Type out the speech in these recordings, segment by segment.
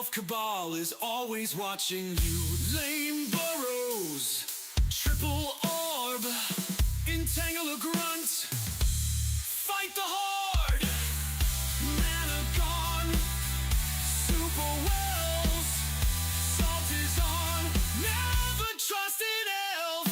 Elf Cabal is always watching you. Lame burrows, triple orb, entangle a grunt, fight the horde, mana gone, super wells, salt is on, never trusted elf.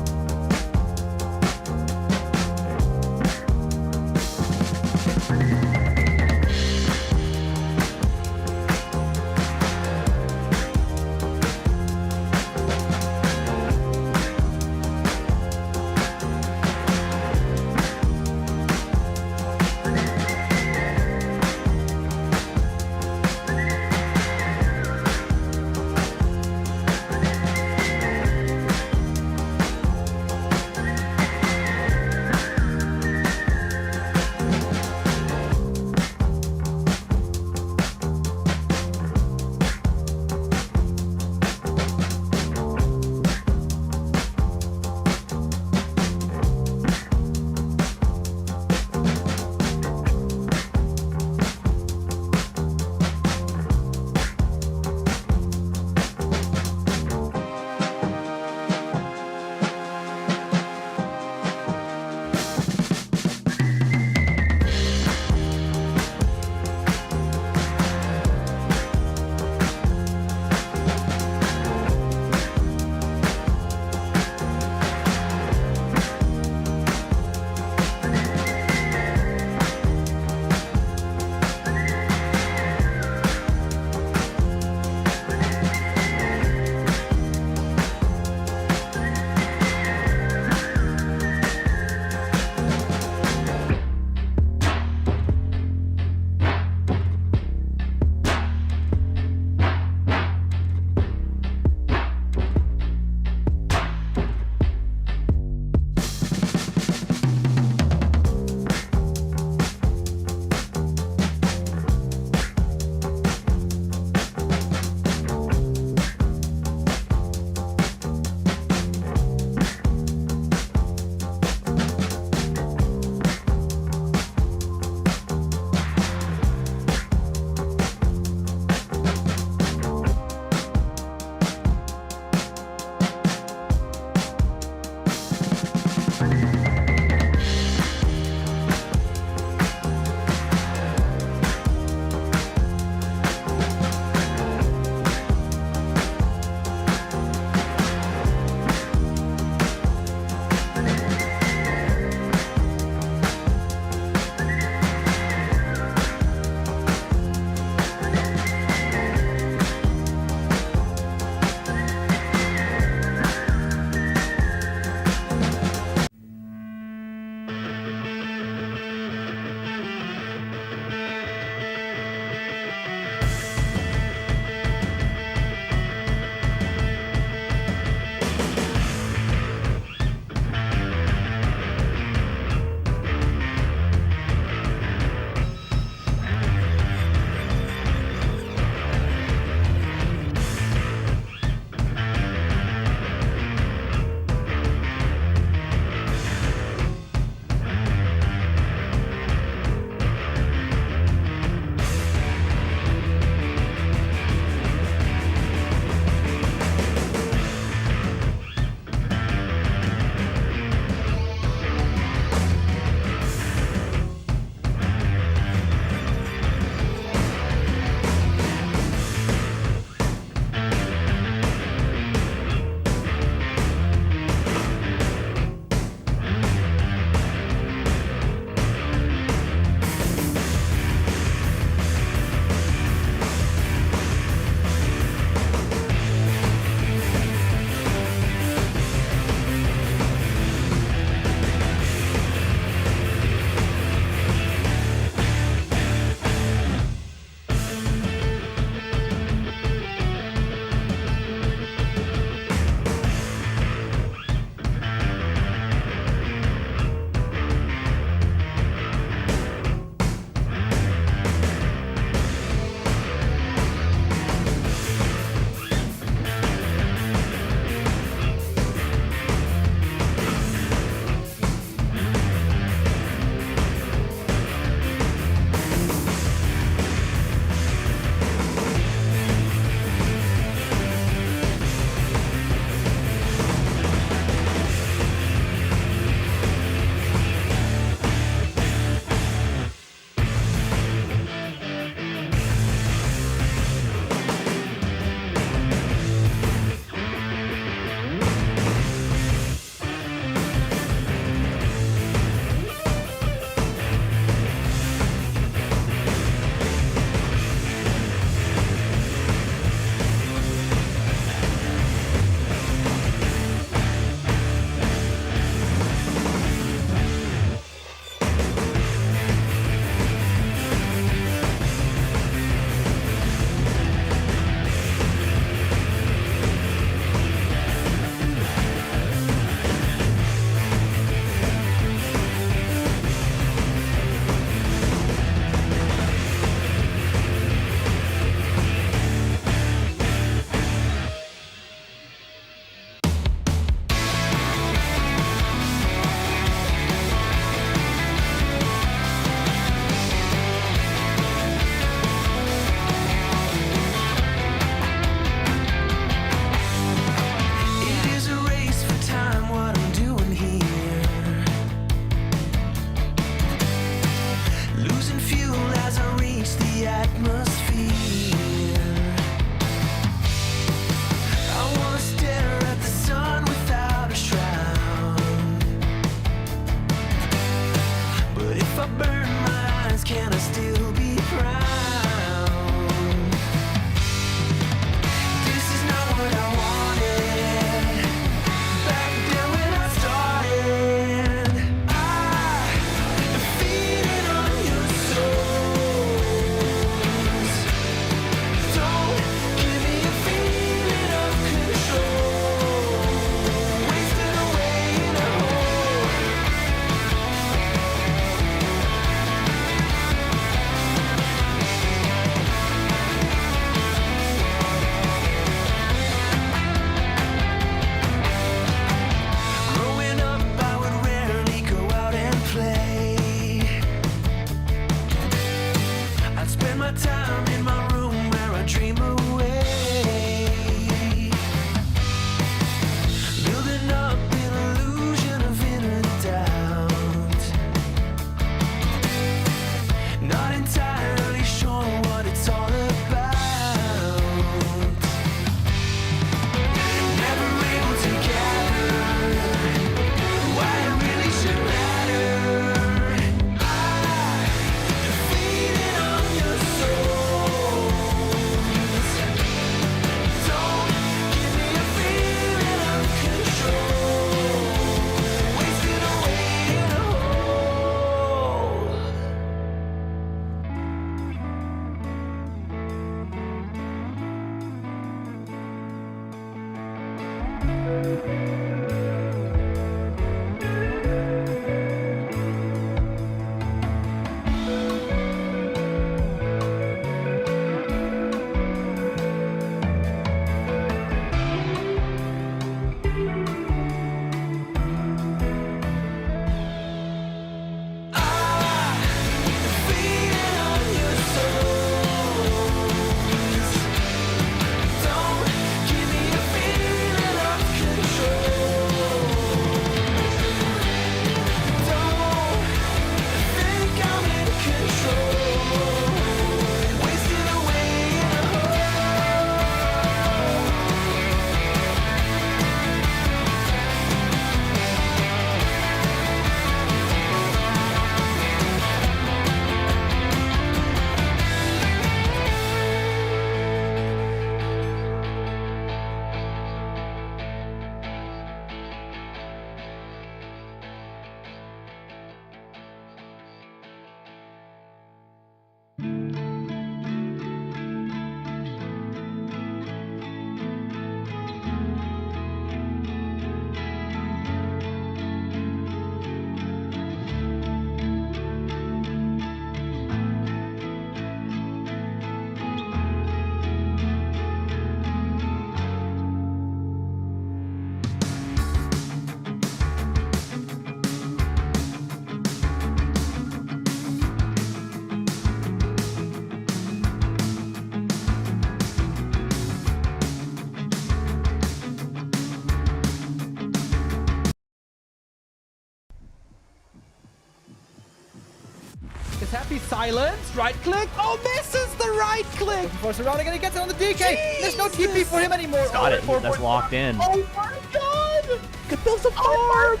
Is Happy silenced? Right click. Oh, misses the right click. For surrounding and he gets it on the DK. There's no TP for him anymore. Got it. That's locked in. Oh my god! Get those apart!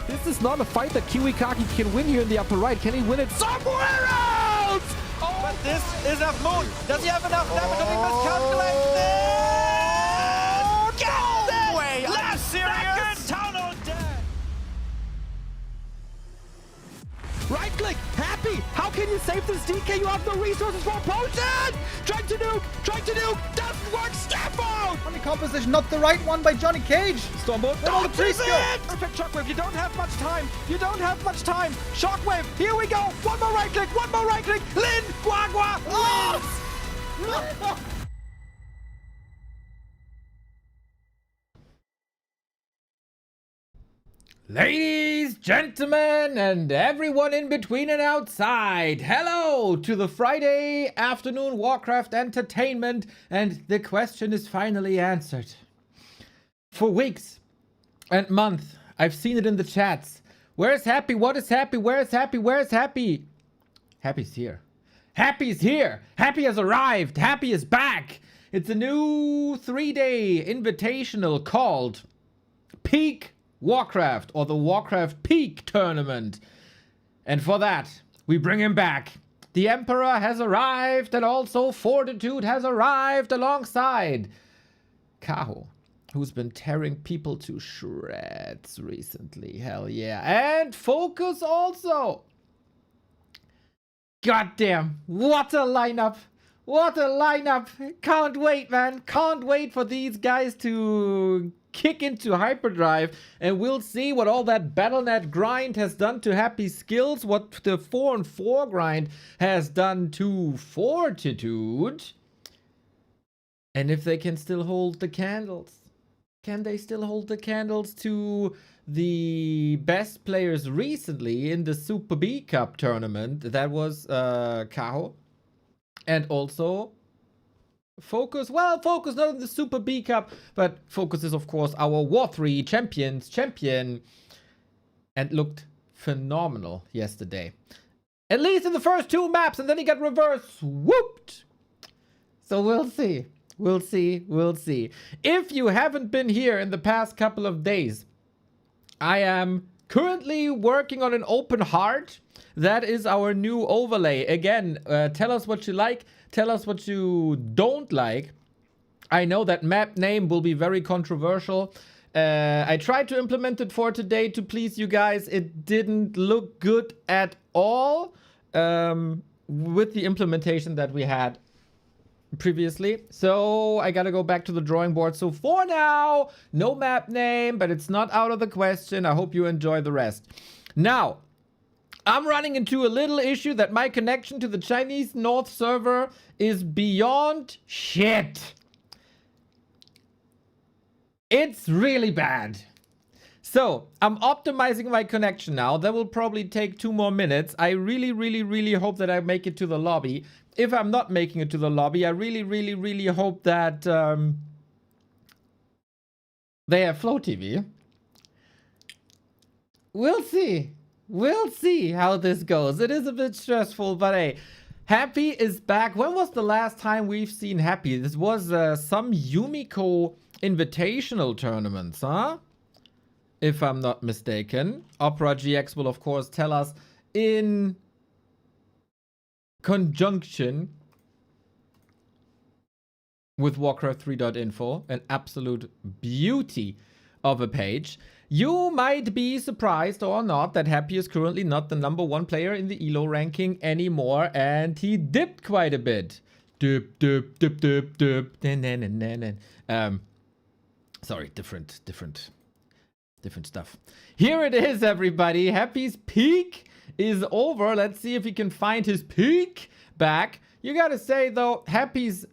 This is not a fight that Kiwikaki can win here in the upper right. Can he win it somewhere else? Oh, but this is a moon. Does he have enough damage? Does he miscalculate this? No way! Last Second tunnel dead. Right click, Happy! How can you save this DK? You have no resources for a potion! Trying to nuke! Doesn't work, Stefan! Funny composition, not the right one by Johnny Cage. Stormbolt, where all the trees go. Perfect Shockwave, you don't have much time! Shockwave, here we go! One more right click! Lin, Guagua, wins! Ladies, gentlemen, and everyone in between and outside, hello to the Friday afternoon Warcraft entertainment, and the question is finally answered. For weeks and months, I've seen it in the chats. Where's Happy? What is Happy? Where is Happy? Where is Happy? Happy's here. Happy's here. Happy has arrived. Happy is back. It's a new 3-day invitational called Peak Warcraft, or the Warcraft Peak Tournament. And for that, we bring him back. The Emperor has arrived, and also Fortitude has arrived alongside Kaho, who's been tearing people to shreds recently. Hell yeah. And Focus also. Goddamn, what a lineup. What a lineup. Can't wait, man. Can't wait for these guys to kick into hyperdrive, and we'll see what all that Battle.net grind has done to Happy's skills, what the 4-on-4 grind has done to Fortitude, and if they can still hold the candles. Can they still hold the candles to the best players recently in the Super B Cup tournament? That was Kaho, and also Focus. Well, Focus not in the Super B Cup, but Focus is of course our War 3 champion, and looked phenomenal yesterday. At least in the first 2 maps, and then he got reverse whooped. So we'll see. We'll see. If you haven't been here in the past couple of days, I am currently working on an open heart. That is our new overlay. Again, tell us what you like. Tell us what you don't like. I know that map name will be very controversial. I tried to implement it for today to please you guys. It didn't look good at all with the implementation that we had previously. So I gotta go back to the drawing board. So for now, no map name, but it's not out of the question. I hope you enjoy the rest. Now, I'm running into a little issue that my connection to the Chinese North server is beyond shit. It's really bad. So, I'm optimizing my connection now. That will probably take 2 more minutes. I really hope that I make it to the lobby. If I'm not making it to the lobby, I really hope that they have Flow TV. We'll see. We'll see how this goes. It is a bit stressful, but hey, Happy is back. When was the last time we've seen Happy? This was some Yumiko Invitational tournaments, huh? If I'm not mistaken. OperaGX will, of course, tell us in conjunction with Warcraft 3.info. An absolute beauty of a page. You might be surprised or not that Happy is currently not the #1 player in the ELO ranking anymore, and he dipped quite a bit. Dip. Sorry, different stuff. Here it is, everybody. Happy's peak is over. Let's see if he can find his peak back. You gotta say, though, Happy's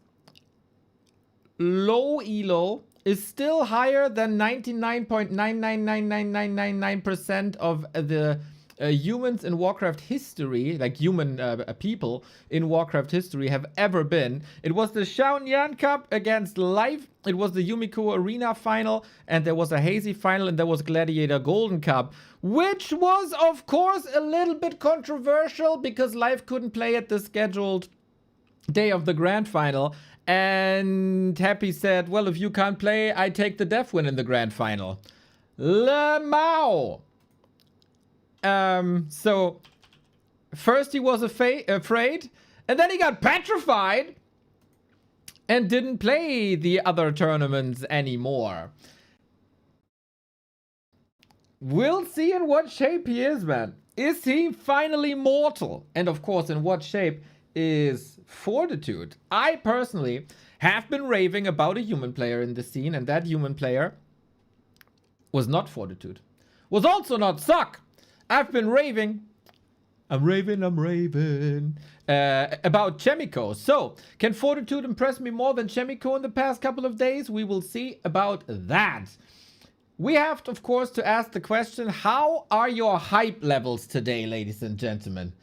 low elo is still higher than 99.9999999% of the humans in Warcraft history, like human people in Warcraft history have ever been. It was the Xiaoyan Cup against Life. It was the Yumiko Arena final, and there was a Hazy final, and there was Gladiator Golden Cup, which was, of course, a little bit controversial because Life couldn't play at the scheduled day of the grand final. And Happy said, well, if you can't play, I take the death win in the grand final. Lemao. So first he was afraid, and then he got petrified and didn't play the other tournaments anymore. We'll see in what shape he is, man. Is he finally mortal? And of course, in what shape is Fortitude? I personally have been raving about a human player in the scene, and that human player was not Fortitude. Was also not Suck. I've been raving. I'm raving about Chemico. So, can Fortitude impress me more than Chemico in the past couple of days? We will see about that. We have, of course, to ask the question, how are your hype levels today, ladies and gentlemen?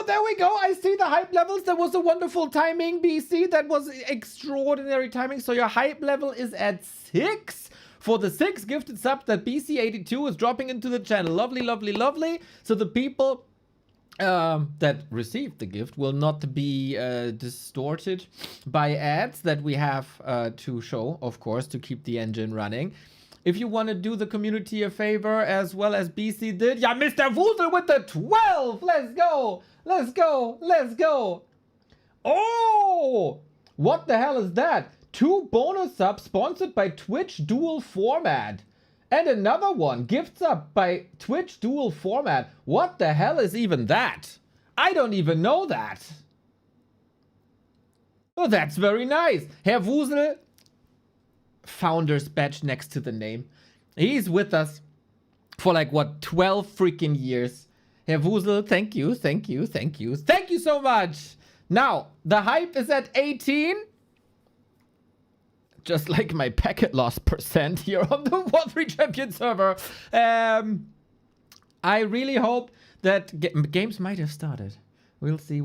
There we go. I see the hype levels. That was a wonderful timing, BC. That was extraordinary timing. So your hype level is at 6 for the 6 gifted sub that BC82 is dropping into the channel. Lovely. So the people that received the gift will not be distorted by ads that we have to show, of course, to keep the engine running. If you want to do the community a favor as well as BC did, yeah, Mr. Wusel with the 12. Let's go. Oh, what the hell is that? 2 bonus subs sponsored by Twitch Dual Format. And another one, gift sub by Twitch Dual Format. What the hell is even that? I don't even know that. Oh, that's very nice. Herr Wusel, founder's badge next to the name. He's with us for like, what, 12 freaking years. Herr Wusel, thank you so much. Now, the hype is at 18. Just like my packet loss percent here on the World 3 Champion server. I really hope that games might have started. We'll see.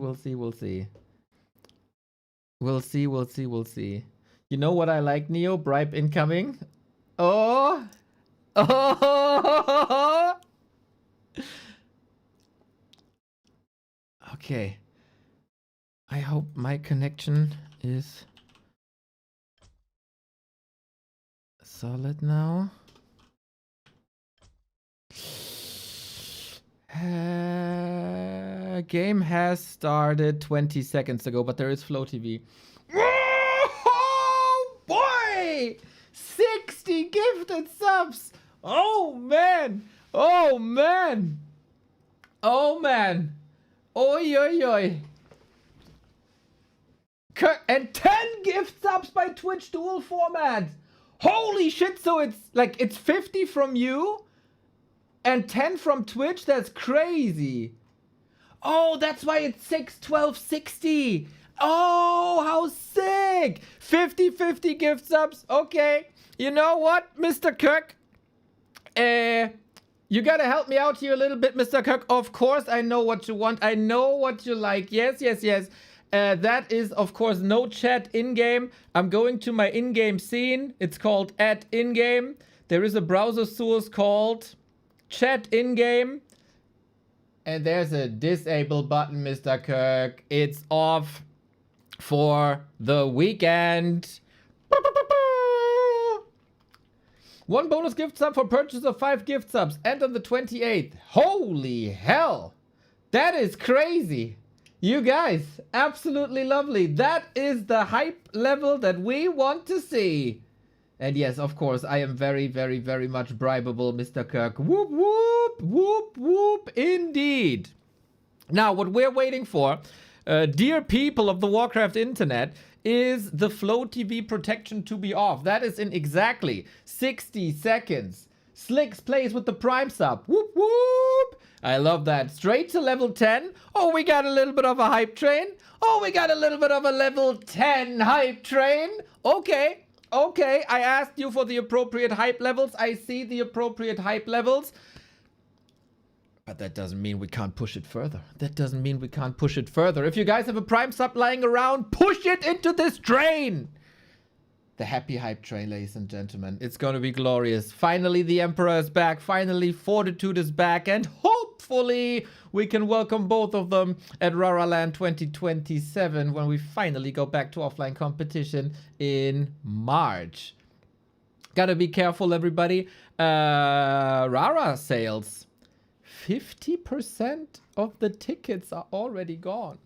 You know what I like, Neo? Bribe incoming. Oh. Okay. I hope my connection is solid now. Game has started 20 seconds ago, but there is Flow TV. Oh boy! 60 gifted subs! Oh man! Oi. And 10 gift subs by Twitch dual format. Holy shit, so it's like, it's 50 from you and 10 from Twitch? That's crazy. Oh, that's why it's 6, 12, 60. Oh, how sick. 50-50 gift subs. Okay. You know what, Mr. Kirk? You gotta help me out here a little bit, Mr. Kirk. Of course, I know what you want. I know what you like. Yes, yes, yes. That is, of course, no chat in-game. I'm going to my in-game scene. It's called @in-game. There is a browser source called chat in-game. And there's a disable button, Mr. Kirk. It's off for the weekend. 1 bonus gift sub for purchase of 5 gift subs. End on the 28th. Holy hell. That is crazy. You guys, absolutely lovely. That is the hype level that we want to see. And yes, of course, I am very, very, very much bribable, Mr. Kirk. Whoop, whoop, whoop, whoop, indeed. Now, what we're waiting for, dear people of the Warcraft internet, is the Flow TV protection to be off. That is in exactly 60 seconds. Slicks plays with the Prime sub. Whoop, whoop. I love that. Straight to level 10. Oh, we got a little bit of a hype train. Oh, we got a little bit of a level 10 hype train. Okay. Okay, I asked you for the appropriate hype levels. I see the appropriate hype levels. But that doesn't mean we can't push it further. That doesn't mean we can't push it further. If you guys have a Prime sub lying around, push it into this train. The happy hype train, ladies and gentlemen. It's going to be glorious. Finally, the Emperor is back. Finally, Fortitude is back. And hopefully, we can welcome both of them at RARALAND 2027 when we finally go back to offline competition in March. Gotta be careful, everybody. Rara sales. 50% of the tickets are already gone.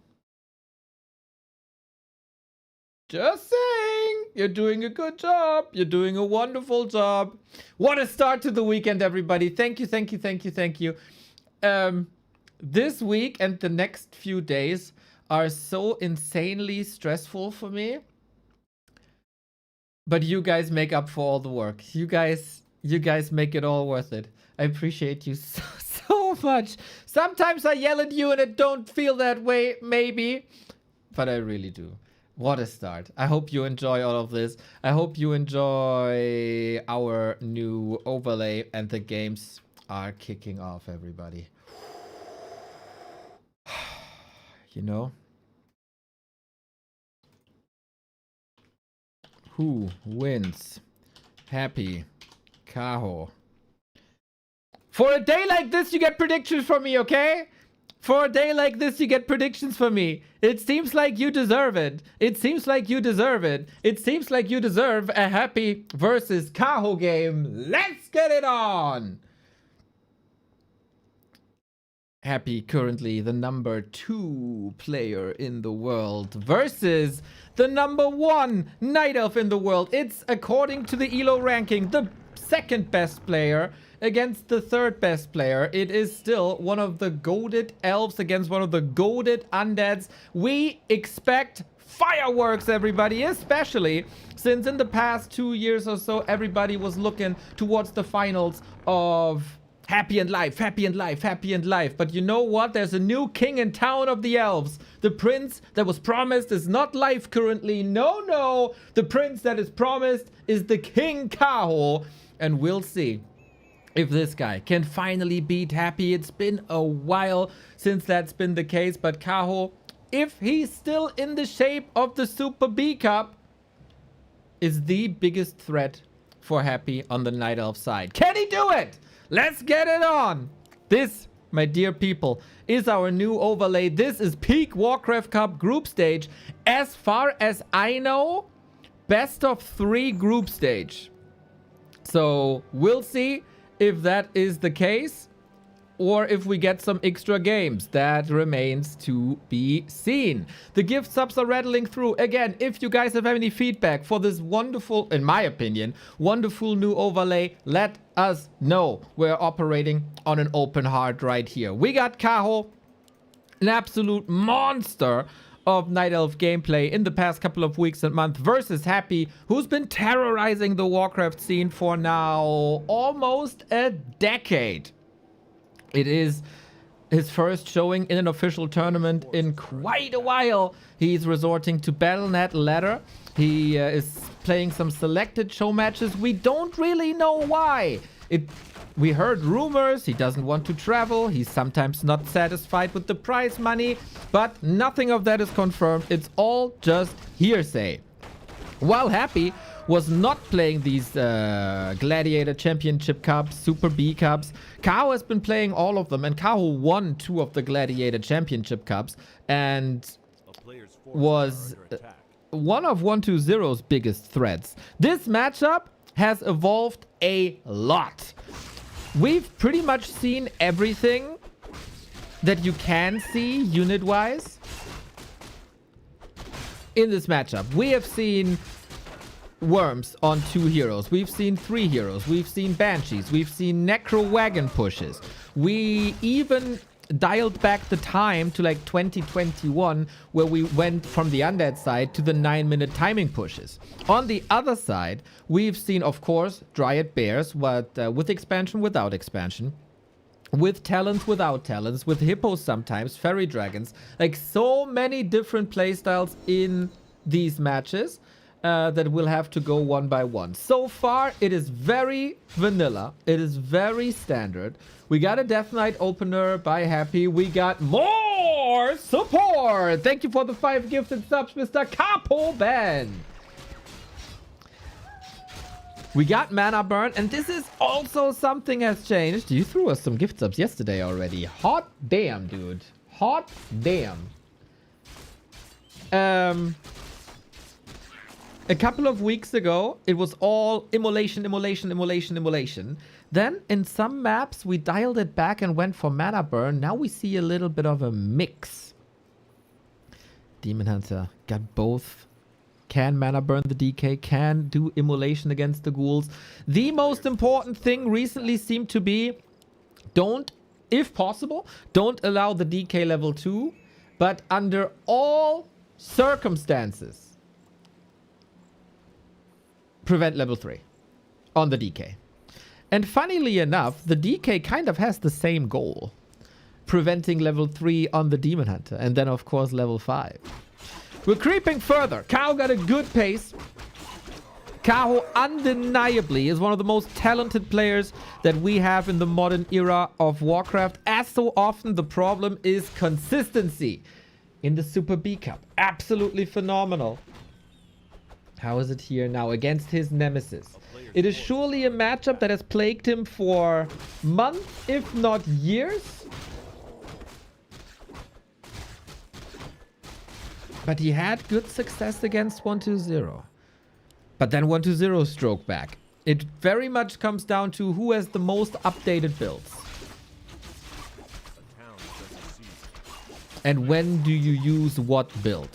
Just saying, you're doing a good job. You're doing a wonderful job. What a start to the weekend, everybody. Thank you, thank you, thank you, thank you. This week and the next few days are so insanely stressful for me. But you guys make up for all the work. You guys make it all worth it. I appreciate you so much. Sometimes I yell at you and it don't feel that way, maybe. But I really do. What a start. I hope you enjoy all of this. I hope you enjoy our new overlay and the games are kicking off, everybody. You know? Who wins? Happy Kaho. For a day like this, you get predictions from me, okay? For a day like this, you get predictions from me. It seems like you deserve it. It seems like you deserve it. It seems like you deserve a Happy versus Kaho game. Let's get it on! Happy, currently the number 2 player in the world versus the number 1 Night Elf in the world. It's, according to the ELO ranking, the second best player against the third best player. It is still one of the goated elves against one of the goated undeads. We expect fireworks, everybody, especially since in the past 2 years or so, everybody was looking towards the finals of Happy and Life, Happy and Life, Happy and Life. But you know what? There's a new king in town of the elves. The prince that was promised is not live currently. No, no. The prince that is promised is the King Kaho. And we'll see if this guy can finally beat Happy. It's been a while since that's been the case. But Kaho, if he's still in the shape of the Super B Cup, is the biggest threat for Happy on the Night Elf side. Can he do it? Let's get it on. This, my dear people, is our new overlay. This is peak Warcraft Cup group stage. As far as I know, best of 3 group stage. So we'll see if that is the case or if we get some extra games. That remains to be seen. The gift subs are rattling through. Again, if you guys have any feedback for this wonderful, in my opinion, wonderful new overlay, let us know. We're operating on an open heart right here. We got Kaho, an absolute monster of Night Elf gameplay in the past couple of weeks and months versus Happy, who's been terrorizing the Warcraft scene for now almost a decade. It is his first showing in an official tournament in quite a while. He's resorting to Battle.net ladder. He is playing some selected show matches. We don't really know why. We heard rumors. He doesn't want to travel. He's sometimes not satisfied with the prize money, but nothing of that is confirmed. It's all just hearsay. While Happy was not playing these Gladiator Championship Cups, Super B Cups, Kao has been playing all of them, and Kao won 2 of the Gladiator Championship Cups and was one of 120's biggest threats. This matchup has evolved a lot. We've pretty much seen everything that you can see unit-wise in this matchup. We have seen Worms on 2 heroes. We've seen 3 heroes. We've seen Banshees. We've seen Necro Wagon pushes. We even dialed back the time to like 2021, where we went from the undead side to the 9-minute timing pushes. On the other side, we've seen, of course, Dryad Bears, but with expansion, without expansion, with talents, without talents, with hippos sometimes, fairy dragons, like so many different playstyles in these matches that will have to go one by one. So far, it is very vanilla. It is very standard. We got a Death Knight opener by Happy. We got more support. Thank you for the 5 gifted subs, Mr. Capo Ben. We got Mana Burn, and this is also something has changed. You threw us some gift subs yesterday already. Hot damn, dude. Hot damn. A couple of weeks ago, it was all immolation. Then, in some maps, we dialed it back and went for Mana Burn. Now we see a little bit of a mix. Demon Hunter got both. Can Mana Burn the DK, can do immolation against the ghouls. The most important thing recently seemed to be, don't, if possible, don't allow the DK level 2, but under all circumstances, prevent level 3 on the DK. And funnily enough, the DK kind of has the same goal. Preventing level 3 on the Demon Hunter. And then, of course, level 5. We're creeping further. Kao got a good pace. Kao undeniably is one of the most talented players that we have in the modern era of Warcraft. As so often, the problem is consistency. In the Super B Cup. Absolutely phenomenal. How is it here now against his nemesis? It is surely a matchup that has plagued him for months, if not years. But he had good success against 120. But then 120 stroke back. It very much comes down to who has the most updated builds. And when do you use what build?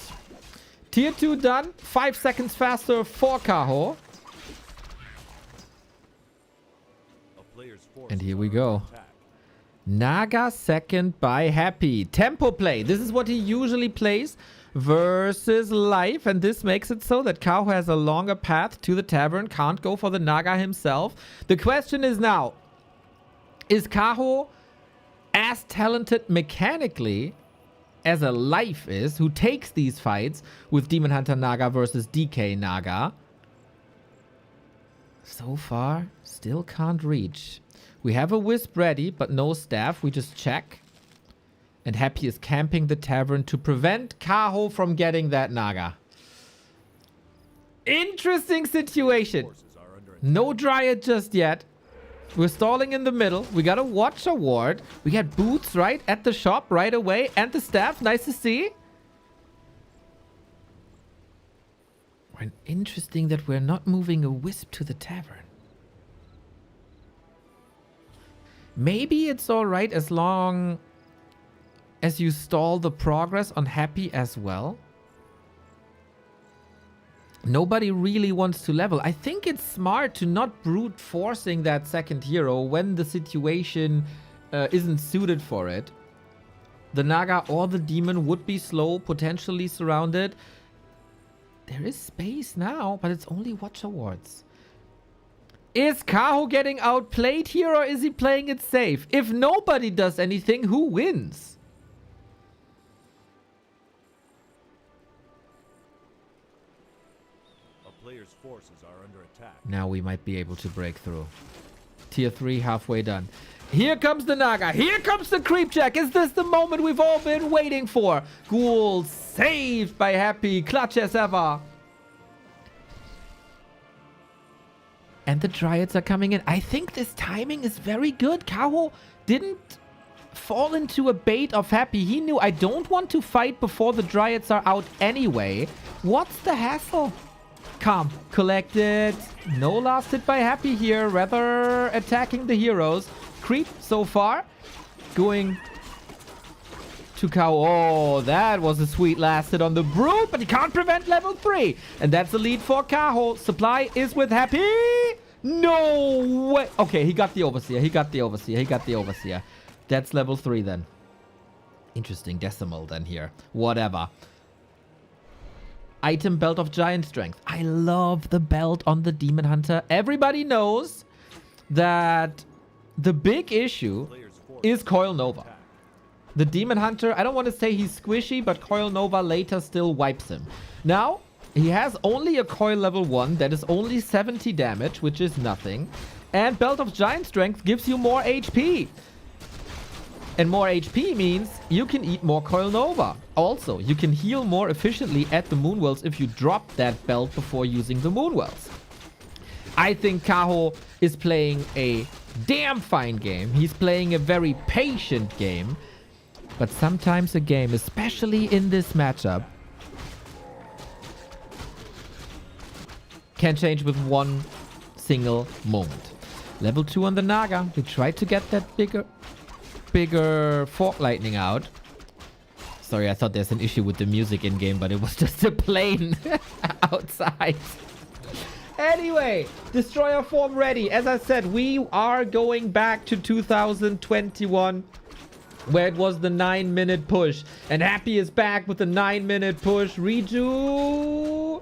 Tier 2 done. 5 seconds faster for Kaho. And here we go. Naga second by Happy. Tempo play. This is what he usually plays versus life. And this makes it so that Kaho has a longer path to the tavern. Can't go for the Naga himself. The question is now, is Kaho as talented mechanically as a life is, who takes these fights with Demon Hunter Naga versus DK Naga? So far, still can't reach. We have a Wisp ready, but no staff. We just check. And Happy is camping the tavern to prevent Kaho from getting that Naga. Interesting situation. No Dryad just yet. We're stalling in the middle. We got a Watcher ward. We got Boots right at the shop right away. And the staff. Nice to see. And interesting that we're not moving a Wisp to the tavern. Maybe it's alright as long as you stall the progress on Happy as well. Nobody really wants to level. I think it's smart to not brute forcing that second hero when the situation isn't suited for it. The Naga or the Demon would be slow, potentially surrounded. There is space now, but it's only Watcher wards. Is Kaho getting outplayed here, or is he playing it safe? If nobody does anything, who wins? A player's forces are under attack. Now we might be able to break through. Tier 3 halfway done. Here comes the Naga. Here comes the creep check. Is this the moment we've all been waiting for? Ghoul saved by Happy. Clutch as ever. And the Dryads are coming in. I think this timing is very good. Kaho didn't fall into a bait of Happy. He knew I don't want to fight before the Dryads are out anyway. What's the hassle? Calm, collected. No last hit by Happy here. Rather attacking the heroes. Creep so far. Going to Kaho. Oh, that was a sweet last hit on the Brute, but he can't prevent level 3. And that's the lead for Kaho. Supply is with Happy. No way. Okay, he got the Overseer. He got the Overseer. He got the Overseer. That's level 3 then. Interesting decimal then here. Whatever. Item Belt of Giant Strength. I love the belt on the Demon Hunter. Everybody knows that the big issue is Coil Nova. The Demon Hunter, I don't want to say he's squishy, but Coil Nova later still wipes him. Now, he has only a Coil level 1 that is only 70 damage, which is nothing. And Belt of Giant Strength gives you more HP. And more HP means you can eat more Coil Nova. Also, you can heal more efficiently at the Moonwells if you drop that belt before using the Moonwells. I think Kaho is playing a damn fine game. He's playing a very patient game. But sometimes a game, especially in this matchup, can change with one single moment. Level 2 on the Naga. We tried to get that bigger Fork Lightning out. Sorry, I thought there's an issue with the music in-game, but it was just a plane outside. Anyway, Destroyer form ready. As I said, we are going back to 2021, where it was the 9-minute push. And Happy is back with the 9-minute push. Reju.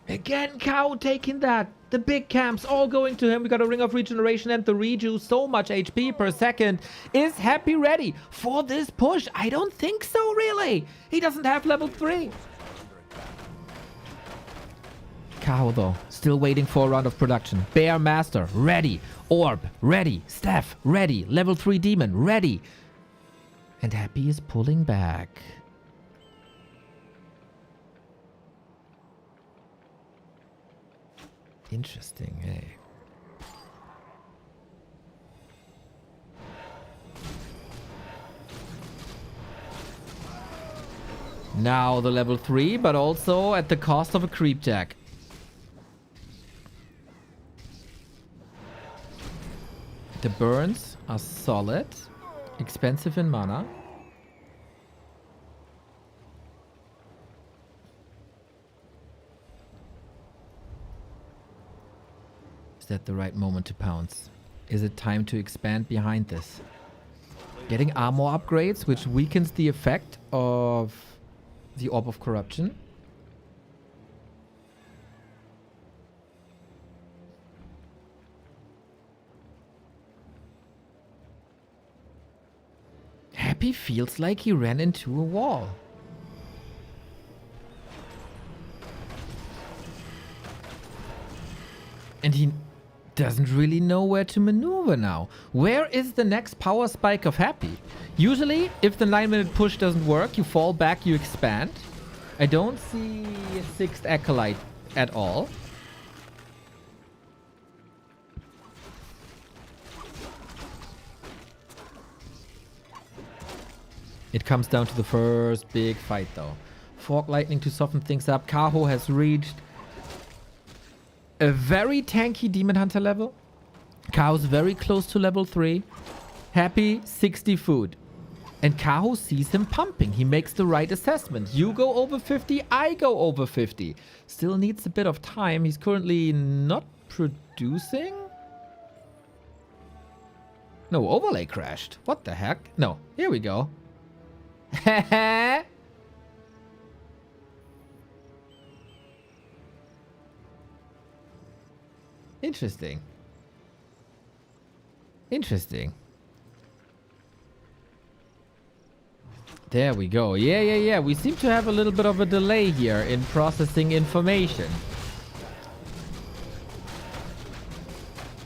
Again, Cow taking that. The big camps all going to him. We got a Ring of Regeneration and the Reju. So much HP per second. Is Happy ready for this push? I don't think so, really. He doesn't have level 3. Cow, though, still waiting for a round of production. Bear Master, ready. Orb, ready. Staff, ready. Level 3 Demon, ready. And Happy is pulling back. Interesting, hey. Now the level 3, but also at the cost of a creep jack. The burns are solid, expensive in mana. Is that the right moment to pounce? Is it time to expand behind this? Getting armor upgrades, which weakens the effect of the Orb of Corruption. Happy feels like he ran into a wall. And he doesn't really know where to maneuver now. Where is the next power spike of Happy? Usually, if the 9-minute push doesn't work, you fall back, you expand. I don't see a 6th Acolyte at all. It comes down to the first big fight, though. Fork Lightning to soften things up. Kaho has reached a very tanky Demon Hunter level. Kaho's very close to level 3. Happy 60 food. And Kaho sees him pumping. He makes the right assessment. You go over 50, I go over 50. Still needs a bit of time. He's currently not producing. No, overlay crashed. What the heck? No, here we go. Interesting. Interesting. There we go. Yeah. We seem to have a little bit of a delay here in processing information.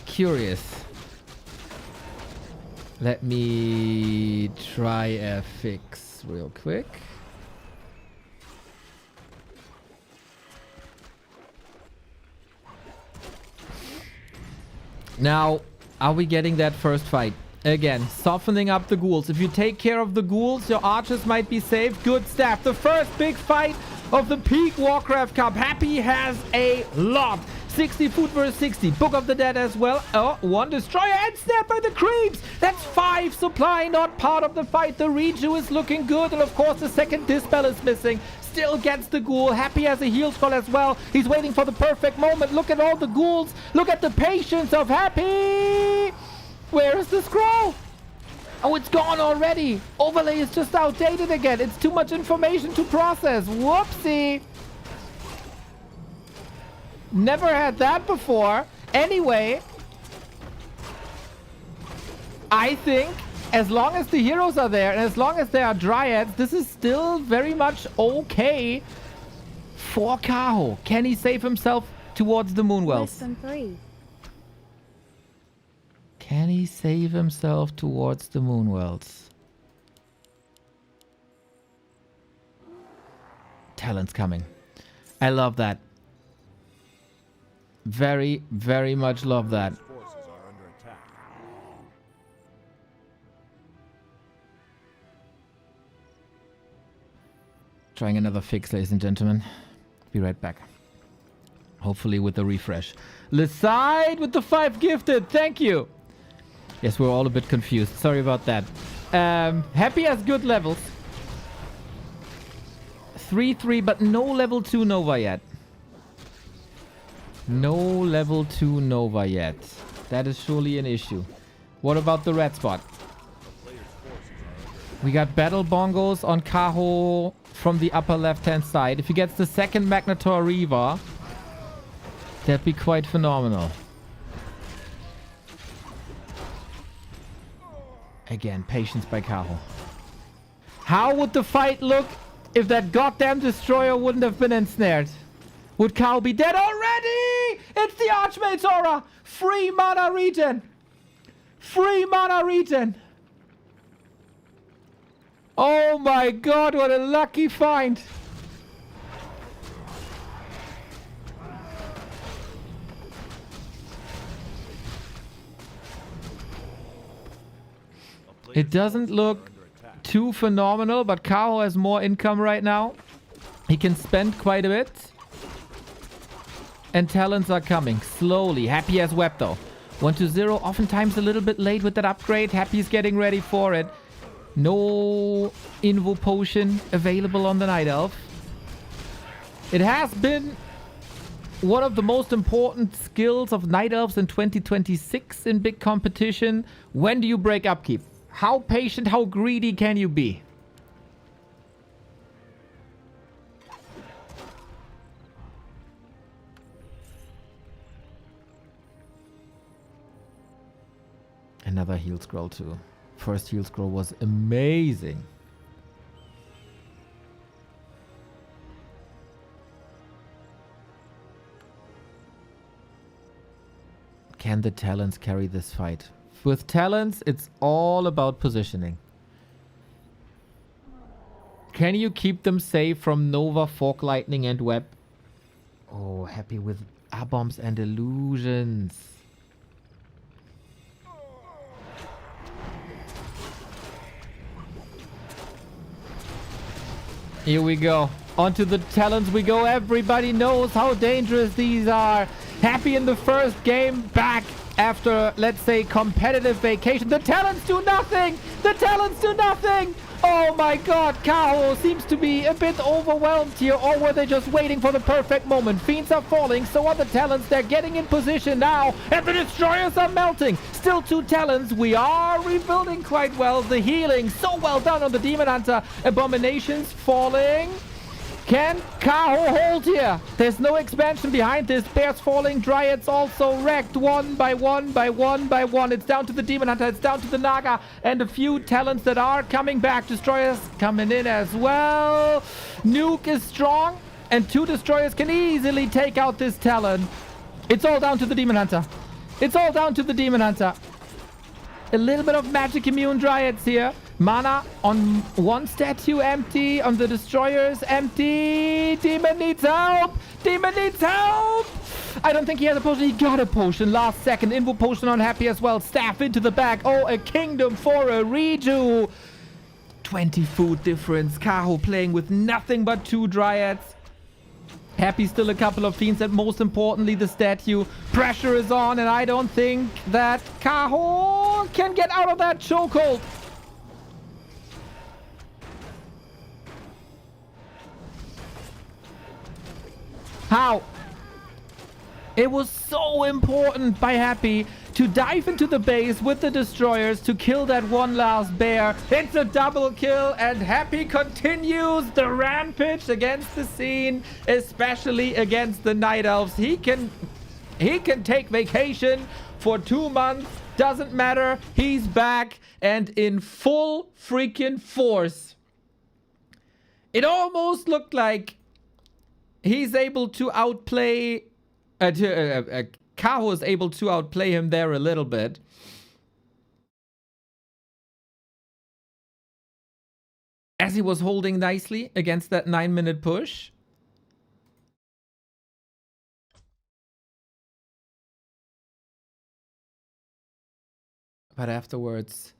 Curious. Let me try a fix real quick. Now, are we getting that first fight? Again, softening up the ghouls. If you take care of the ghouls, your archers might be safe. Good stuff. The first big fight of the peak Warcraft Cup. Happy has a lot. 60 food versus 60. Book of the Dead as well. Oh, one destroyer and snapped by the creeps. That's 5 supply, not part of the fight. The Reju is looking good. And of course, the second dispel is missing. Still gets the ghoul. Happy has a heal scroll as well. He's waiting for the perfect moment. Look at all the ghouls. Look at the patience of Happy. Where is the scroll? Oh, it's gone already. Overlay is just outdated again. It's too much information to process. Whoopsie. Never had that before. Anyway, I think as long as the heroes are there and as long as there are dryads, this is still very much okay for Kaho. Can he save himself towards the Moonwells? Less than 3. Can he save himself towards the Moonwells? Talent's coming. I love that. Very, very much love that. Forces are under attack. Trying another fix, ladies and gentlemen. Be right back. Hopefully with the refresh. Leside with the 5 gifted. Thank you. Yes, we're all a bit confused. Sorry about that. Happy has good levels. 3-3, but no level 2 Nova yet. No level 2 Nova yet. That is surely an issue. What about the red spot? We got battle bongos on Kaho from the upper left-hand side. If he gets the second Magnetor Reaver, that'd be quite phenomenal. Again, patience by Kaho. How would the fight look if that goddamn destroyer wouldn't have been ensnared? Would Kaho be dead already? It's the Archmage's Aura! Free mana regen! Free mana regen! Oh my god, what a lucky find! It doesn't look too phenomenal, but Kaho has more income right now. He can spend quite a bit. And talents are coming slowly. Happy has wept though. 1-0, oftentimes a little bit late with that upgrade. Happy's getting ready for it. No Invo Potion available on the Night Elf. It has been one of the most important skills of Night Elves in 2026 in big competition. When do you break upkeep? How patient, how greedy can you be? Another heal scroll too. First heal scroll was amazing. Can the talents carry this fight? With talents, it's all about positioning. Can you keep them safe from Nova, Fork Lightning, and Web? Oh, happy with A-bombs and illusions. Here we go. Onto the talents we go. Everybody knows how dangerous these are. Happy in the first game back after, let's say, competitive vacation. The talents do nothing! The talents do nothing! Oh my god, Kaho seems to be a bit overwhelmed here, or were they just waiting for the perfect moment? Fiends are falling, so are the talents. They're getting in position now, and the destroyers are melting. Still 2 talents. We are rebuilding quite well. The healing, so well done on the Demon Hunter. Abominations falling. Can Kaho hold here? There's no expansion behind this. Bears falling. Dryads also wrecked one by one by one by one. It's down to the Demon Hunter. It's down to the Naga. And a few talents that are coming back. Destroyers coming in as well. Nuke is strong. And 2 destroyers can easily take out this talent. It's all down to the Demon Hunter. It's all down to the Demon Hunter. A little bit of magic immune Dryads here. Mana on one statue empty, on the destroyers empty. Demon needs help! Demon needs help! I don't think he has a potion. He got a potion last second. Invo potion on Happy as well. Staff into the back. Oh, a kingdom for a redo. 20 food difference. Kaho playing with nothing but 2 Dryads. Happy still a couple of fiends, and most importantly the statue. Pressure is on, and I don't think that Kaho can get out of that chokehold. How? It was so important by Happy to dive into the base with the destroyers to kill that one last bear. It's a double kill, and Happy continues the rampage against the scene, especially against the Night Elves. He can take vacation for 2 months. Doesn't matter. He's back and in full freaking force. It almost looked like he's able to outplay... Kaho is able to outplay him there a little bit. As he was holding nicely against that 9-minute push. But afterwards,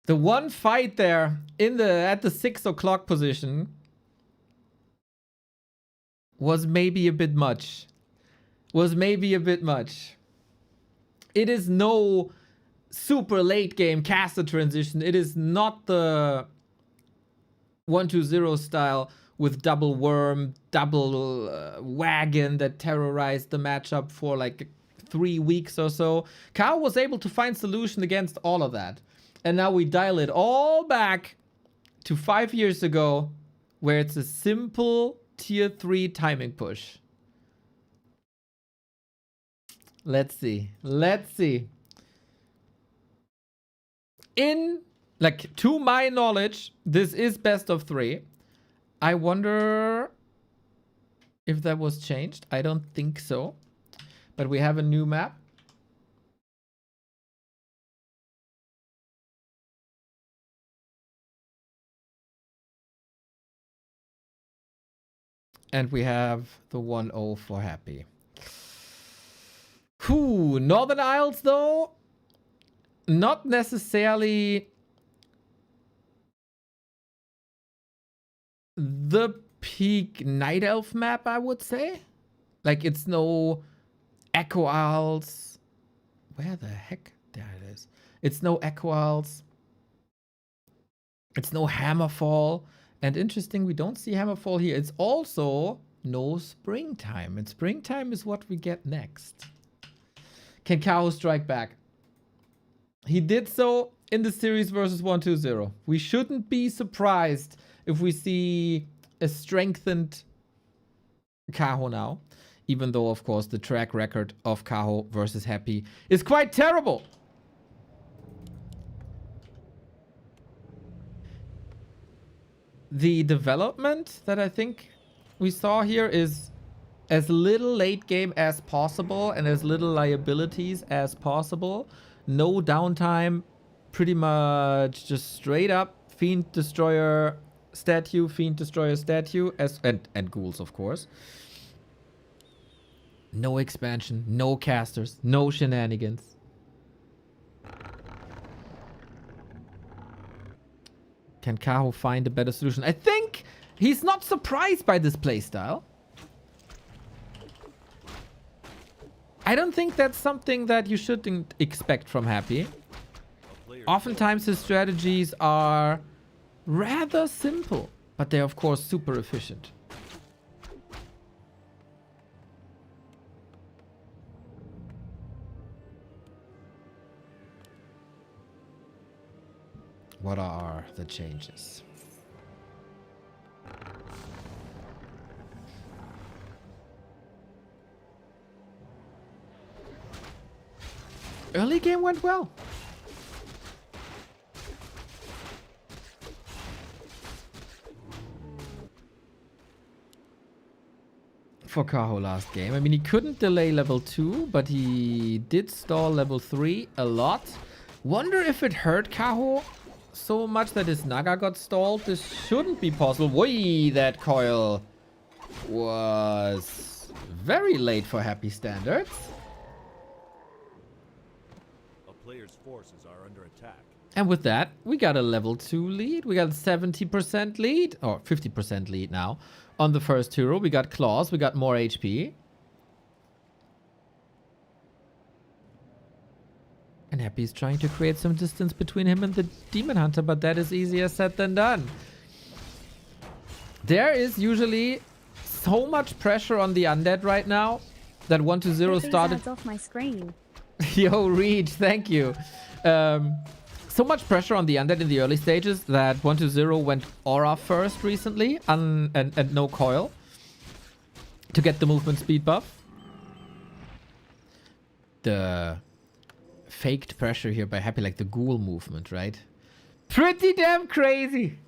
the one fight there at the 6 o'clock position was maybe a bit much. It is no super late game caster transition. It is not the 1-2-0 style with double worm, double wagon that terrorized the matchup for like 3 weeks or so. Kao was able to find solution against all of that. And now we dial it all back to 5 years ago, where it's a simple tier 3 timing push. Let's see. To my knowledge, this is best of 3. I wonder if that was changed. I don't think so. But we have a new map. And we have the 1-0 for Happy. Northern Isles, though, not necessarily the peak Night Elf map, I would say. Like, it's no Echo Isles. Where the heck? There it is. It's no Echo Isles. It's no Hammerfall. And interesting, we don't see Hammerfall here. It's also no Springtime. And Springtime is what we get next. Can Kao strike back? He did so in the series versus 1-2-0. We shouldn't be surprised if we see a strengthened Kaho now. Even though, of course, the track record of Kaho versus Happy is quite terrible. The development that I think we saw here is as little late game as possible and as little liabilities as possible. No downtime. Pretty much just straight up Fiend Destroyer statue, Fiend Destroyer statue, and ghouls, of course. No expansion, no casters, no shenanigans. Can Kaho find a better solution? I think he's not surprised by this playstyle. I don't think that's something that you shouldn't expect from Happy. Oftentimes his strategies are rather simple, but they're of course super efficient. What are the changes? Early game went well. For Kaho last game. I mean, he couldn't delay level 2, but he did stall level 3 a lot. Wonder if it hurt Kaho so much that his Naga got stalled. This shouldn't be possible. Whee, that coil was very late for Happy standards. A player's forces are under attack. And with that, we got a level 2 lead. We got 70% lead, or 50% lead now. On the first hero, we got claws, we got more HP. And Happy's trying to create some distance between him and the Demon Hunter, but that is easier said than done. There is usually so much pressure on the undead right now that 1-0 started. Off my screen. Yo, Reach, thank you. So much pressure on the undead in the early stages that 1-0 went aura first recently and no coil to get the movement speed buff. The faked pressure here by Happy, like the ghoul movement, right? Pretty damn crazy.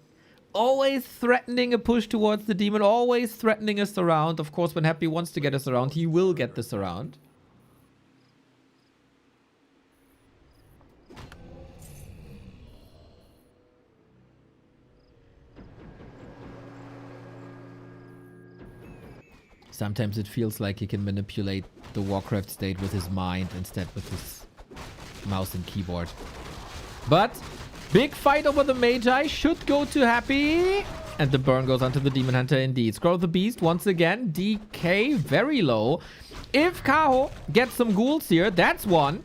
Always threatening a push towards the demon, always threatening a surround. Of course, when Happy wants to get a surround, he will get the surround. Sometimes it feels like he can manipulate the Warcraft state with his mind instead with his mouse and keyboard. But big fight over the Magi should go to Happy. And the burn goes onto the Demon Hunter indeed. Scroll the Beast once again. DK very low. If Kaho gets some ghouls here, that's one.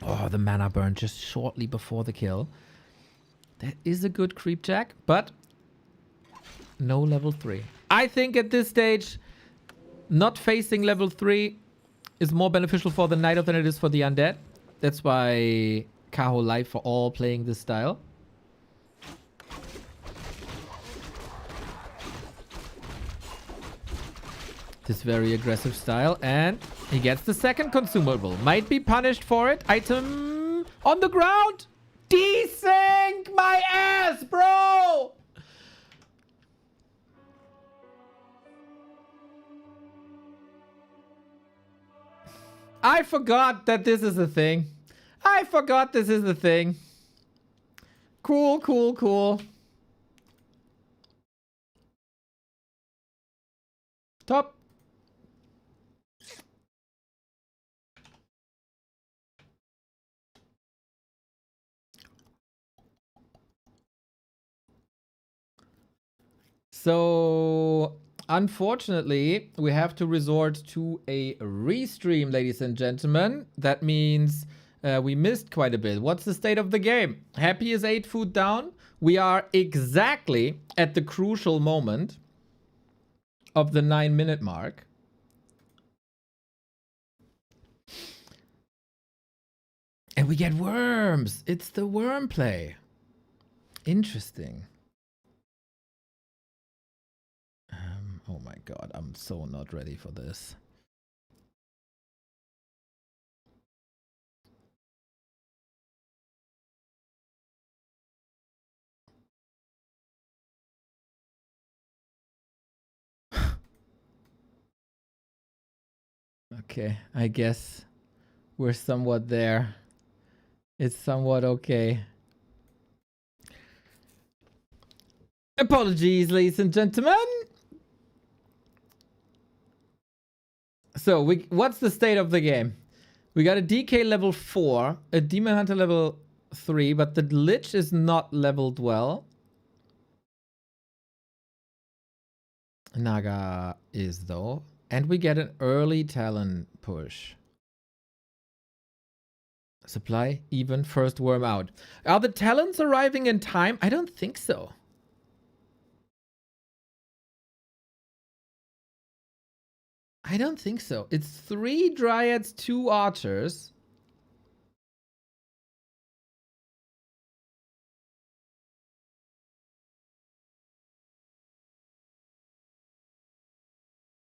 Oh, the mana burn just shortly before the kill. That is a good creep jack, but no level 3. I think at this stage, not facing level 3 is more beneficial for the Night Elf than it is for the Undead. That's why Kaho live for all playing this style. This very aggressive style. And he gets the second consumable. Might be punished for it. Item on the ground. Desync my ass, bro! I forgot that this is a thing. I forgot this is a thing. Cool, cool, cool. Top. So, unfortunately, we have to resort to a restream, ladies and gentlemen. That means we missed quite a bit. What's the state of the game? Happy is 8 food down. We are exactly at the crucial moment of the 9-minute mark. And we get worms. It's the worm play. Interesting. Oh my god, I'm so not ready for this. Okay, I guess we're somewhat there. It's somewhat okay. Apologies, ladies and gentlemen. So, what's the state of the game? We got a DK level 4, a Demon Hunter level 3, but the Lich is not leveled well. Naga is, though. And we get an early Talon push. Supply even, first worm out. Are the talents arriving in time? I don't think so. I don't think so. It's 3 dryads, 2 archers.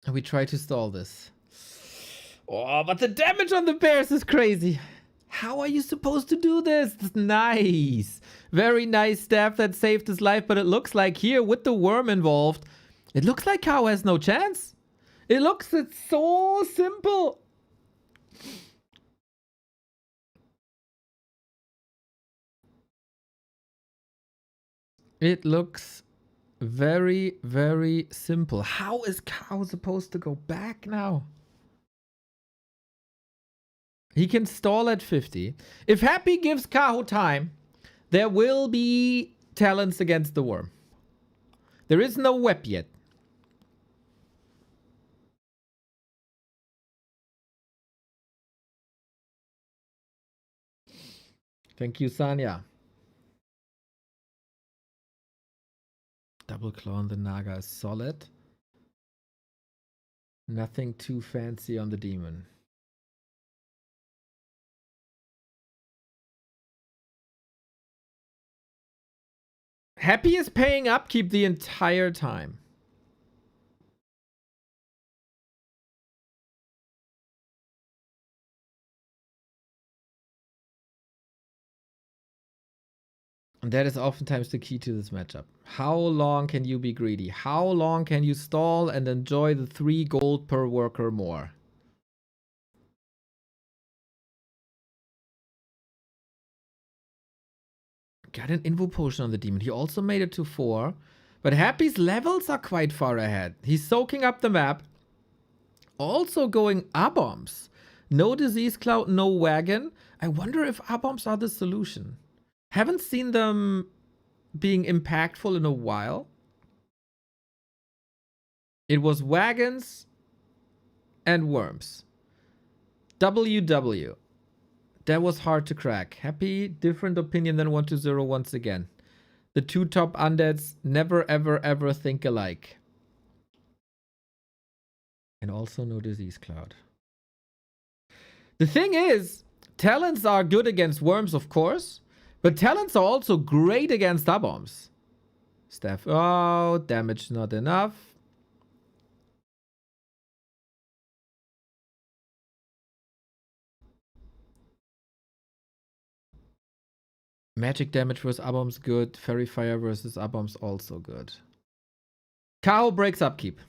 And we try to stall this. Oh, but the damage on the bears is crazy. How are you supposed to do this? Nice. Very nice staff that saved his life, but it looks like here with the worm involved, it looks like Cow has no chance. It's so simple. It looks very, very simple. How is Cow supposed to go back now? He can stall at 50. If Happy gives Kaho time, there will be talents against the worm. There is no web yet. Thank you, Sanya. Double claw on the Naga is solid. Nothing too fancy on the demon. Happy is paying upkeep the entire time. And that is oftentimes the key to this matchup. How long can you be greedy? How long can you stall and enjoy the 3 gold per worker more? Got an Invo Potion on the demon. He also made it to 4. But Happy's levels are quite far ahead. He's soaking up the map. Also going A-bombs. No Disease Cloud, no Wagon. I wonder if A-bombs are the solution. Haven't seen them being impactful in a while. It was wagons and worms. WW. That was hard to crack. Happy, different opinion than 120 once again. The 2 top undeads never ever ever think alike. And also no Disease Cloud. The thing is, talents are good against worms, of course. But talents are also great against A-bombs. Staff out, damage not enough. Magic damage versus A-bombs good. Fairy Fire versus A-bombs also good. Kao breaks upkeep.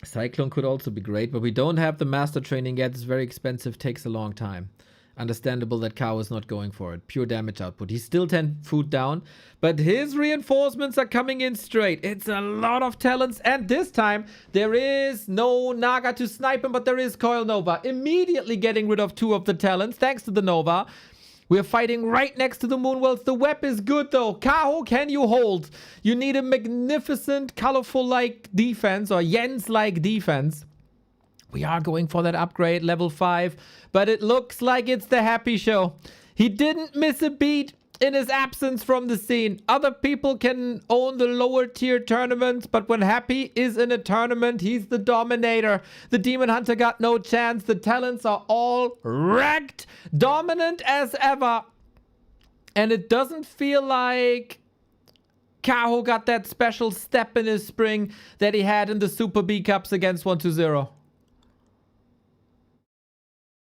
Cyclone could also be great, but we don't have the master training yet. It's very expensive, takes a long time. Understandable that Kao is not going for it. Pure damage output. He's still 10 food down, but his reinforcements are coming in straight. It's a lot of talents, and this time there is no Naga to snipe him, but there is Coil Nova. Immediately getting rid of 2 of the talents, thanks to the Nova. We're fighting right next to the Moonwells. The web is good though. Kaho, can you hold? You need a magnificent, colorful-like defense, or Jens-like defense. We are going for that upgrade, level 5. But it looks like it's the Happy show. He didn't miss a beat in his absence from the scene. Other people can own the lower tier tournaments, but when Happy is in a tournament, he's the dominator. The Demon Hunter got no chance. The talents are all wrecked. Dominant as ever. And it doesn't feel like Kaho got that special step in his spring that he had in the Super B Cups against 120.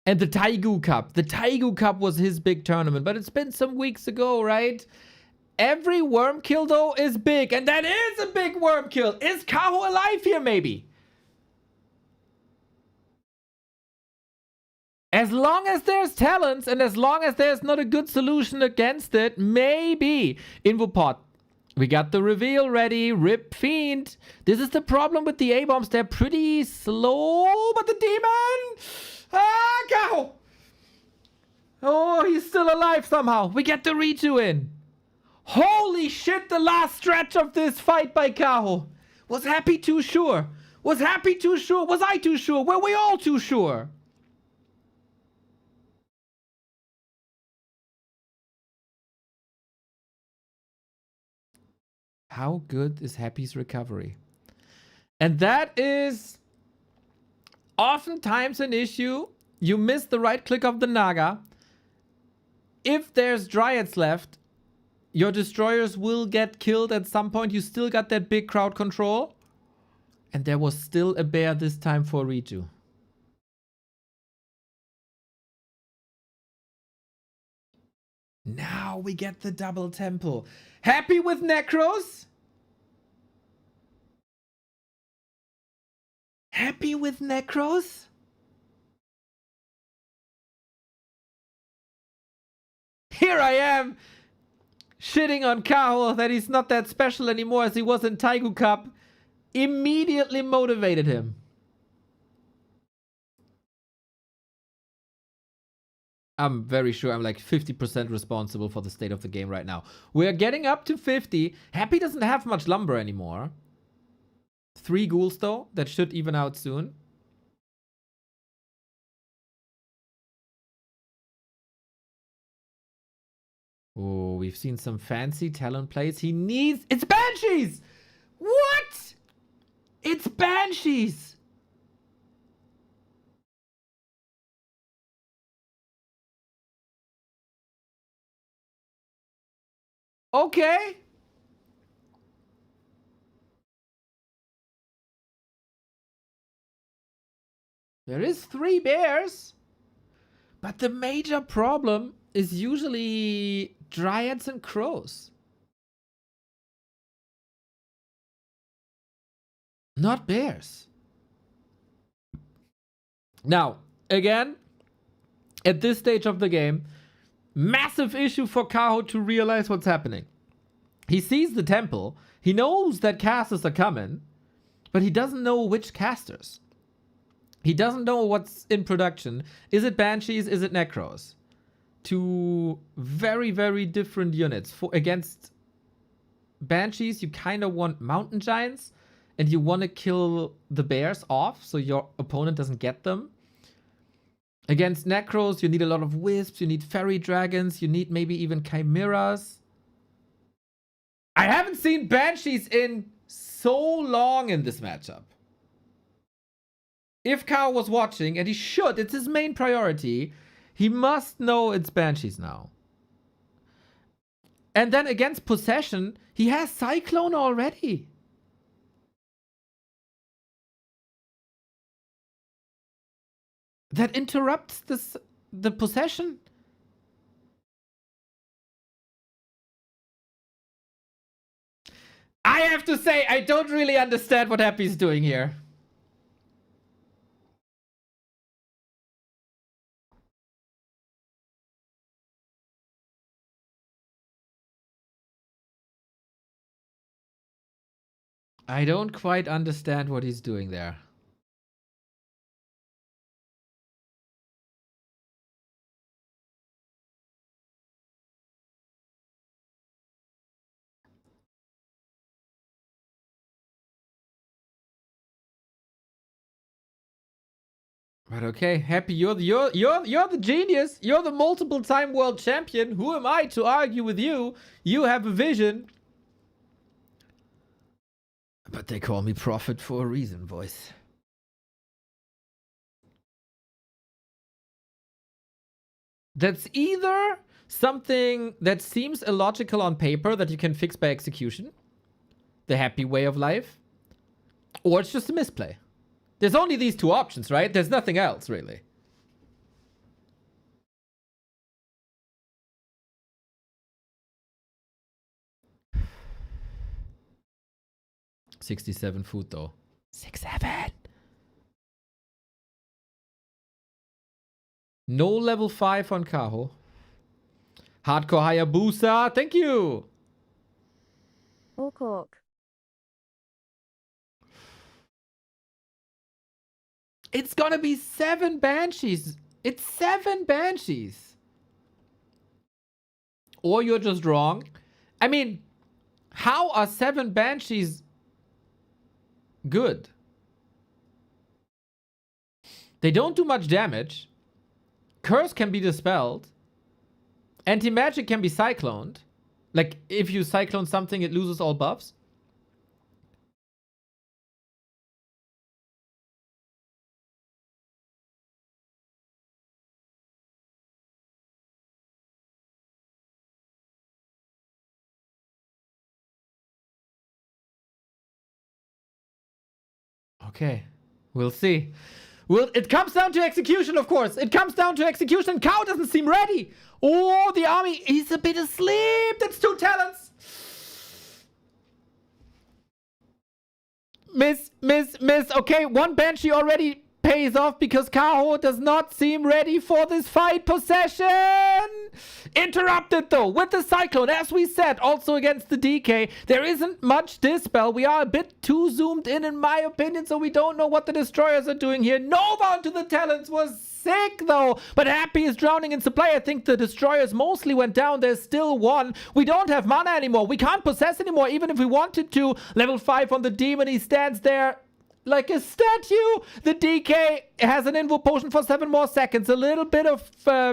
And the Taigu Cup. The Taigu Cup was his big tournament, but it's been some weeks ago, right? Every worm kill, though, is big. And that is a big worm kill. Is Kaho alive here, maybe? As long as there's talents, and as long as there's not a good solution against it, maybe. Invopod. We got the reveal ready. Rip Fiend. This is the problem with the A-bombs. They're pretty slow, but the demon... Ah, Kaho! Oh, he's still alive somehow. We get the Ritu in. Holy shit, the last stretch of this fight by Kaho. Was Happy too sure? Was Happy too sure? Was I too sure? Were we all too sure? How good is Happy's recovery? And that is oftentimes an issue. You miss the right click of the Naga. If there's Dryads left, your destroyers will get killed at some point. You still got that big crowd control. And there was still a bear this time for Riju. Now we get the double temple. Happy with Necros? Happy with Necros? Here I am, shitting on Kaho that he's not that special anymore as he was in Taigu Cup. Immediately motivated him. I'm very sure I'm like 50% responsible for the state of the game right now. We're getting up to 50. Happy doesn't have much lumber anymore. 3 ghouls though, that should even out soon. Oh, we've seen some fancy talent plays. He needs... It's Banshees! What? It's Banshees! Okay. There is 3 bears. But the major problem is usually Dryads and Crows. Not bears. Now, again, at this stage of the game, massive issue for Kaho to realize what's happening. He sees the temple. He knows that casters are coming, but he doesn't know which casters. He doesn't know what's in production. Is it Banshees? Is it Necros? 2 very, very different units. For against Banshees, you kind of want Mountain Giants, and you want to kill the bears off so your opponent doesn't get them. Against Necros, you need a lot of Wisps, you need Fairy Dragons, you need maybe even Chimeras. I haven't seen Banshees in so long in this matchup. If Kao was watching, and he should, it's his main priority, he must know it's Banshees now. And then against Possession, he has Cyclone already. That interrupts the Possession. I have to say, I don't really understand what Happy's doing here. I don't quite understand what he's doing there. But okay, Happy, you're the genius. You're the multiple-time world champion. Who am I to argue with you? You have a vision. But they call me Prophet for a reason, boys. That's either something that seems illogical on paper that you can fix by execution, the Happy way of life, or it's just a misplay. There's only these 2 options, right? There's nothing else, really. $67 food, though. 6-7. No level 5 on Kaho. Hardcore Hayabusa, thank you. Orc. It's gonna be 7 Banshees. It's 7 Banshees. Or you're just wrong. I mean, how are 7 Banshees good? They don't do much damage. Curse can be dispelled. Anti-magic can be cycloned. Like, if you cyclone something, it loses all buffs. Okay, we'll see. Well, it comes down to execution, of course. It comes down to execution. Cow doesn't seem ready. Oh, the army is a bit asleep. That's 2 talents. Miss. Okay, 1 Banshee already pays off because Kaho does not seem ready for this fight. Possession! Interrupted though with the Cyclone, as we said, also against the DK. There isn't much dispel. We are a bit too zoomed in my opinion, so we don't know what the Destroyers are doing here. Nova onto the talents was sick though, but Happy is drowning in supply. I think the Destroyers mostly went down. There's still 1. We don't have mana anymore. We can't possess anymore, even if we wanted to. Level 5 on the Demon. He stands there like a statue. The DK has an invo potion for 7 more seconds. A little bit of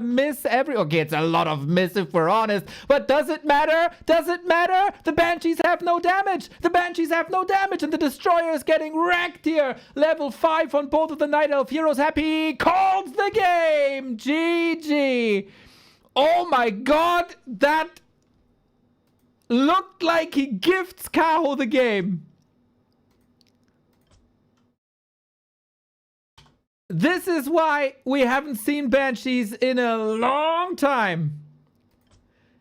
miss okay, it's a lot of miss if we're honest. But does it matter? Does it matter? The Banshees have no damage. The Banshees have no damage. And the Destroyer is getting wrecked here. Level 5 on both of the Night Elf heroes. Happy calls the game. GG. Oh my god. That looked like he gifts Kaho the game. This is why we haven't seen Banshees in a long time.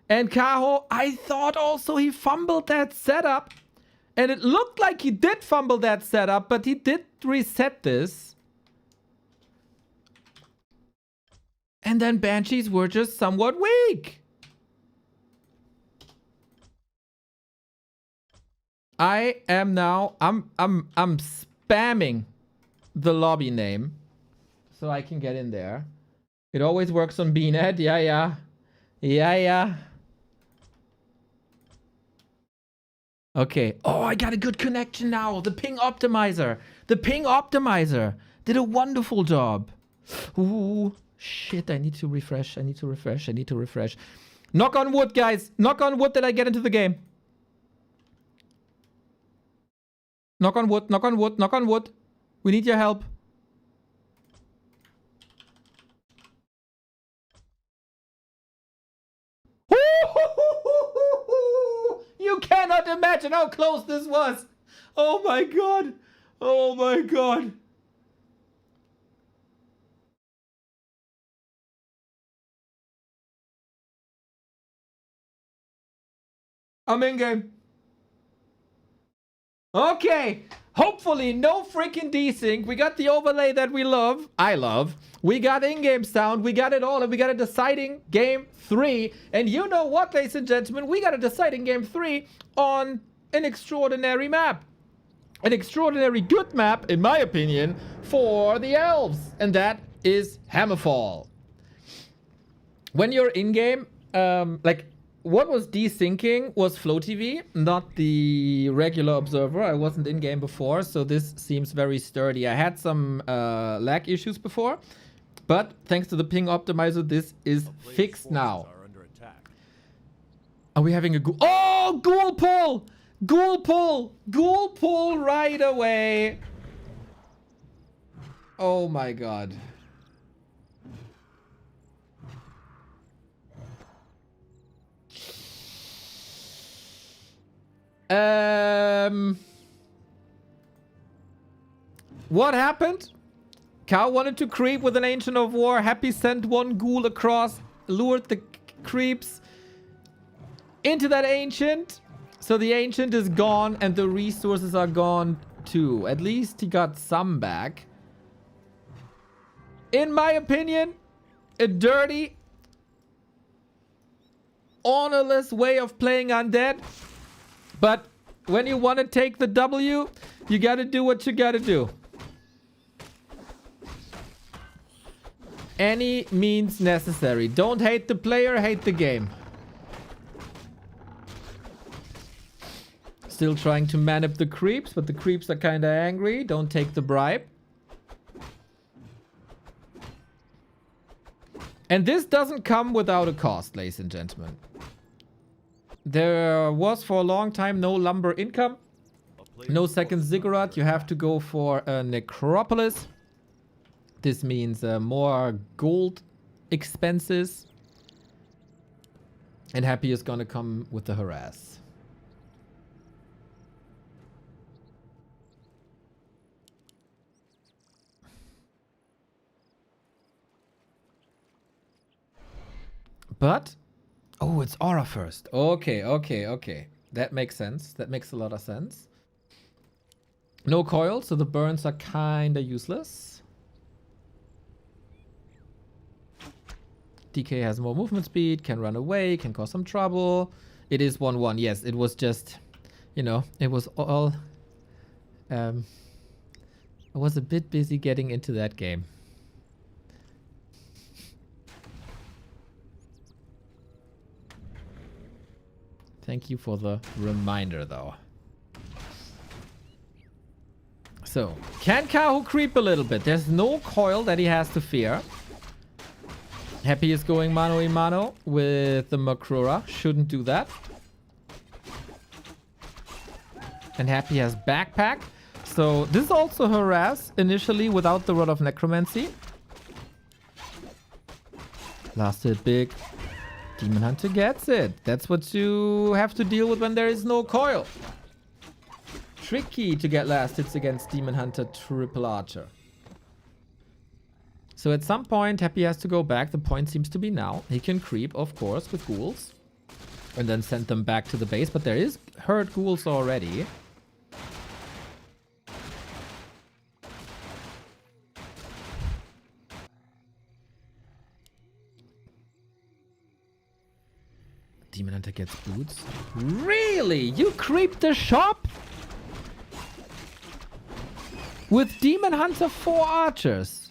And Kaho, I thought also he fumbled that setup. And it looked like he did fumble that setup, but he did reset this. And then Banshees were just somewhat weak. I am now, I'm spamming the lobby name so I can get in there. It always works on BNet. Yeah. Okay. Oh, I got a good connection now. The ping optimizer. The ping optimizer did a wonderful job. Ooh, shit. I need to refresh. Knock on wood, guys. Knock on wood that I get into the game. Knock on wood. We need your help. You cannot imagine how close this was. Oh my god. I'm in game. Okay. Hopefully no freaking desync. We got the overlay that we love. I love. We got in-game sound. We got it all. And we got a deciding game 3. And you know what, ladies and gentlemen? We got a deciding game 3 on an extraordinary map. An extraordinary good map, in my opinion, for the elves. And that is Hammerfall. When you're in-game, what was desyncing was FlowTV, not the regular observer. I wasn't in-game before, so this seems very sturdy. I had some lag issues before, but thanks to the ping optimizer, this is fixed now. Are we having a ghoul? Oh, ghoul pull! Ghoul pull right away. Oh my god. What happened? Cow wanted to creep with an Ancient of War. Happy sent 1 ghoul across, lured the creeps into that Ancient. So the Ancient is gone and the resources are gone too. At least he got some back. In my opinion, a dirty, honorless way of playing undead. But when you want to take the W, you got to do what you got to do. Any means necessary. Don't hate the player, hate the game. Still trying to man up the creeps, but the creeps are kind of angry. Don't take the bribe. And this doesn't come without a cost, ladies and gentlemen. There was for a long time no lumber income. No second ziggurat. You have to go for a necropolis. This means more gold expenses. And Happy is gonna come with the harass. But, oh, it's aura first. Okay, okay, okay. That makes sense. That makes a lot of sense. No coil, so the burns are kinda useless. DK has more movement speed, can run away, can cause some trouble. It is 1-1. Yes, it was just, you know, it was all... I was a bit busy getting into that game. Thank you for the reminder, though. So, can Kahu creep a little bit? There's no coil that he has to fear. Happy is going mano a mano with the Makrura. Shouldn't do that. And Happy has backpack. So, this is also harass initially without the Rod of Necromancy. Last hit big. Demon Hunter gets it. That's what you have to deal with when there is no coil. Tricky to get last hits against Demon Hunter Triple Archer. So at some point, Happy has to go back. The point seems to be now. He can creep, of course, with ghouls. And then send them back to the base. But there is herd ghouls already. Demon Hunter gets boots. Really? You creeped the shop? With Demon Hunter 4 archers.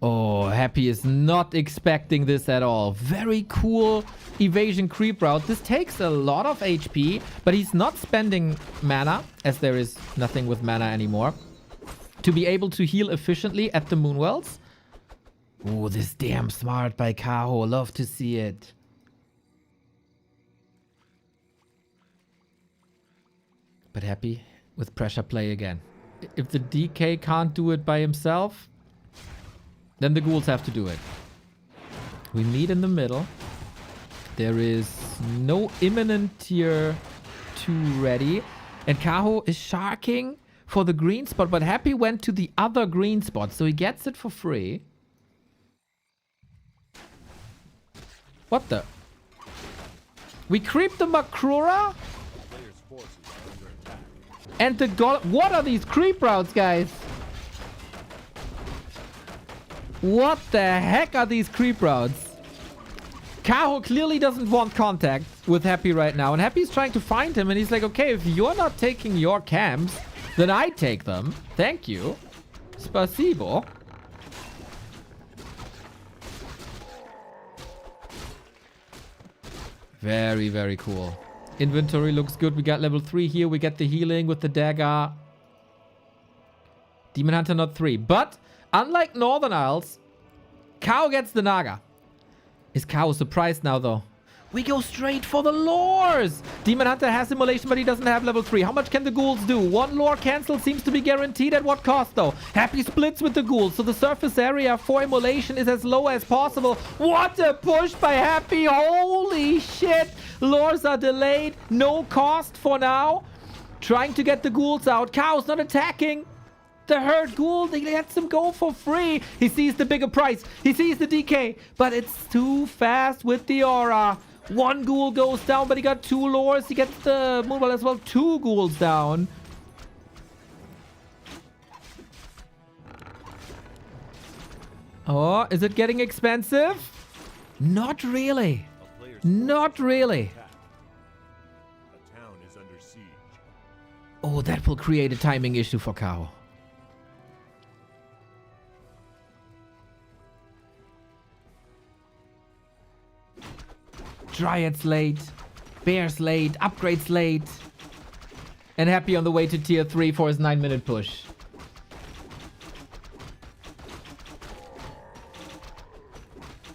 Oh, Happy is not expecting this at all. Very cool evasion creep route. This takes a lot of HP, but he's not spending mana, as there is nothing with mana anymore, to be able to heal efficiently at the Moonwells. Oh, this damn smart by Kaho. Love to see it. But Happy with pressure play again. If the DK can't do it by himself, then the ghouls have to do it. We meet in the middle. There is no imminent tier 2 ready. And Kaho is sharking for the green spot, but Happy went to the other green spot, so he gets it for free. What the? We creep the Makrura? And the what are these creep routes, guys? What the heck are these creep routes? Kaho clearly doesn't want contact with Happy right now. And Happy's trying to find him. And he's like, okay, if you're not taking your camps, then I take them. Thank you. Spasibo. Very, very cool. Inventory looks good. We got level 3 here. We get the healing with the dagger. Demon Hunter not 3. But, unlike Northern Isles, Kaho gets the Naga. Is Kaho surprised now, though? We go straight for the lores. Demon Hunter has immolation, but he doesn't have level 3. How much can the ghouls do? One lore cancel seems to be guaranteed. At what cost, though? Happy splits with the ghouls, so the surface area for immolation is as low as possible. What a push by Happy. Holy shit. Lores are delayed. No cost for now. Trying to get the ghouls out. Kaho's not attacking. The herd ghoul, he lets him go for free. He sees the bigger price. He sees the DK, but it's too fast with the aura. One ghoul goes down, but he got 2 lores. He gets the Moonwell as well. 2 ghouls down. Oh, is it getting expensive? Not really. Not really. The town is under siege. Oh, that will create a timing issue for Kaho. Dryads late, Bears late, upgrades late. And Happy on the way to tier 3 for his 9-minute push.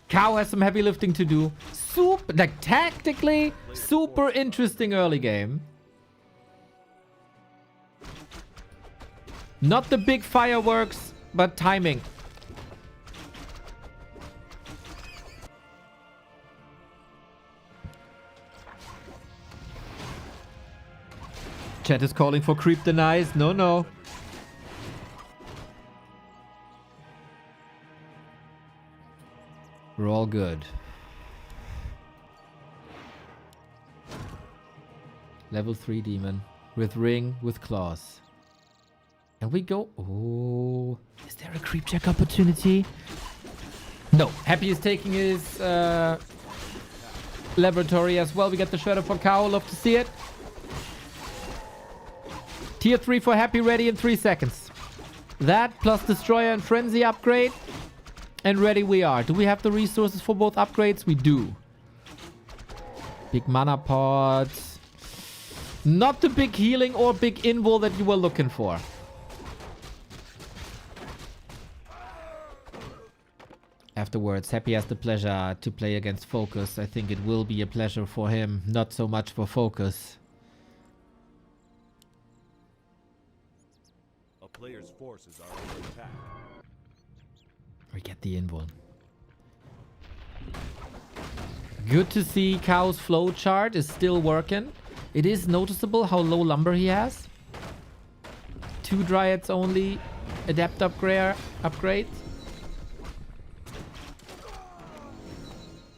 Cow has some heavy lifting to do. Super, like tactically, super interesting early game. Not the big fireworks, but timing. Chat is calling for creep denies. No, no. We're all good. Level 3 demon. With ring, with claws. And we go... Oh... Is there a creep check opportunity? No. Happy is taking his laboratory as well. We get the shredder for Cow. Love to see it. Tier 3 for Happy ready in 3 seconds. That plus Destroyer and Frenzy upgrade. And ready we are. Do we have the resources for both upgrades? We do. Big mana pods. Not the big healing or big invul that you were looking for. Afterwards, Happy has the pleasure to play against Focus. I think it will be a pleasure for him. Not so much for Focus. A player's forces are under attack. We get the invul. Good to see Cow's flow chart is still working. It is noticeable how low lumber he has. 2 dryads only. Adept upgrade.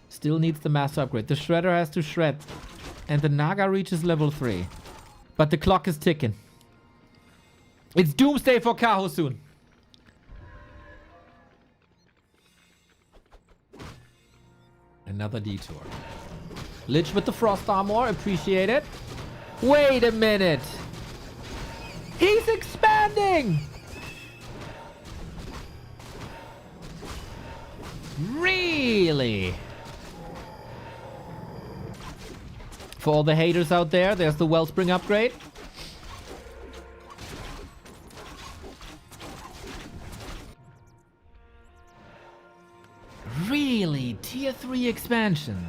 Still needs the master upgrade. The shredder has to shred. And the Naga reaches level 3. But the clock is ticking. It's doomsday for Kaho soon. Another detour. Lich with the frost armor. Appreciate it. Wait a minute. He's expanding. Really? For all the haters out there, there's the Wellspring upgrade. Really? Tier 3 expansion.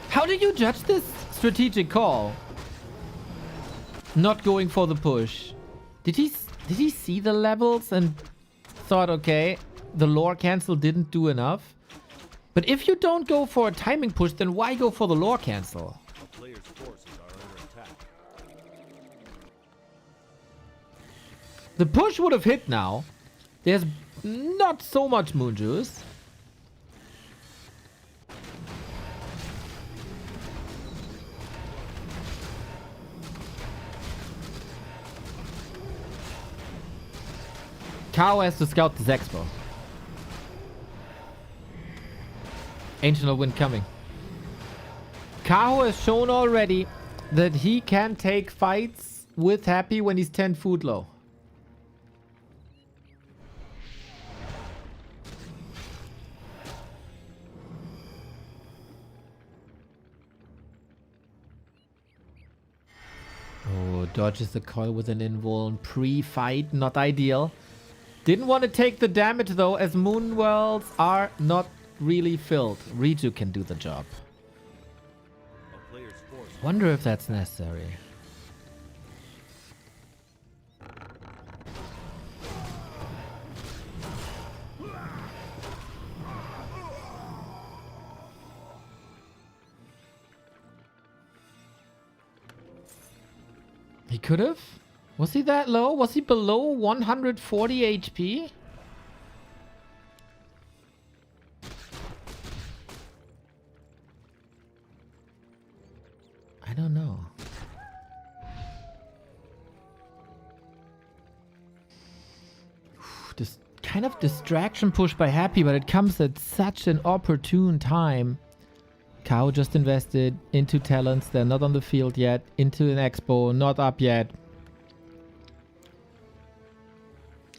How do you judge this strategic call? Not going for the push. Did he see the levels and thought, okay, the lore cancel didn't do enough? But if you don't go for a timing push, then why go for the lore cancel? A player's forces are under attack. The push would have hit now. There's not so much moon juice. Cow has to scout this expo. Ancient of Wind coming. Kaho has shown already that he can take fights with Happy when he's 10 food low. Oh, dodges the coil with an invuln pre-fight. Not ideal. Didn't want to take the damage though, as moon wells are not really filled. Riju can do the job. A player's force. Wonder if that's necessary. He could have? Was he that low? Was he below 140 HP? I don't know. This kind of distraction push by Happy, but it comes at such an opportune time. Cow just invested into talents. They're not on the field yet. Into an expo. Not up yet.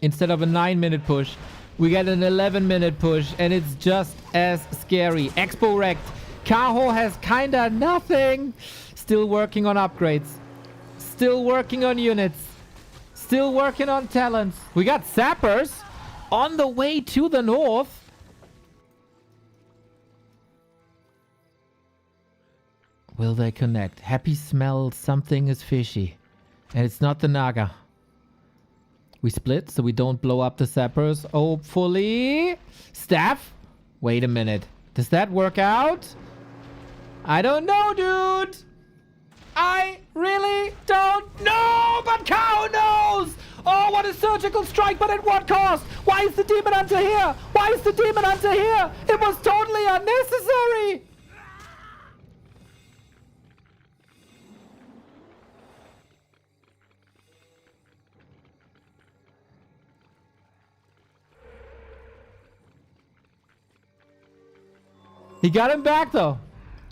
Instead of a 9-minute push, we get an 11-minute push, and it's just as scary. Expo wrecked. Kaho has kinda nothing. Still working on upgrades. Still working on units. Still working on talents. We got sappers on the way to the north. Will they connect? Happy smells something is fishy. And it's not the Naga. We split so we don't blow up the sappers. Hopefully. Staff? Wait a minute. Does that work out? I don't know, dude. I really don't know. But Cow knows. Oh, what a surgical strike, but at what cost? Why is the Demon Hunter here? Why is the Demon Hunter here? It was totally unnecessary. He got him back, though.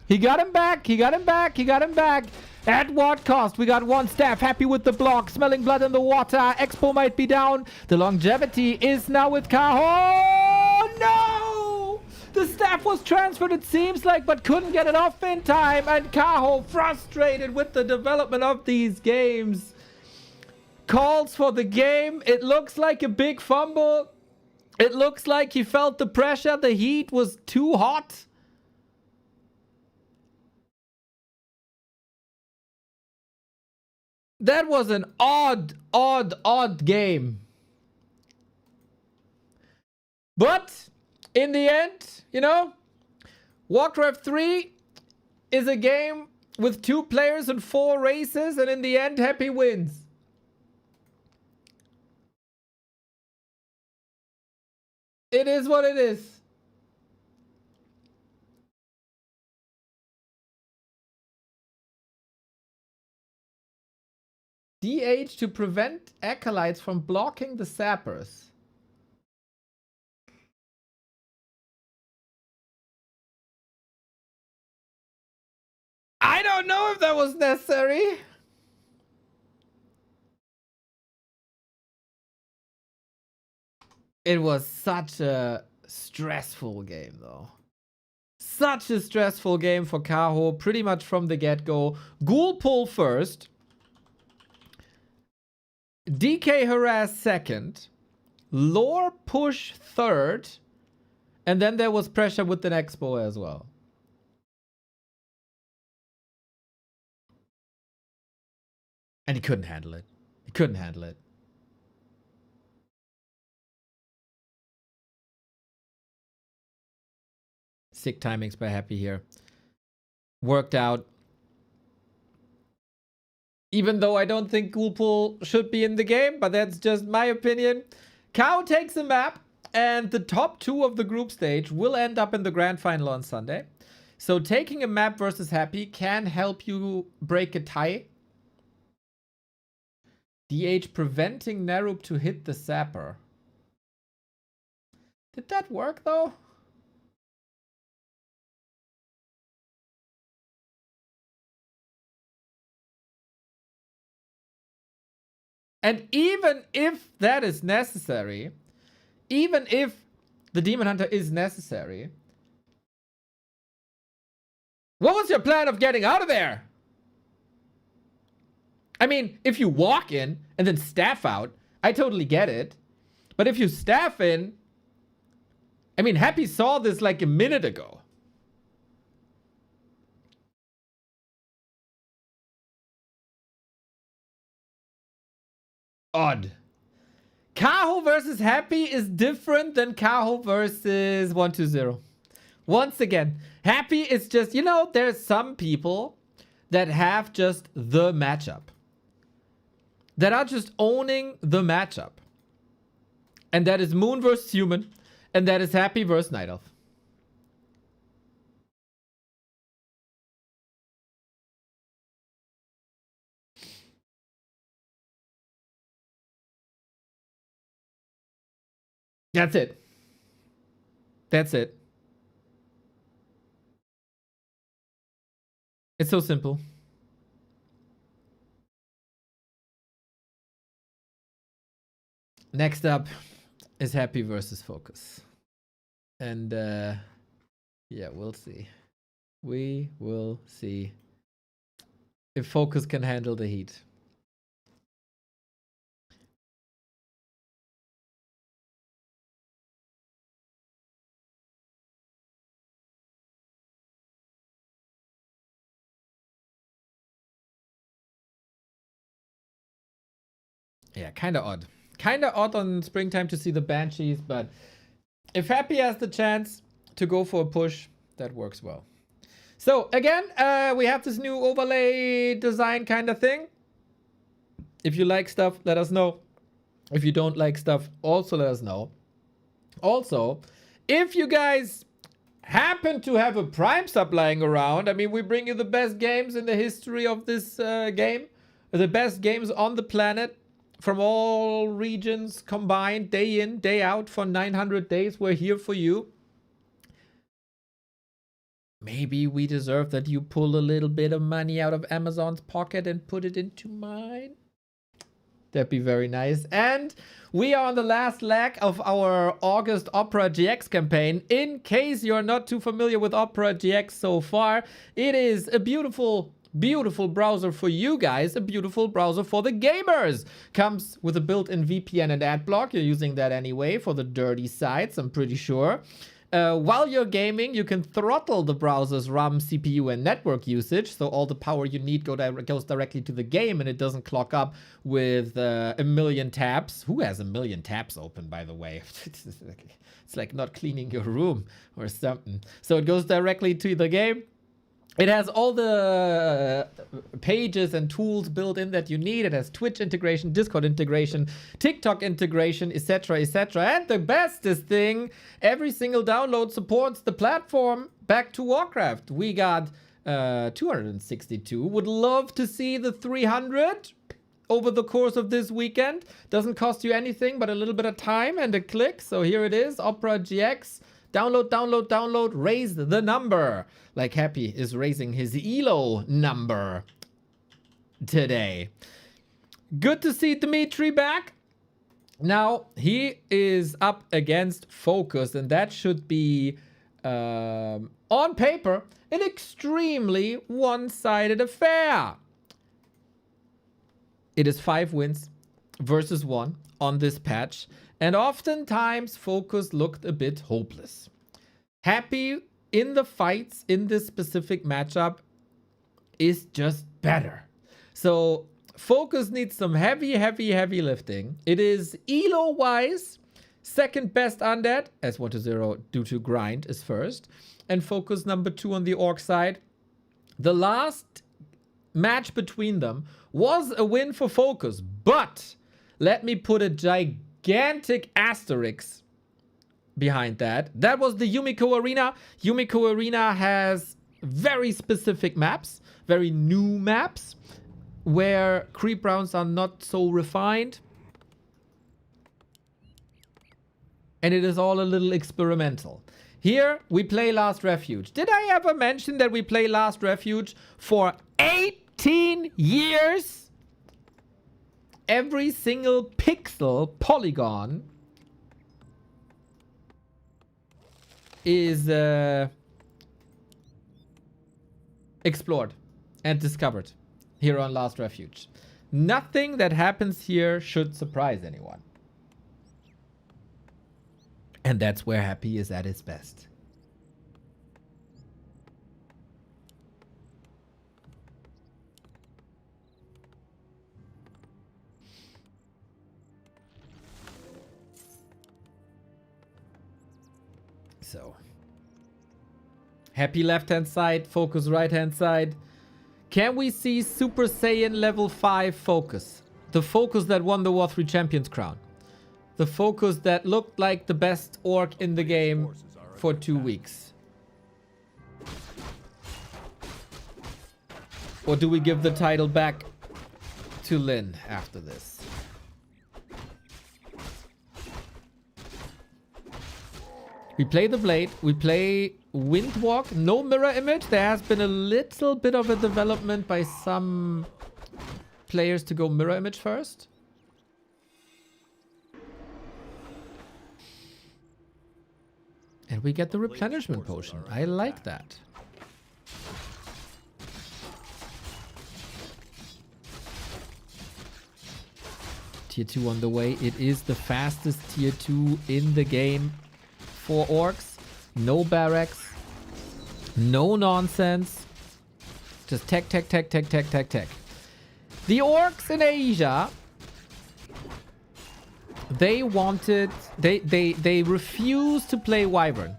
He got him back. He got him back. He got him back. At what cost? We got one staff. Happy with the block. Smelling blood in the water. Expo might be down. The longevity is now with Cajo. No! The staff was transferred, it seems like, but couldn't get it off in time. And Cajo, frustrated with the development of these games, calls for the game. It looks like a big fumble. It looks like he felt the pressure. The heat was too hot. That was an odd game. But in the end, you know, Warcraft 3 is a game with 2 players and 4 races, and in the end, Happy wins. It is what it is. DH to prevent acolytes from blocking the sappers. I don't know if that was necessary. It was such a stressful game, though. Such a stressful game for Cajo, pretty much from the get-go. Ghoul pull first. DK harass second. Lore push third. And then there was pressure with the Expo as well. And he couldn't handle it. He couldn't handle it. Sick timings by Happy here. Worked out. Even though I don't think Ghoulpool should be in the game, but that's just my opinion. Cow takes a map, and the top 2 of the group stage will end up in the grand final on Sunday. So taking a map versus Happy can help you break a tie. DH preventing Narup to hit the Sapper. Did that work, though? And even if that is necessary, even if the Demon Hunter is necessary, what was your plan of getting out of there? I mean, if you walk in and then staff out, I totally get it. But if you staff in, I mean, Happy saw this like a minute ago. Odd. Cajo versus Happy is different than Cajo versus 120. Once again, Happy is just, you know, there's some people that have just the matchup. That are just owning the matchup. And that is Moon versus Human. And that is Happy versus Night Elf. That's it. That's it. It's so simple. Next up is Happy versus Focus. And yeah, we'll see. We will see if Focus can handle the heat. Yeah, kind of odd. Kind of odd on Springtime to see the Banshees, but if Happy has the chance to go for a push, that works well. So again, we have this new overlay design kind of thing. If you like stuff, let us know. If you don't like stuff, also let us know. Also, if you guys happen to have a Prime sub lying around, I mean, we bring you the best games in the history of this game. The best games on the planet from all regions combined, day in, day out for 900 days. We're here for you. Maybe we deserve that you pull a little bit of money out of Amazon's pocket and put it into mine. That'd be very nice. And we are on the last leg of our August OperaGX campaign. In case you're not too familiar with OperaGX so far, it is a beautiful browser for you guys, a beautiful browser for the gamers. Comes with a built-in VPN and ad block. You're using that anyway for the dirty sites, I'm pretty sure. While you're gaming, you can throttle the browser's RAM, CPU, and network usage, so all the power you need goes directly to the game, and it doesn't clog up with a million tabs. Who has a million tabs open, by the way? It's like not cleaning your room or something. So it goes directly to the game. It has all the pages and tools built in that you need. It has Twitch integration, Discord integration, TikTok integration, etc., etc. And the bestest thing, every single download supports the platform back to Warcraft. We got 262. Would love to see the 300 over the course of this weekend. Doesn't cost you anything but a little bit of time and a click. So here it is, OperaGX. Download, download, download, raise the number. Like Happy is raising his ELO number today. Good to see Dimitri back. Now, he is up against Focus, and that should be, on paper, an extremely one-sided affair. It is 5 wins versus 1 on this patch. And oftentimes, Focus looked a bit hopeless. Happy in the fights in this specific matchup is just better. So Focus needs some heavy lifting. It is elo-wise, second best undead, as 1-0 due to grind is first. And Focus number 2 on the orc side. The last match between them was a win for Focus, but let me put a gigantic asterisk behind that. That was the Yumiko Arena. Yumiko Arena has very specific maps, very new maps, where creep rounds are not so refined. And it is all a little experimental. Here, we play Last Refuge. Did I ever mention that we play Last Refuge for 18 years? Every single pixel polygon is explored and discovered here on Last Refuge. Nothing that happens here should surprise anyone. And that's where Happy is at his best. So, Happy left-hand side, Focus right-hand side. Can we see Super Saiyan level 5 Focus? The Focus that won the War 3 Champions crown. The Focus that looked like the best orc in the game for 2 weeks. Or do we give the title back to Lin after this? We play the Blade, we play Windwalk, no mirror image. There has been a little bit of a development by some players to go mirror image first. And we get the replenishment potion. I like that. tier 2 on the way. It is the fastest tier 2 in the game for orcs. No barracks. No nonsense. Just tech, tech, tech, tech, tech, tech, tech. The orcs in Asia, they wanted... They refused to play Wyvern.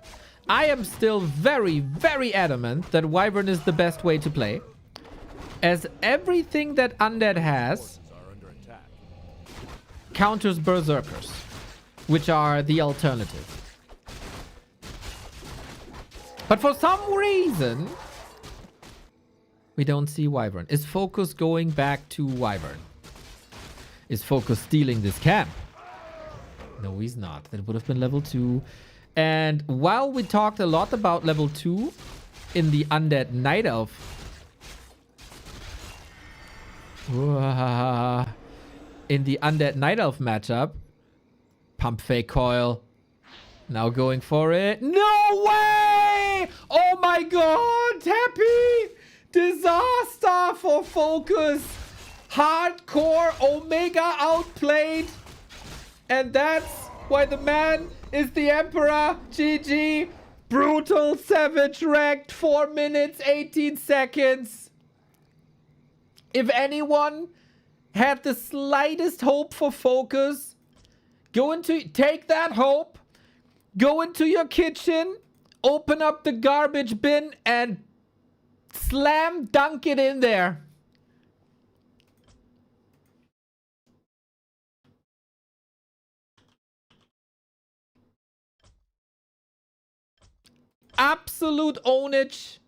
I am still very, very adamant that Wyvern is the best way to play. As everything that Undead has counters Berserkers, which are the alternative. But for some reason, we don't see Wyvern. Is Focus going back to Wyvern? Is Focus stealing this camp? No, he's not. That would have been level 2. And while we talked a lot about level 2 in the Undead Night Elf, in the Undead Night Elf matchup, Pump Fake Coil, now going for it. No way! Oh my god! Happy! Disaster for Focus! Hardcore Omega outplayed! And that's why the man is the Emperor. GG. Brutal, savage, wrecked. 4 minutes, 18 seconds. If anyone had the slightest hope for Focus, take that hope, go into your kitchen, open up the garbage bin, and slam dunk it in there. Absolute ownage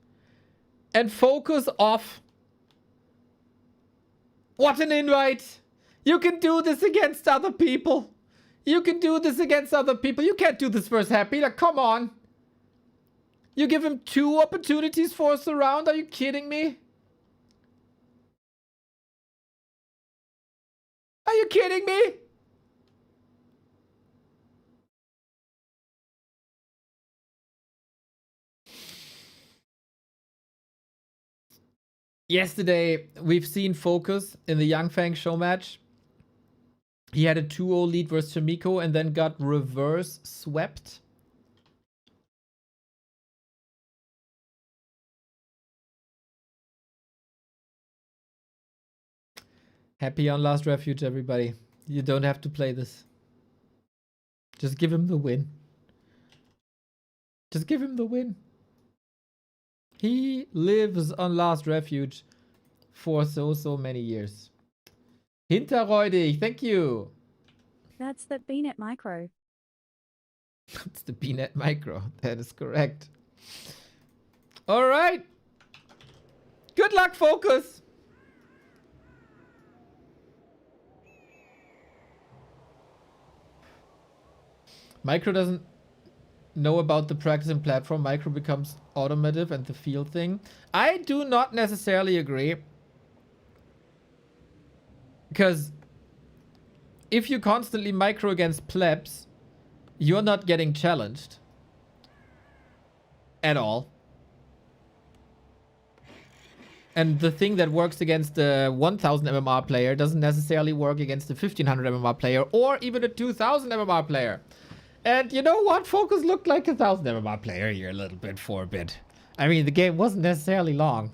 and Focus off. What an invite. You can do this against other people. You can do this against other people. You can't do this first Happy. Like, come on. You give him 2 opportunities for a surround. Are you kidding me? Are you kidding me? Yesterday, we've seen Focus in the Yang Fang show match. He had a 2-0 lead versus Shamiko and then got reverse swept. Happy on Last Refuge, everybody. You don't have to play this. Just give him the win. Just give him the win. He lives on Last Refuge for so many years. Hinterreudig, thank you. That's the BNet Micro. That's the BNet Micro. That is correct. All right. Good luck, Focus. Micro doesn't know about the practicing platform. Micro becomes automotive and the field thing. I do not necessarily agree. Because if you constantly micro against plebs, you're not getting challenged. At all. And the thing that works against the 1000 MMR player doesn't necessarily work against the 1500 MMR player or even a 2000 MMR player. And you know what? Focus looked like a 1000 MMR player here a little bit for a bit. I mean, the game wasn't necessarily long.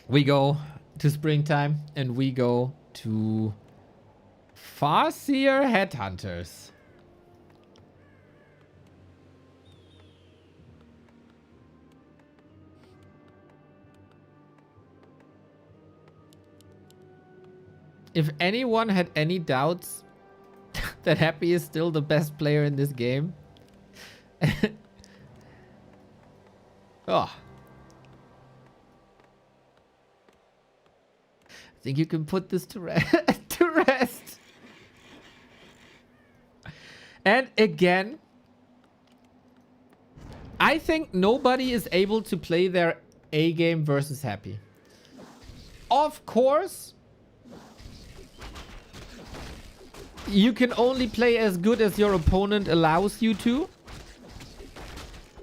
We go to springtime and we go to Farseer Headhunters. If anyone had any doubts that Happy is still the best player in this game. Oh. I think you can put this to rest. And again, I think nobody is able to play their A game versus Happy. Of course, you can only play as good as your opponent allows you to.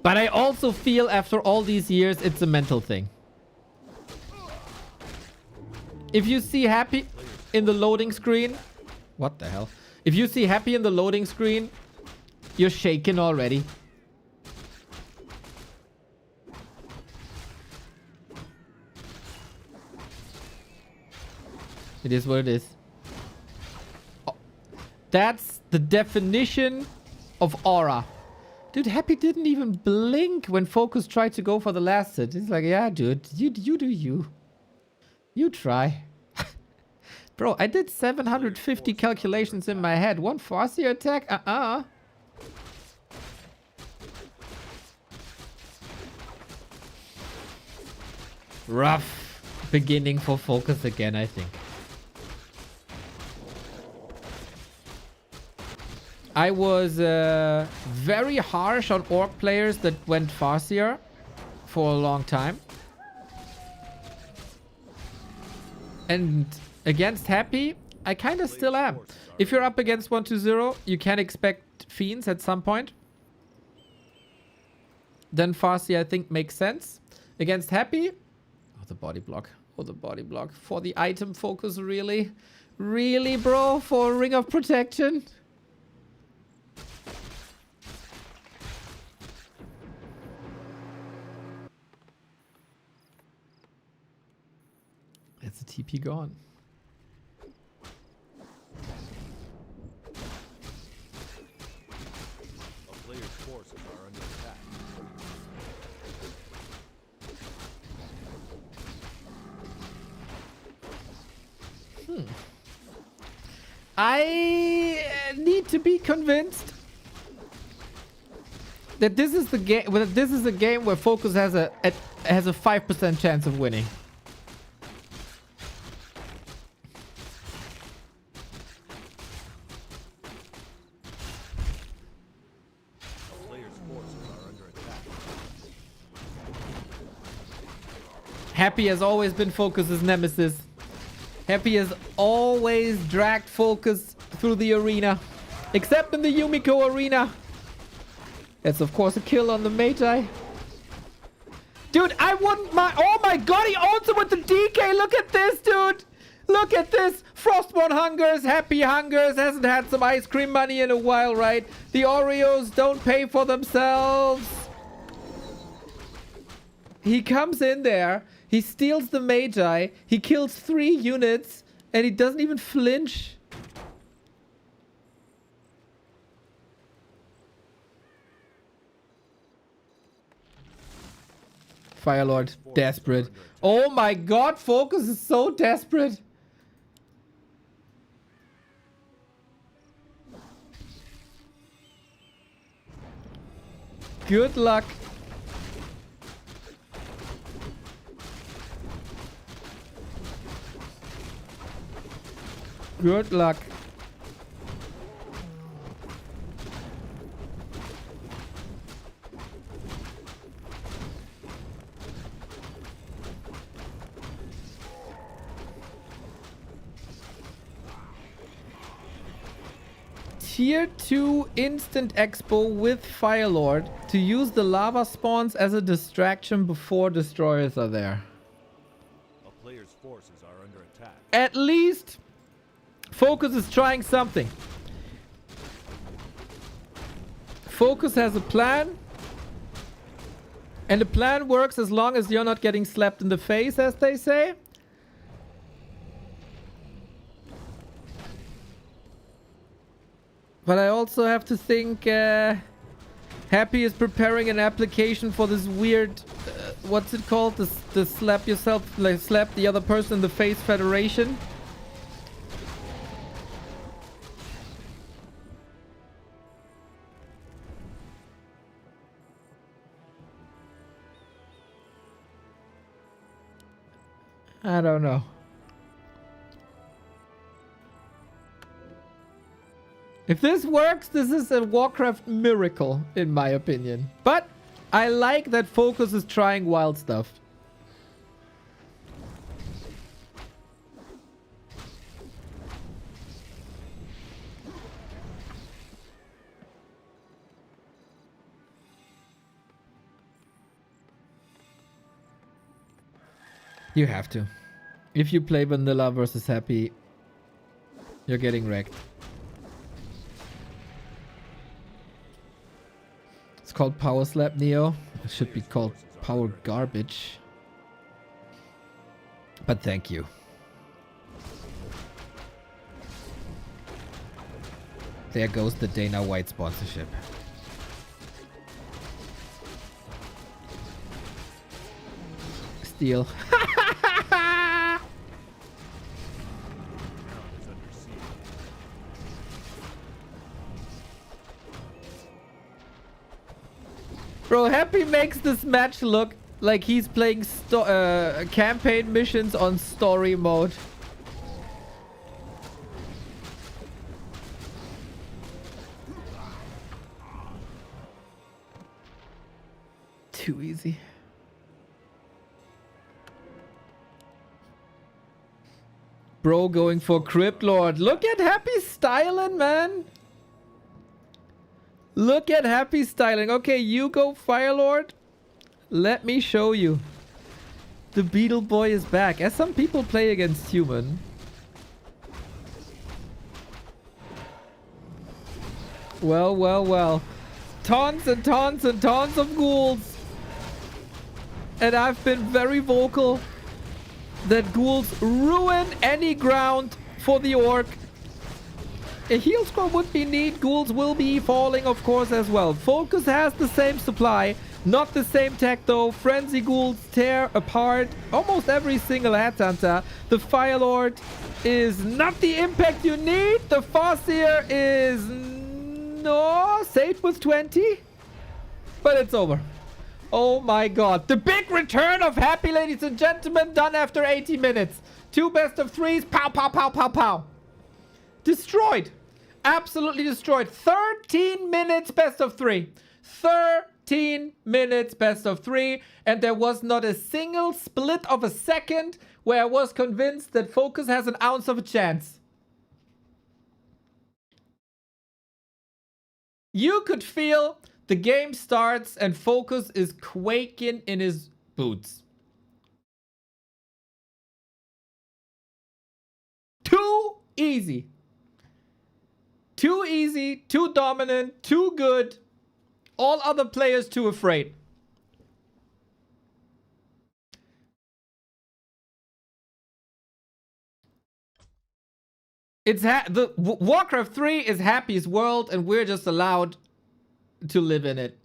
But I also feel after all these years, it's a mental thing. If you see Happy... in the loading screen, what the hell? If you see happy in the loading screen, you're shaking already. It is what it is. Oh, that's the definition of aura. Dude, Happy didn't even blink when Focus tried to go for the last hit. It's like, yeah, dude, you do you. You try. Bro, I did 750 calculations in my head. One Farseer attack? Rough beginning for Focus again, I think. I was very harsh on Orc players that went Farseer for a long time. And against Happy, I kind of still am. If you're up against 1-2-0, you can expect Fiends at some point. Then Farseer, I think, makes sense. Against Happy, oh, the body block. Oh, the body block. For the item focus, really? Really, bro? For a Ring of Protection? That's the TP gone. A player's forces are under attack. I need to be convinced that this is the game. This is a game where Focus has a 5% chance of winning. A player's forces are under attack. Happy has always been Focus's nemesis. Happy has always dragged Focus through the arena. Except in the Yumiko arena. That's of course a kill on the Magi. Dude, I want my... Oh my god, he owns it with the DK. Look at this, dude. Look at this. Frostborn hungers, Happy hungers. Hasn't had some ice cream money in a while, right? The Oreos don't pay for themselves. He comes in there. He steals the Magi. He kills 3 units. And he doesn't even flinch. Firelord, desperate. Oh my god, Focus is so desperate. Good luck. Good luck. Tier 2 instant expo with Firelord to use the lava spawns as a distraction before destroyers are there. A player's forces are under attack. At least Focus is trying something. Focus has a plan. And the plan works as long as you're not getting slapped in the face, as they say. But I also have to think Happy is preparing an application for this weird, what's it called? The slap yourself, like slap the other person in the face federation. I don't know. If this works, this is a Warcraft miracle, in my opinion. But I like that Focus is trying wild stuff. You have to. If you play vanilla versus Happy, You're getting wrecked. It's called Power Slap, Neo. It should be called Power Garbage. But thank you. There goes the Dana White sponsorship. Steal. Bro, Happy makes this match look like he's playing campaign missions on story mode. Too easy. Bro going for Crypt Lord. Look at Happy styling, man. Look at Happy styling. Okay, you go Fire Lord. Let me show you. The Beetle Boy is back. As some people play against Human. Well, well, well. Taunts and taunts and taunts of ghouls. And I've been very vocal that ghouls ruin any ground for the orc. A heal scroll would be neat. Ghouls will be falling, of course, as well. Focus has the same supply. Not the same tech, though. Frenzy ghouls tear apart almost every single headhunter. The Fire Lord is not the impact you need. The Farseer is... no, safe with 20. But it's over. Oh my god. The big return of Happy, ladies and gentlemen, done after 80 minutes. 2 best of 3s. Pow, pow, pow, pow, pow. Destroyed. Absolutely destroyed. 13 minutes best of 3. 13 minutes best of 3. And there was not a single split of a second where I was convinced that Focus has an ounce of a chance. You could feel the game starts and Focus is quaking in his boots. Too easy. Too easy, too dominant, too good. All other players too afraid. It's Warcraft 3 is Happy's world and we're just allowed to live in it.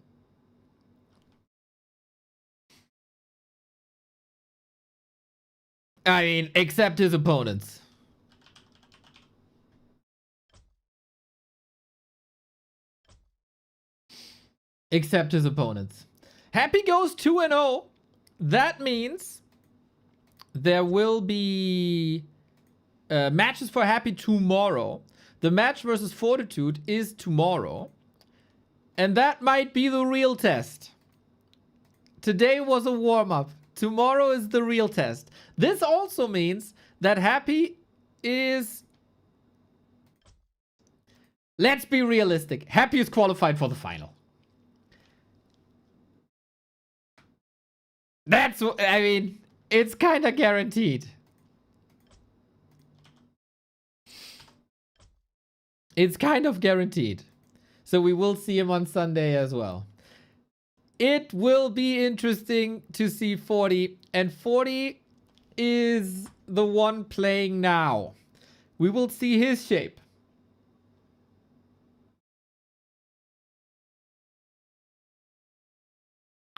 I mean, except his opponents. Except his opponents. Happy goes 2-0. That means there will be matches for Happy tomorrow. The match versus Fortitude is tomorrow. And that might be the real test. Today was a warm-up. Tomorrow is the real test. This also means that Happy is... let's be realistic. Happy is qualified for the final. That's, I mean, it's kind of guaranteed. It's kind of guaranteed. So we will see him on Sunday as well. It will be interesting to see FORTI. And FORTI is the one playing now. We will see his shape.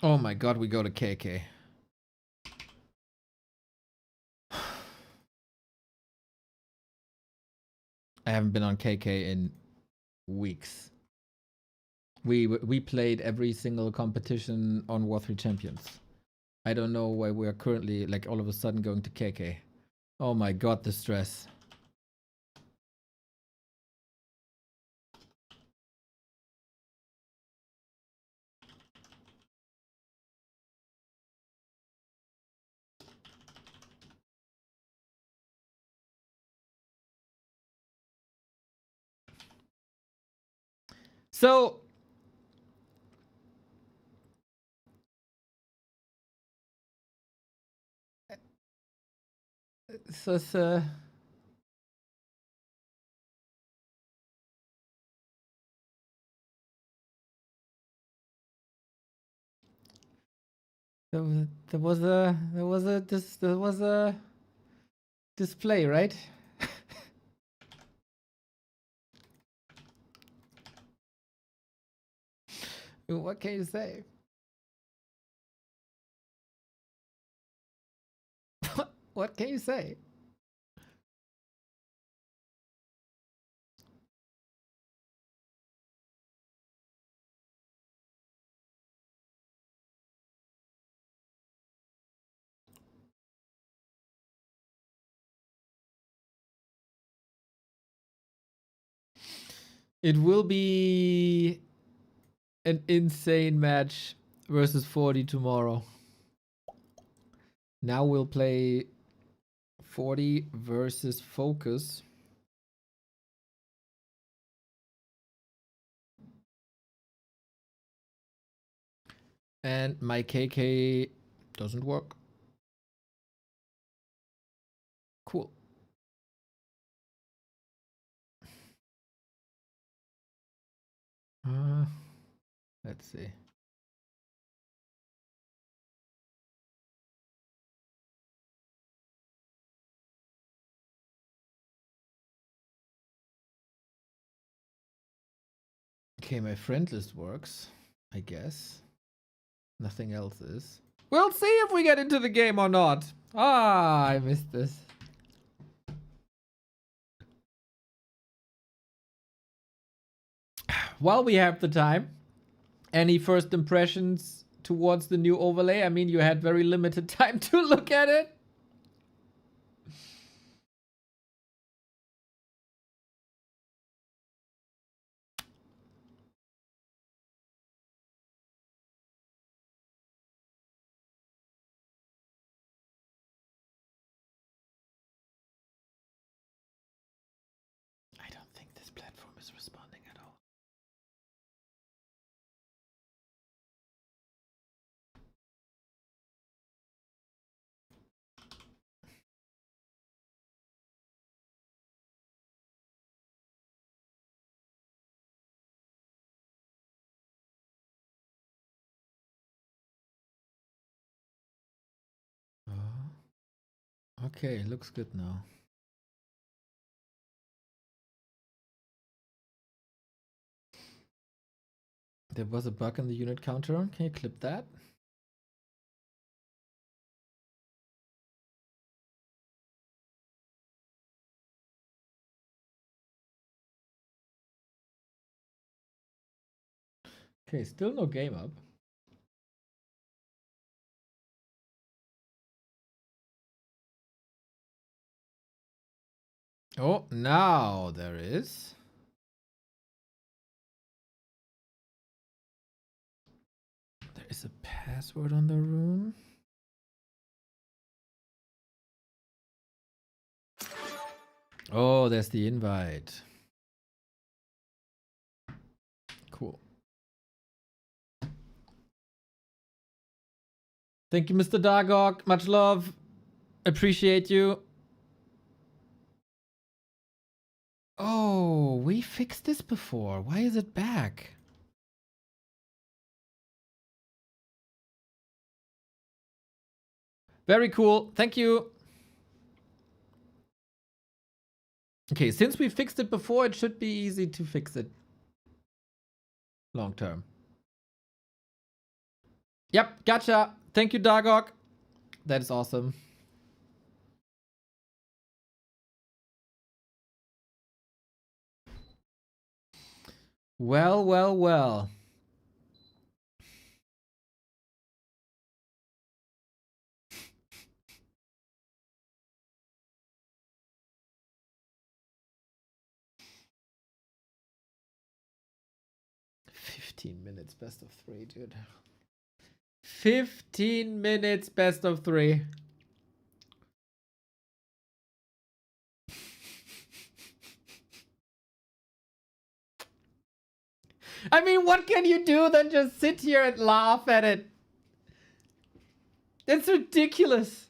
Oh my god, we go to KK. I haven't been on KK in weeks. We played every single competition on War 3 Champions. I don't know why we are currently, like, all of a sudden going to KK. Oh my god, the stress. So... there was a display, right? What can you say? What can you say? It will be an insane match versus FORTI tomorrow. Now we'll play FORTI versus Focus. And my KK doesn't work. Cool. Let's see. Okay, my friend list works, I guess. Nothing else is. We'll see if we get into the game or not. Ah, I missed this. While we have the time, any first impressions towards the new overlay? I mean, you had very limited time to look at it. I don't think this platform is responding at all. Okay, looks good now. There was a bug in the unit counter. Can you clip that? Okay, still no game up. Oh, now there is. There is a password on the room. Oh, there's the invite. Cool. Thank you, Mr. Dargok. Much love. Appreciate you. Oh, we fixed this before. Why is it back? Very cool. Thank you. Okay, since we fixed it before, it should be easy to fix it long term. Yep, gotcha. Thank you, Dargok. That is awesome. Well, well, well. Minutes, best of 3, dude. 15 minutes, best of 3. I mean, what can you do than just sit here and laugh at it? It's ridiculous.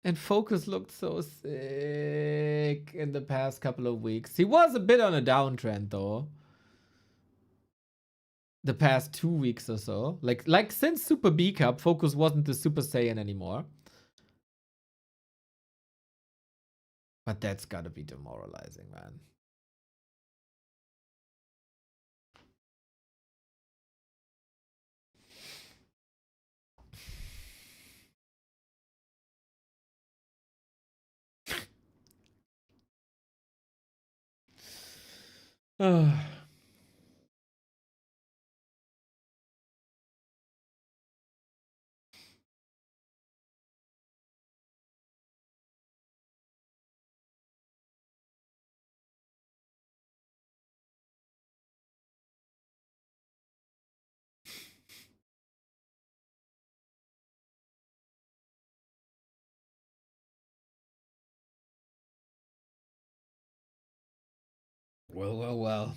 And Focus looked so sick in the past couple of weeks. He was a bit on a downtrend, though. the past 2 weeks or so. Like since Super B Cup, Focus wasn't the Super Saiyan anymore. But that's gotta be demoralizing, man. Well.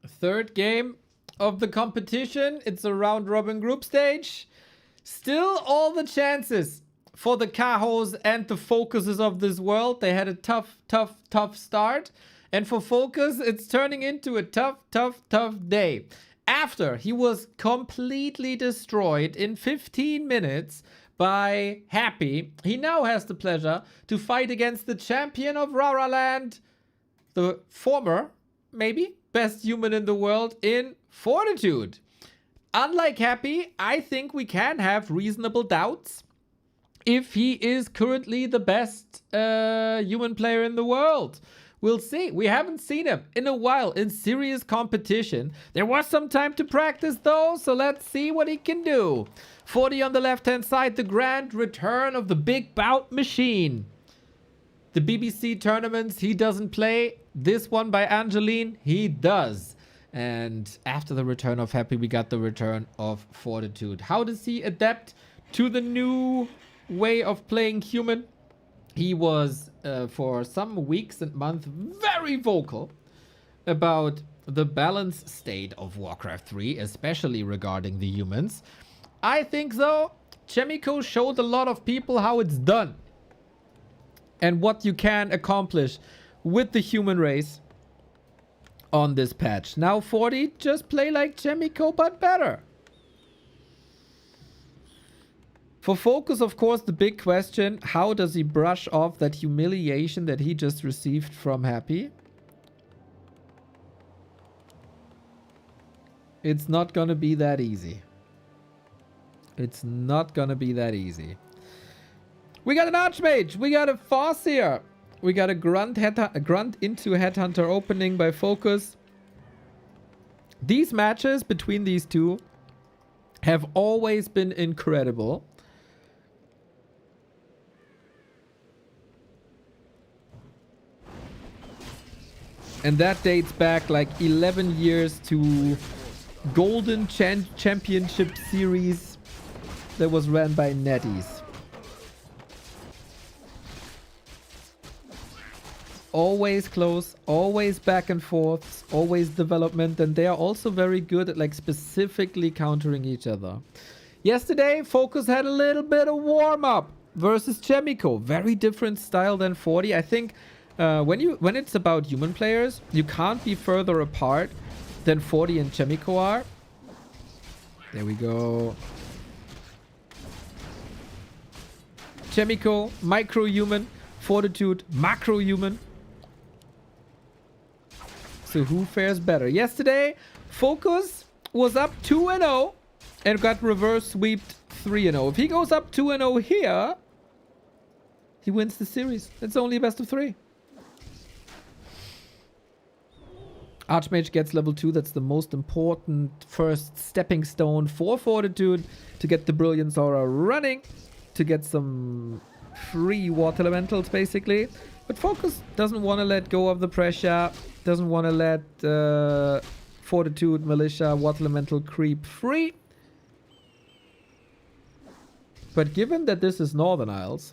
Third game of the competition. It's a round robin group stage. Still all the chances for the Cajos and the Focuses of this world. They had a tough start. And for Focus, it's turning into a tough day. After he was completely destroyed in 15 minutes by Happy, he now has the pleasure to fight against the champion of RARALAND, the former, maybe, best human in the world in Fortitude. Unlike Happy, I think we can have reasonable doubts if he is currently the best human player in the world. We'll see. We haven't seen him in a while in serious competition. There was some time to practice though, so let's see what he can do. FORTI on the left-hand side, the grand return of the big bout machine. The BBC tournaments, he doesn't play. This one by Angeline, he does. And after the return of Happy, we got the return of Fortitude. How does he adapt to the new way of playing human? He was, for some weeks and months, very vocal about the balance state of Warcraft 3, especially regarding the humans. I think, though, Chemico showed a lot of people how it's done and what you can accomplish with the human race on this patch. Now, FORTI, just play like Chemico, but better. For Focus, of course, the big question, how does he brush off that humiliation that he just received from Happy? It's not gonna be that easy. It's not gonna be that easy. We got an Archmage, we got a Farseer, we got a Grunt into Headhunter opening by Focus. These matches between these two have always been incredible. And that dates back like 11 years to Golden Championship Series that was ran by NetEase. Always close, always back and forth, always development, and they are also very good at like specifically countering each other. Yesterday, Focus had a little bit of warm-up versus Chemico. Very different style than FORTI. I think when it's about human players, you can't be further apart than FORTI and Chemico are. There we go. Chemico, micro-human. Fortitude, macro-human. So who fares better? Yesterday, Focus was up 2-0 and got reverse sweeped 3-0. If he goes up 2-0 here, he wins the series. It's only a best of 3. Archmage gets level 2. That's the most important first stepping stone for Fortitude to get the Brilliance Aura running, to get some free water elementals basically. But Focus doesn't want to let go of the pressure, doesn't want to let Fortitude, Militia, water elemental creep free. But given that this is Northern Isles,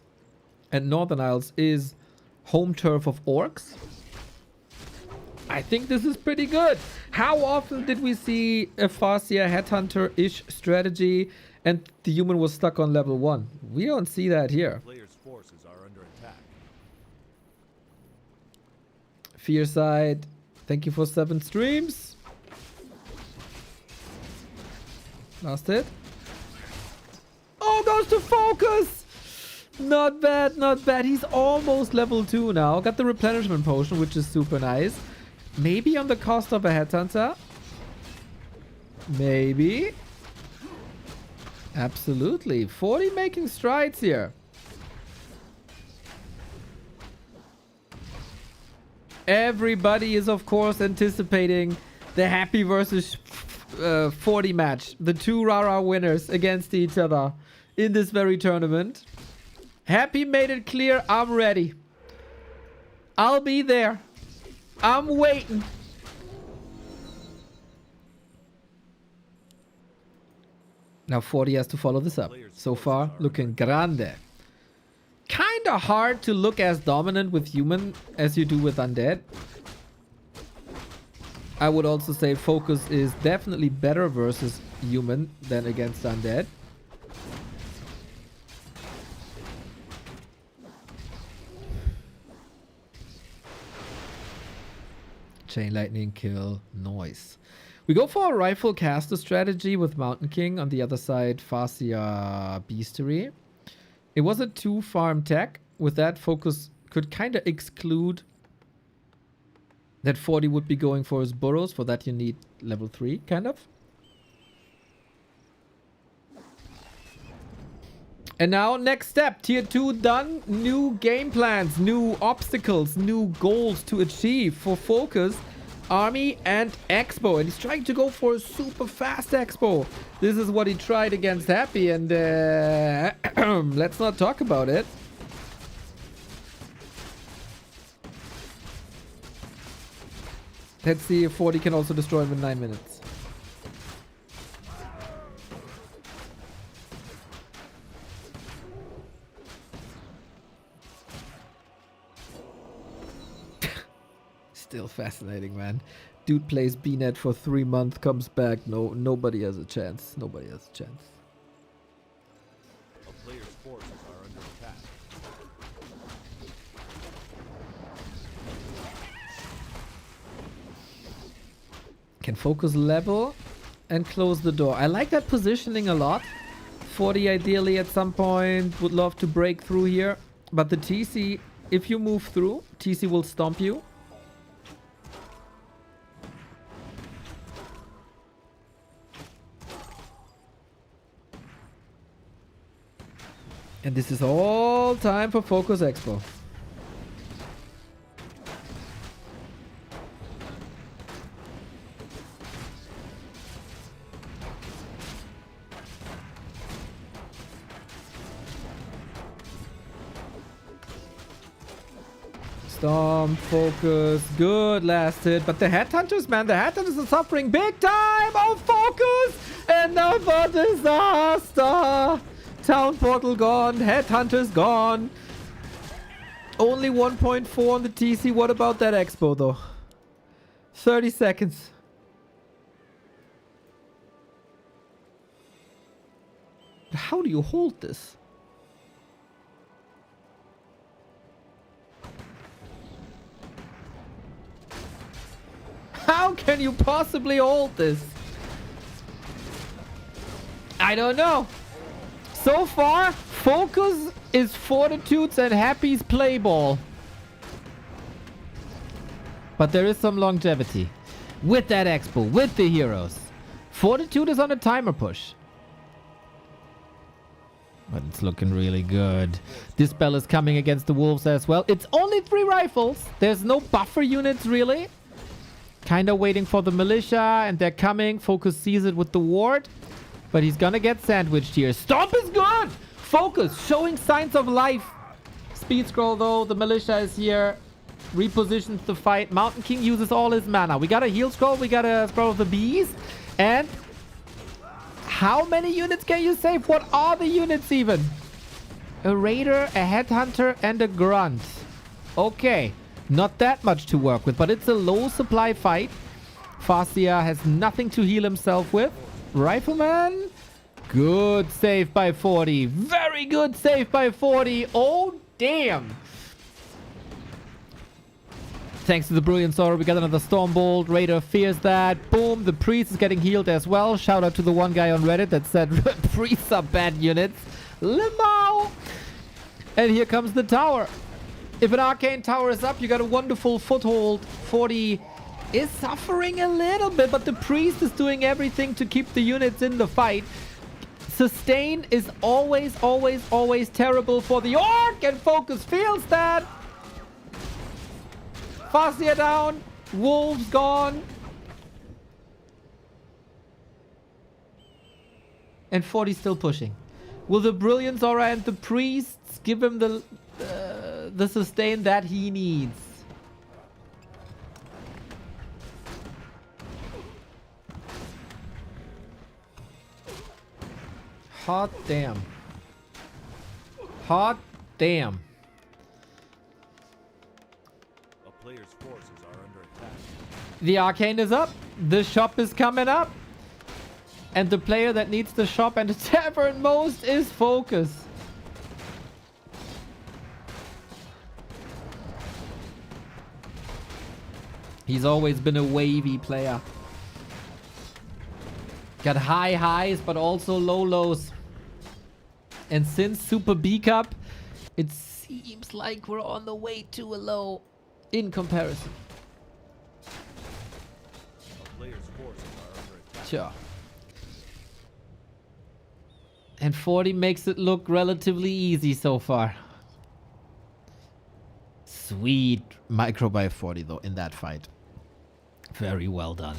and Northern Isles is home turf of orcs, I think this is pretty good. How often did we see a Farseer Headhunter-ish strategy and the human was stuck on level 1? We don't see that here. Player's forces are under attack. Fearside, thank you for 7 streams. Last hit. Oh, goes to focus. Not bad, not bad. He's almost level 2 now. Got the replenishment potion, which is super nice. Maybe on the cost of a headhunter. Maybe. Absolutely. 40 making strides here. Everybody is, of course, anticipating the Happy versus 40 match. The 2 Rara winners against each other in this very tournament. Happy made it clear, I'm ready. I'll be there. I'm waiting. Now 40 has to follow this up. So far, looking grande. Kinda hard to look as dominant with human as you do with undead. I would also say focus is definitely better versus human than against undead. Chain lightning kill noise. We go for a rifle caster strategy with Mountain King. On the other side, Farsia Beastery. It was a 2 farm tech. With that, focus could kind of exclude that 40 would be going for his burrows. For that, you need level 3, kind of. And now, next step. Tier 2 done. New game plans, new obstacles, new goals to achieve for Focus, Army, and Expo. And he's trying to go for a super fast Expo. This is what he tried against Happy. And let's not talk about it. Let's see if 40 can also destroy him in 9 minutes. Still fascinating, man. Dude plays BNet for 3 months, comes back. Nobody has a chance. Nobody has a chance. A player's forces are under attack. Can focus level and close the door. I like that positioning a lot. 40 ideally at some point would love to break through here. But the TC, if you move through, TC will stomp you. And this is all time for Focus Expo. Storm, focus, good last hit. But the headhunters, man, the headhunters are suffering big time. Oh, focus! Another disaster! Town portal gone, headhunters gone. Only 1.4 on the TC. What about that Expo, though? 30 seconds. How do you hold this? How can you possibly hold this? I don't know. So far, Focus is Fortitude's and Happy's play ball. But there is some longevity. With that Expo, with the heroes. Fortitude is on a timer push. But it's looking really good. This spell is coming against the wolves as well. It's only 3 rifles. There's no buffer units, really. Kinda waiting for the militia, and they're coming. Focus sees it with the ward. But he's gonna get sandwiched here. Stomp is good! Focus, showing signs of life. Speed scroll, though. The militia is here. Repositions the fight. Mountain King uses all his mana. We got a heal scroll. We got a scroll of the bees. And how many units can you save? What are the units even? A raider, a headhunter, and a grunt. Okay. Not that much to work with, but it's a low supply fight. Farsia has nothing to heal himself with. Rifleman. Good save by 40. Very good save by 40. Oh, damn. Thanks to the Brilliant Sorrow, we got another Stormbolt. Raider fears that. Boom, the Priest is getting healed as well. Shout out to the one guy on Reddit that said Priests are bad units. Limau! And here comes the tower. If an Arcane Tower is up, you got a wonderful foothold. 40 is suffering a little bit, but the Priest is doing everything to keep the units in the fight. Sustain is always terrible for the Orc, and Focus feels that. Fastia down. Wolves gone. And 40 still pushing. Will the Brilliant Zora and the Priests give him the sustain that he needs? Hot damn. Hot damn. A player's forces are under attack. The Arcane is up. The shop is coming up. And the player that needs the shop and the tavern most is Focus. He's always been a wavy player. Got high highs, but also low lows. And since Super B Cup, it seems like we're on the way to a low in comparison. A player's forces are under attack. Sure. And 40 makes it look relatively easy so far. Sweet micro by 40 though in that fight. Very well done.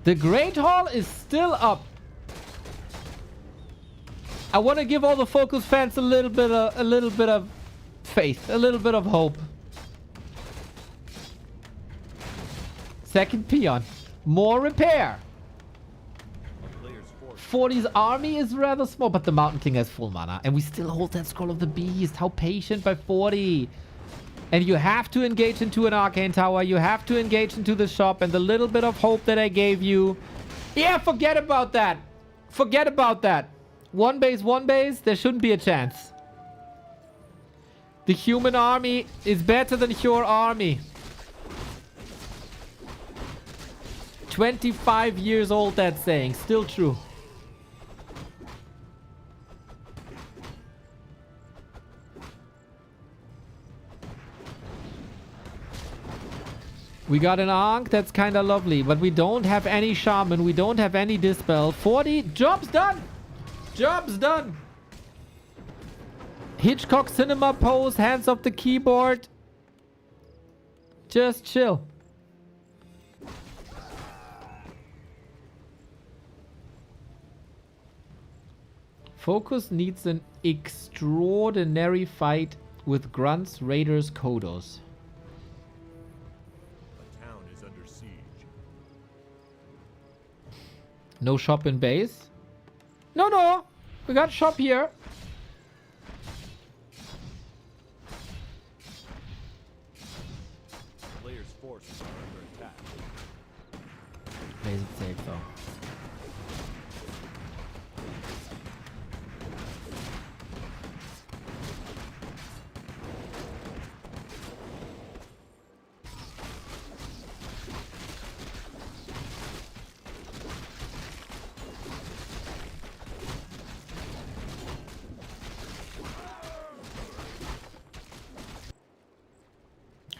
The Great Hall is still up. I want to give all the Focus fans a little bit of faith, a little bit of hope. Second peon. More repair. 40's army is rather small, but the Mountain King has full mana. And we still hold that Scroll of the Beast. How patient by 40. And you have to engage into an Arcane Tower. You have to engage into the shop. And the little bit of hope that I gave you. Yeah, forget about that. Forget about that. One base. There shouldn't be a chance. The human army is better than your army. 25 years old, that saying. Still true. We got an Ankh, that's kind of lovely, but we don't have any Shaman, we don't have any Dispel. 40, job's done! Job's done! Hitchcock cinema pose, hands off the keyboard. Just chill. Focus needs an extraordinary fight with Grunts, Raiders, Kodos. No shop in base? No. We got shop here. Player's forces are under attack. Plays it safe though.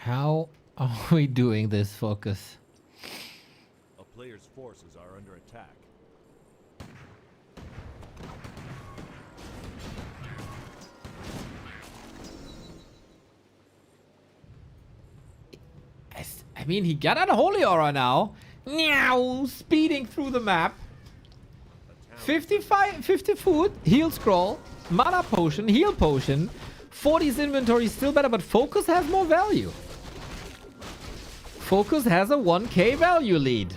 How are we doing this, Focus? A player's forces are under attack. I mean, he got Unholy Aura now. Meow, speeding through the map. 50 food, heal scroll, mana potion, heal potion. 40's inventory is still better, but Focus has more value. Focus has a 1k value lead.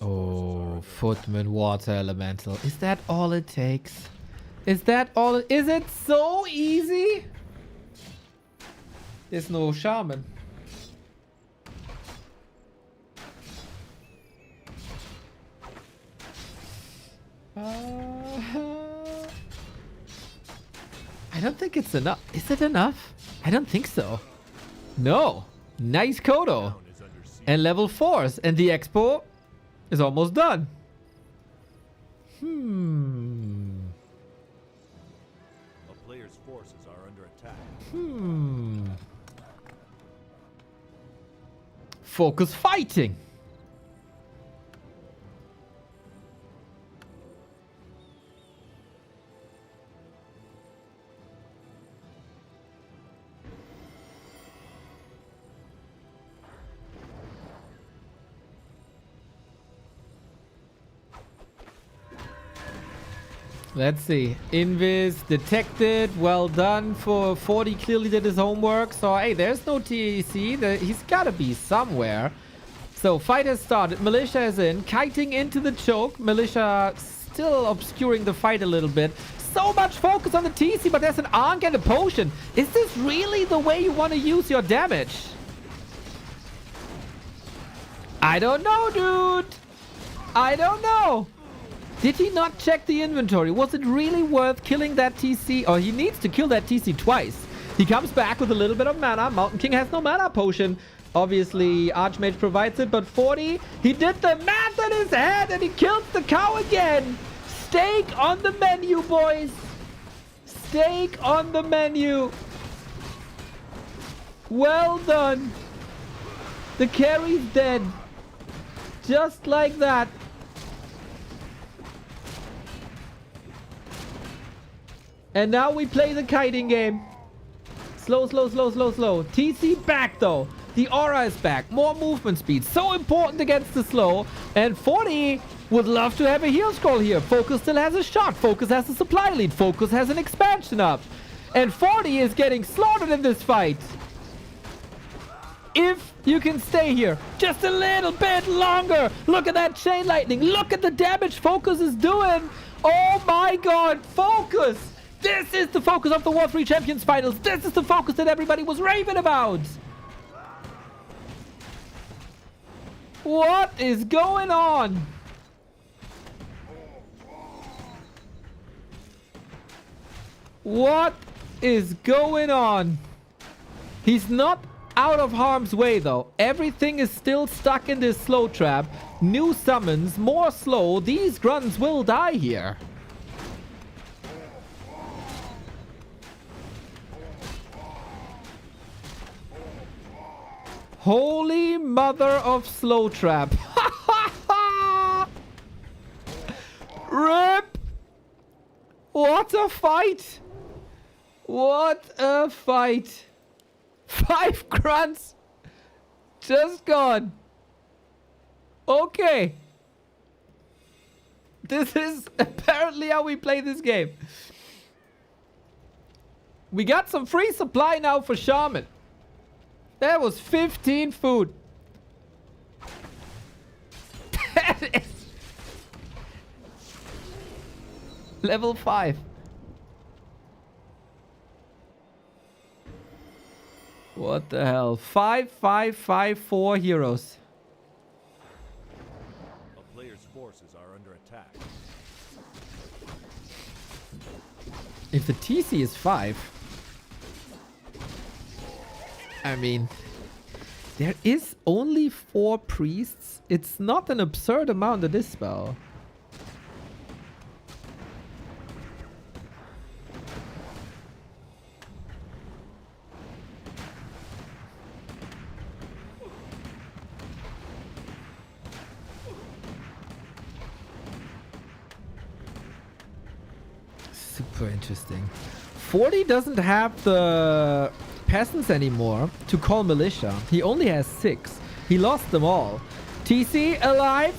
Oh, Footman Water Elemental. Is that all it takes? Is that all? Is it so easy? There's no shaman. I don't think it's enough. Is it enough? I don't think so. No. Nice Kodo. And level 4s. And the expo is almost done. A player's forces are under attack. Focus fighting. Let's see. Invis detected. Well done for FORTI. Clearly did his homework. So, hey, there's no TEC. He's got to be somewhere. So, fight has started. Militia is in. Kiting into the choke. Militia still obscuring the fight a little bit. So much focus on the TC, but there's an Ankh and a potion. Is this really the way you want to use your damage? I don't know, dude. I don't know. Did he not check the inventory? Was it really worth killing that TC? Oh, he needs to kill that TC twice. He comes back with a little bit of mana. Mountain King has no mana potion. Obviously, Archmage provides it, but FORTI, he did the math in his head and he kills the cow again. Steak on the menu, boys. Steak on the menu. Well done. The carry's dead. Just like that. And now we play the kiting game. Slow, slow, slow, slow, slow. TC back though. The aura is back. More movement speed. So important against the slow. And FORTI would love to have a heal scroll here. Focus still has a shot. Focus has a supply lead. Focus has an expansion up. And FORTI is getting slaughtered in this fight. If you can stay here just a little bit longer. Look at that chain lightning. Look at the damage Focus is doing. Oh my god. Focus. This is the focus of the War 3 Champions Finals. This is the focus that everybody was raving about. What is going on? What is going on? He's not out of harm's way though. Everything is still stuck in this slow trap. New summons, more slow. These grunts will die here. Holy mother of slow trap. RIP. What a fight. What a fight. 5 grunts. Just gone. Okay. This is apparently how we play this game. We got some free supply now for Shaman. That was 15 food. That is level 5. What the hell? 5, 5, 5, 4 heroes. A player's forces are under attack. If the TC is 5, I mean, there is only 4 priests. It's not an absurd amount of this spell. Super interesting. FORTI doesn't have the peasants anymore to call militia. He only has 6. He lost them all. TC alive.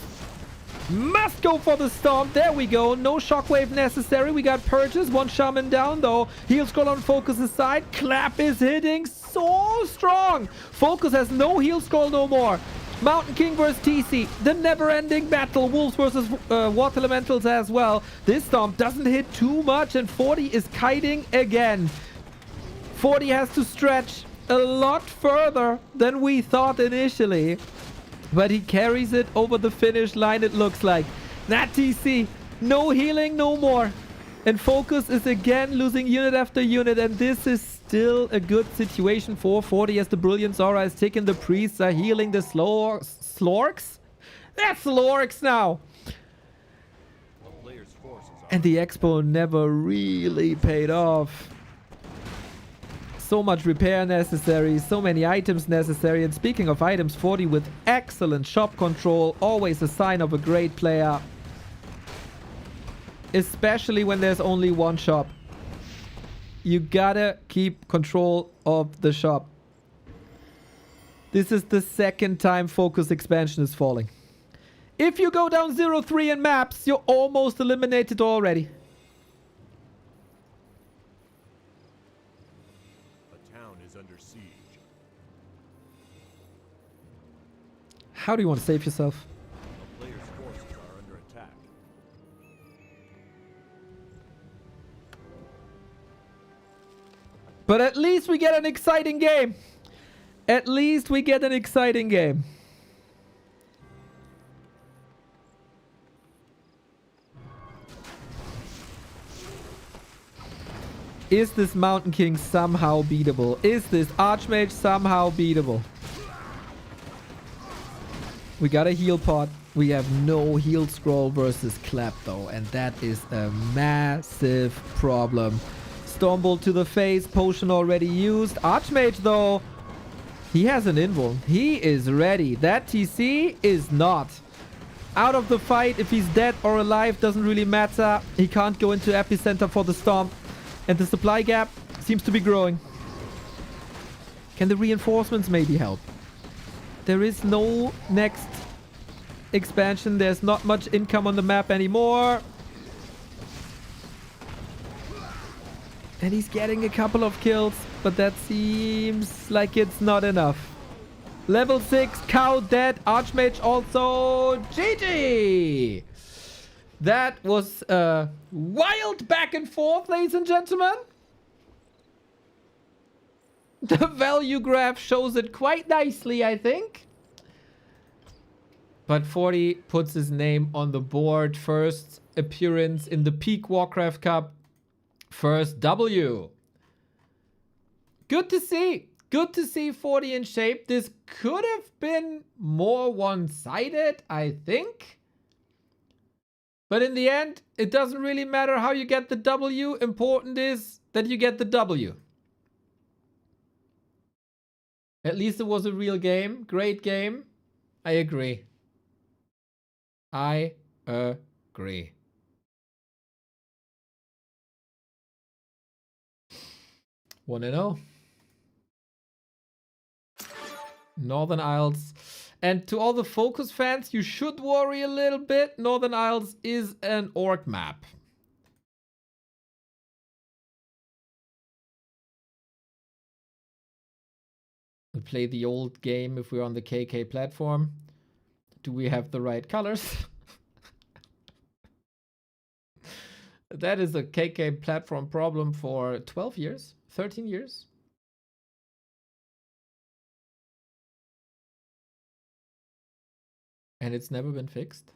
Must go for the stomp. There we go. No shockwave necessary. We got purges. 1 shaman down though. Heal scroll on Focus's side. Clap is hitting so strong. Focus has no heal scroll no more. Mountain King versus TC. The never-ending battle. Wolves versus Water Elementals as well. This stomp doesn't hit too much and FORTI is kiting again. FORTI has to stretch. a lot further than we thought initially. But he carries it over the finish line, it looks like. That TC, no healing, no more. And Focus is again losing unit after unit. And this is still a good situation for FORTI as the Brilliant Zora is taking. The priests are healing the Slorks. That's Slorks now. And the Expo never really paid off. So much repair necessary, so many items necessary. And speaking of items, FORTI with excellent shop control, always a sign of a great player. Especially when there's only one shop. You gotta keep control of the shop. This is the second time Focus expansion is falling. If you go down 0-3 in maps, you're almost eliminated already. How do you want to save yourself? The player's forces are under attack. But at least we get an exciting game. At least we get an exciting game. Is this Mountain King somehow beatable? Is this Archmage somehow beatable? We got a heal pot. We have no heal scroll versus Clap though, and that is a massive problem. Stormbolt to the face, potion already used. Archmage though, he has an invul. He is ready. That TC is not. Out of the fight, if he's dead or alive, doesn't really matter. He can't go into epicenter for the stomp. And the supply gap seems to be growing. Can the reinforcements maybe help? There is no next expansion. There's not much income on the map anymore. And he's getting a couple of kills, but that seems like it's not enough. Level 6, Cow dead, Archmage also. GG! That was a wild back and forth, ladies and gentlemen. The value graph shows it quite nicely, I think. But FORTI puts his name on the board. First appearance in the Peak Warcraft Cup. First W. Good to see. Good to see FORTI in shape. This could have been more one-sided, I think. But in the end, it doesn't really matter how you get the W. Important is that you get the W. At least it was a real game. Great game. I agree. I agree. Want to know? Northern Isles. And to all the Focus fans, you should worry a little bit. Northern Isles is an orc map. We play the old game if we're on the KK platform. Do we have the right colors? That is a KK platform problem for 12 years, 13 years. And it's never been fixed.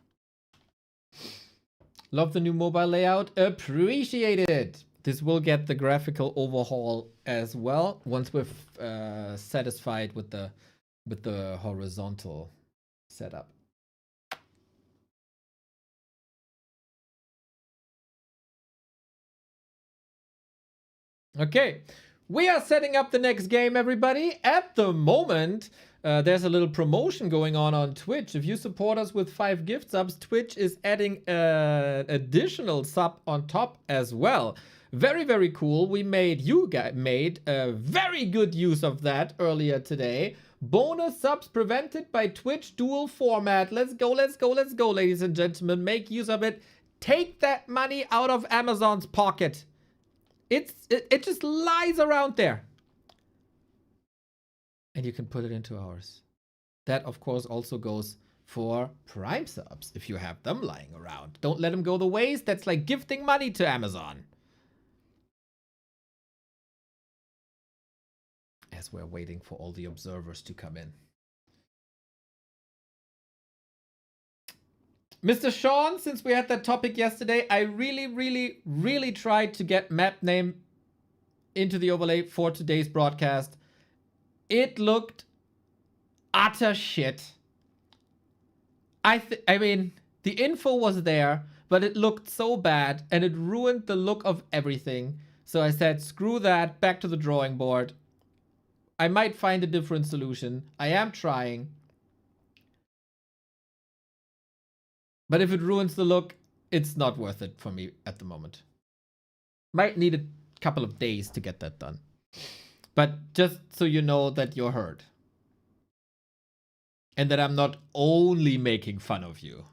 Love the new mobile layout. Appreciate it. This will get the graphical overhaul as well once we're satisfied with the horizontal setup. Okay, we are setting up the next game, everybody. At the moment, there's a little promotion going on Twitch. If you support us with 5 gift subs, Twitch is adding an additional sub on top as well. Very, very cool. We made a very good use of that earlier today. Bonus subs prevented by Twitch dual format. Let's go, let's go, let's go, ladies and gentlemen. Make use of it. Take that money out of Amazon's pocket. It just lies around there. And you can put it into ours. That, of course, also goes for Prime subs, if you have them lying around. Don't let them go to waste. That's like gifting money to Amazon. as we're waiting for all the observers to come in. Mr. Sean, since we had that topic yesterday, I really tried to get map name into the overlay for today's broadcast. It looked utter shit. I mean, the info was there, but it looked so bad and it ruined the look of everything. So I said, screw that, back to the drawing board. I might find a different solution. I am trying. But if it ruins the look, it's not worth it for me at the moment. Might need a couple of days to get that done. But just so you know that you're heard. And that I'm not only making fun of you.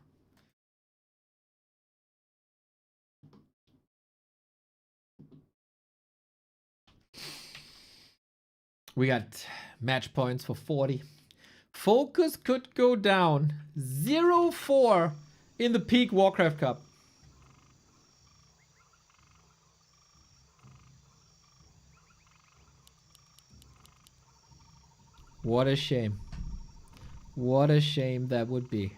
We got match points for 40. Focus could go down 0-4 in the peak Warcraft Cup. What a shame. What a shame that would be.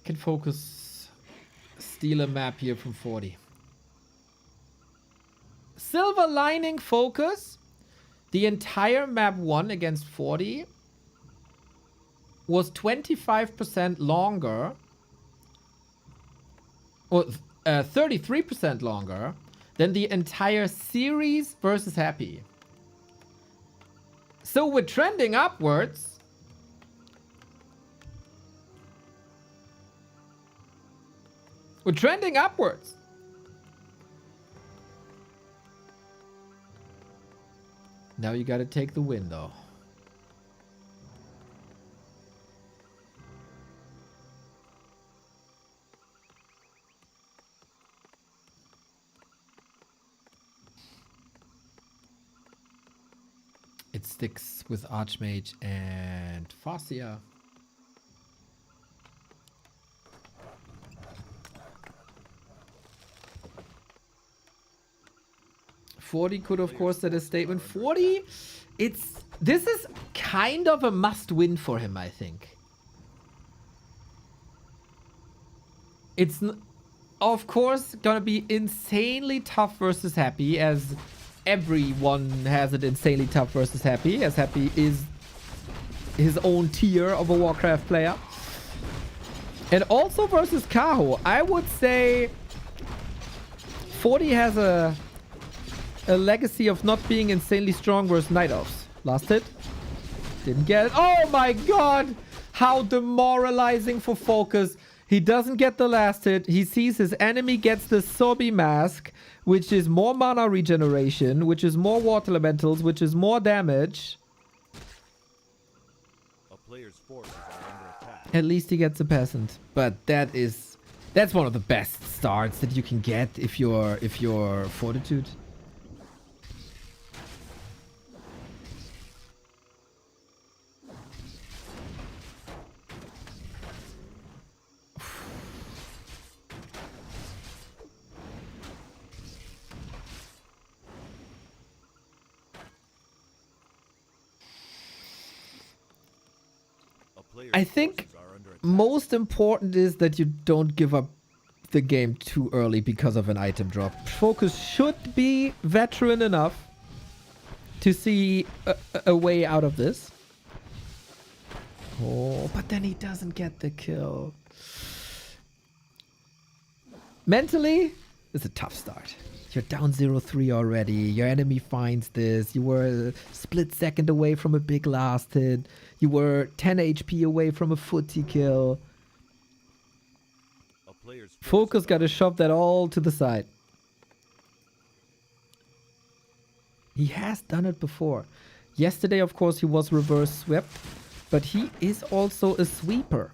Can focus, steal a map here from 40. Silver lining focus. The entire map 1 against 40 was 25% longer, or 33% longer than the entire series versus Happy. So we're trending upwards. We're trending upwards. Now you gotta take the win, though. It sticks with Archmage and Farsia. FORTI could, of course, set a statement. FORTI, this is kind of a must-win for him, I think. It's, of course, gonna be insanely tough versus Happy, as everyone has it insanely tough versus Happy, as Happy is his own tier of a Warcraft player. And also versus Kaho, I would say FORTI has a legacy of not being insanely strong versus Night Elves. Last hit. Didn't get it. Oh my god! How demoralizing for Focus. He doesn't get the last hit. He sees his enemy gets the Sobi Mask, which is more mana regeneration, which is more water elementals, which is more damage. A player's forces are under attack. At least he gets a Peasant. But that's one of the best starts that you can get if you're Fortitude. I think most important is that you don't give up the game too early because of an item drop. Focus should be veteran enough to see a way out of this. Oh, but then he doesn't get the kill. Mentally, it's a tough start. You're down 0-3 already. Your enemy finds this. You were a split second away from a big last hit. You were 10 HP away from a FORTI kill. Focus got to shove that all to the side. He has done it before. Yesterday, of course, he was reverse swept. But he is also a sweeper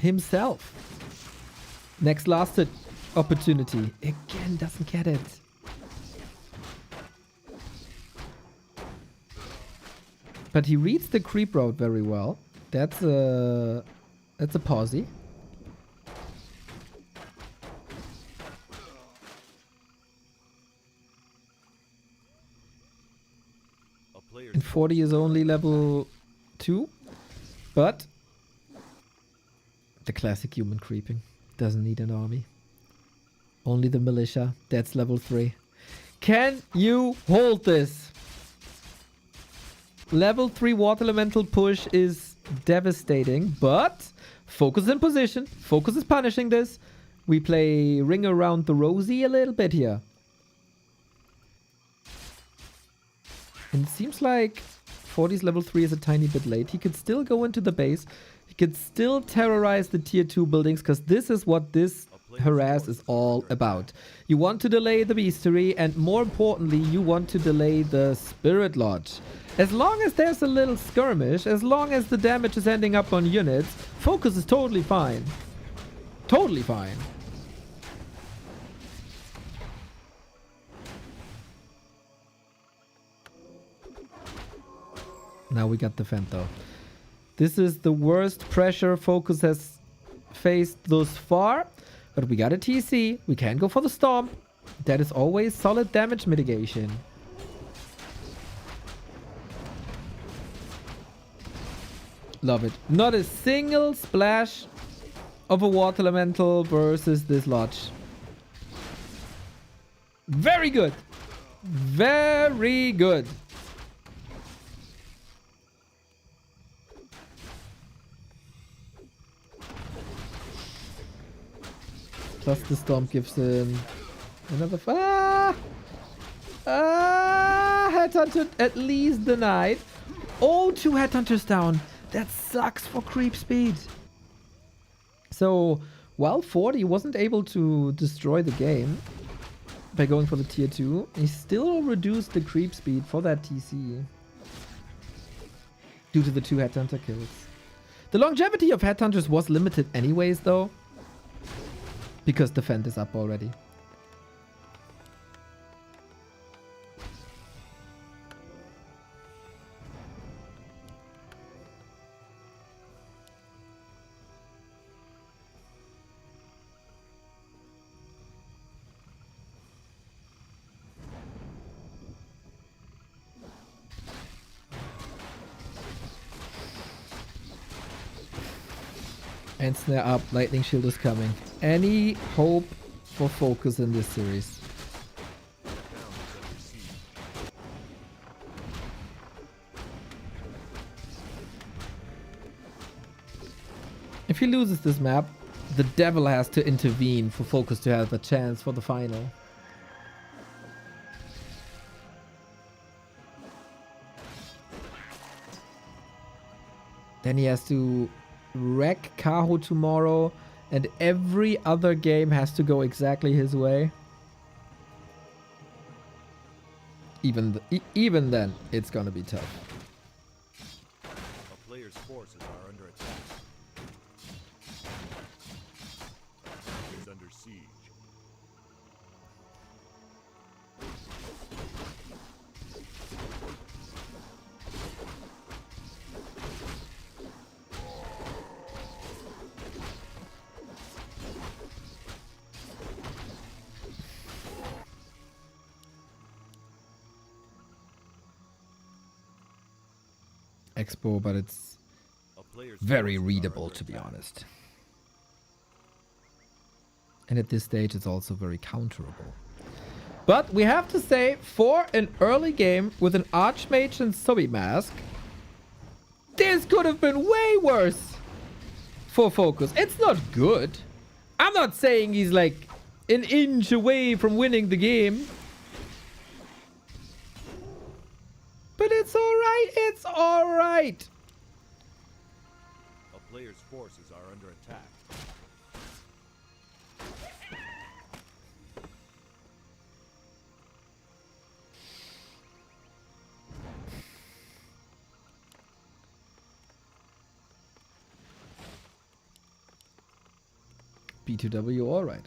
himself. Next last hit opportunity. Again, doesn't get it. But he reads the creep route very well. That's a pausey. And 40 is only level 2. But the classic human creeping. Doesn't need an army. Only the militia. That's level 3. Can you hold this? Level 3 water elemental push is devastating, but focus in position. Focus is punishing this. We play ring around the rosy a little bit here. And it seems like 40's level 3 is a tiny bit late. He could still go into the base. He could still terrorize the tier 2 buildings, because this is what this harass is all about. You want to delay the bestiary, and more importantly, you want to delay the spirit lodge. As long as there's a little skirmish, as long as the damage is ending up on units, focus is totally fine. Totally fine. Now we got the Fent though. This is the worst pressure Focus has faced thus far. But we got a TC. We can go for the Stomp. That is always solid damage mitigation. Love it. Not a single splash of a water elemental versus this lodge. Very good. Very good. Plus the Storm gives him another... Headhunter at least denied. Oh, 2 Headhunters down. That sucks for creep speed. So, while FORTI wasn't able to destroy the game by going for the tier 2, he still reduced the creep speed for that TC. Due to the 2 Headhunter kills. The longevity of Headhunters was limited anyways though, because the Fent is up already. And snare up, lightning shield is coming. Any hope for Focus in this series? If he loses this map, the devil has to intervene for Focus to have a chance for the final. Then he has to wreck Kaho tomorrow, and every other game has to go exactly his way. Even then, it's gonna be tough. A player's forces are under attack. Is under siege. Expo, but it's very readable, to be honest. And at this stage, it's also very counterable. But we have to say, for an early game with an Archmage and Zombie Mask, this could have been way worse for Focus. It's not good. I'm not saying he's like an inch away from winning the game. But it's alright, it's alright. A player's forces are under attack. B2W, alright.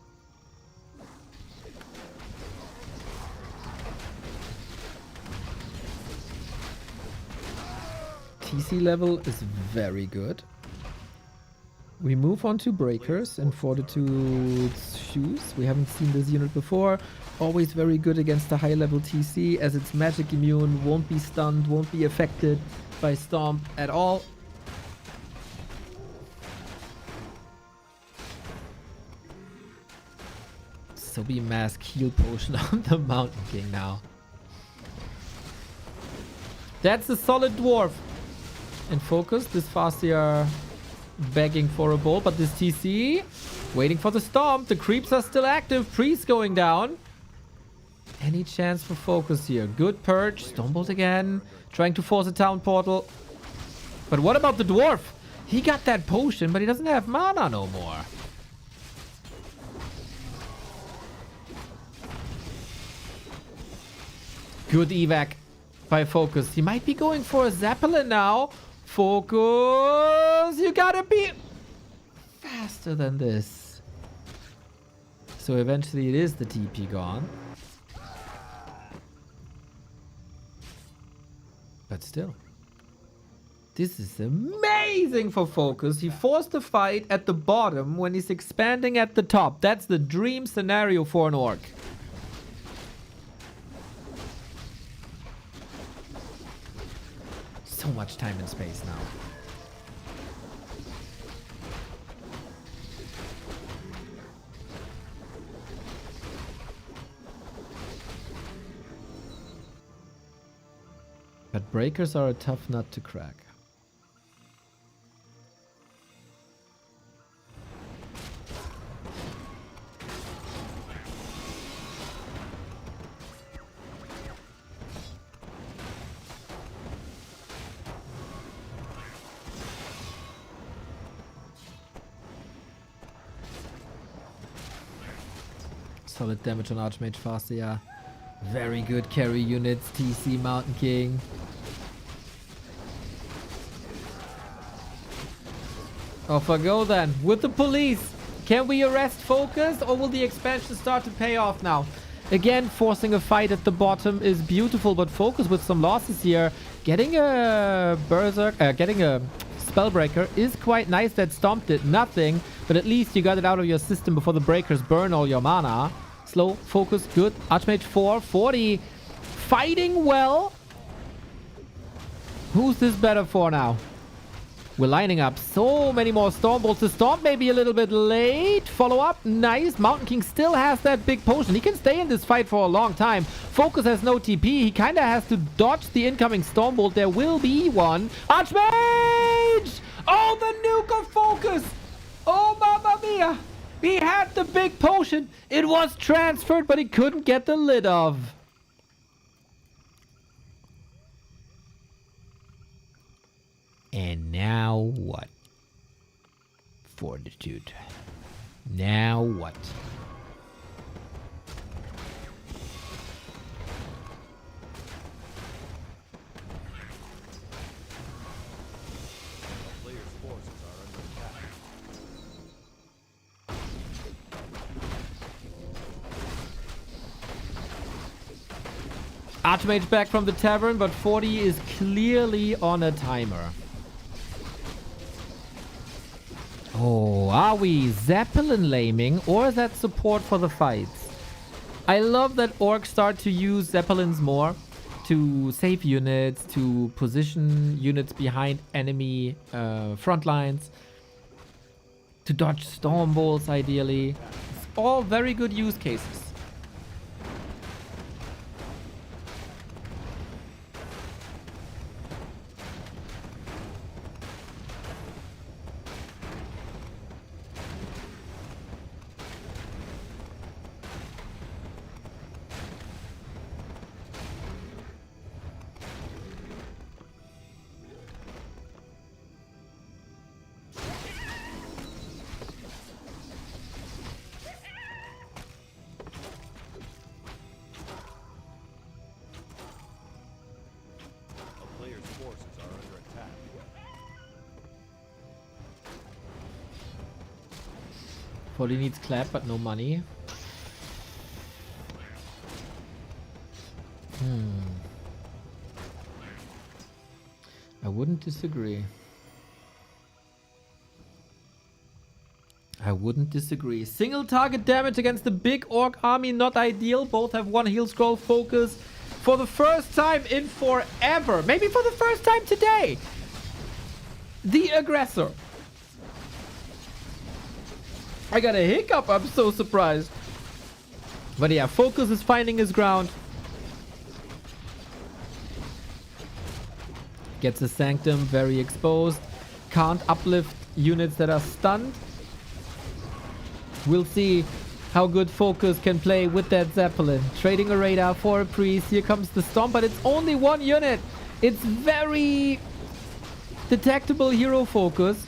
TC level is very good. We move on to Breakers and Fortitude's Shoes. We haven't seen this unit before. Always very good against the high level TC as it's magic immune, won't be stunned, won't be affected by Stomp at all. So be mask heal potion on the Mountain King now. That's a solid dwarf. And focus, this Farseer begging for a bolt, but this TC waiting for the Stomp. The creeps are still active. Priest going down. Any chance for focus here? Good purge. Stormbolt again. Trying to force a town portal. But what about the dwarf? He got that potion, but he doesn't have mana no more. Good evac by focus. He might be going for a Zeppelin now. Focus. You gotta be faster than this. So eventually it is the TP gone. But still. This is amazing for focus. He forced the fight at the bottom when he's expanding at the top. That's the dream scenario for an orc. So much time and space now. But breakers are a tough nut to crack. Solid damage on Archmage Farseer. Very good carry units, TC Mountain King. Off I go then, with the police. Can we arrest focus or will the expansion start to pay off now? Again, forcing a fight at the bottom is beautiful, but focus with some losses here. Getting a Berserk, getting a Spellbreaker is quite nice. That Stomp did nothing, but at least you got it out of your system before the breakers burn all your mana. Slow, focus, good. Archmage 4, FORTI fighting well. Who's this better for now? We're lining up so many more Stormbolts. The Stomp may be a little bit late. Follow up, nice. Mountain King still has that big potion. He can stay in this fight for a long time. Focus has no TP. He kind of has to dodge the incoming Stormbolt. There will be one. Archmage! Oh, the nuke of focus! Oh, mamma mia! He had the big potion. It was transferred, but he couldn't get the lid off. And now what? Fortitude. Now what? Players' forces are under attack. Archmage back from the tavern, but FORTI is clearly on a timer. Oh, are we Zeppelin laming or is that support for the fights? I love that orcs start to use Zeppelins more to save units, to position units behind enemy front lines, to dodge Stormbolts ideally. It's all very good use cases. A player's forces are under attack. FORTI needs clap, but no money. I wouldn't disagree. I wouldn't disagree. Single target damage against the big orc army, not ideal. Both have one heal scroll focus. For the first time in forever, maybe for the first time today, the aggressor. I got a hiccup, I'm so surprised. But yeah, Focus is finding his ground. Gets a Sanctum, very exposed. Can't uplift units that are stunned. We'll see how good Focus can play with that Zeppelin. Trading a radar for a priest. Here comes the Stomp, but it's only one unit. It's very detectable hero focus.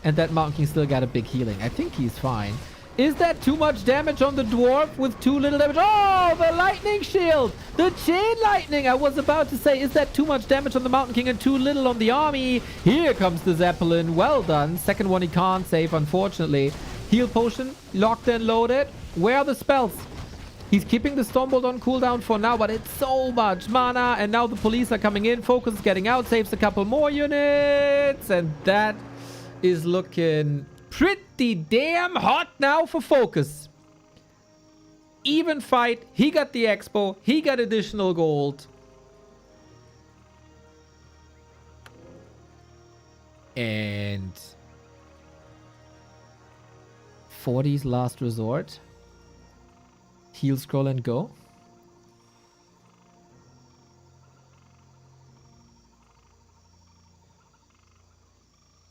And that Mountain King still got a big healing. I think he's fine. Is that too much damage on the Dwarf with too little damage? Oh, the Lightning Shield! The Chain Lightning! I was about to say, is that too much damage on the Mountain King and too little on the army? Here comes the Zeppelin. Well done. Second one he can't save, unfortunately. Heal Potion, locked and loaded. Where are the spells? He's keeping the Stormbolt on cooldown for now, but it's so much mana. And now the police are coming in. Focus is getting out, saves a couple more units. And that is looking pretty damn hot now for Focus. Even fight. He got the expo. He got additional gold. And FORTI's last resort. Heal scroll and go.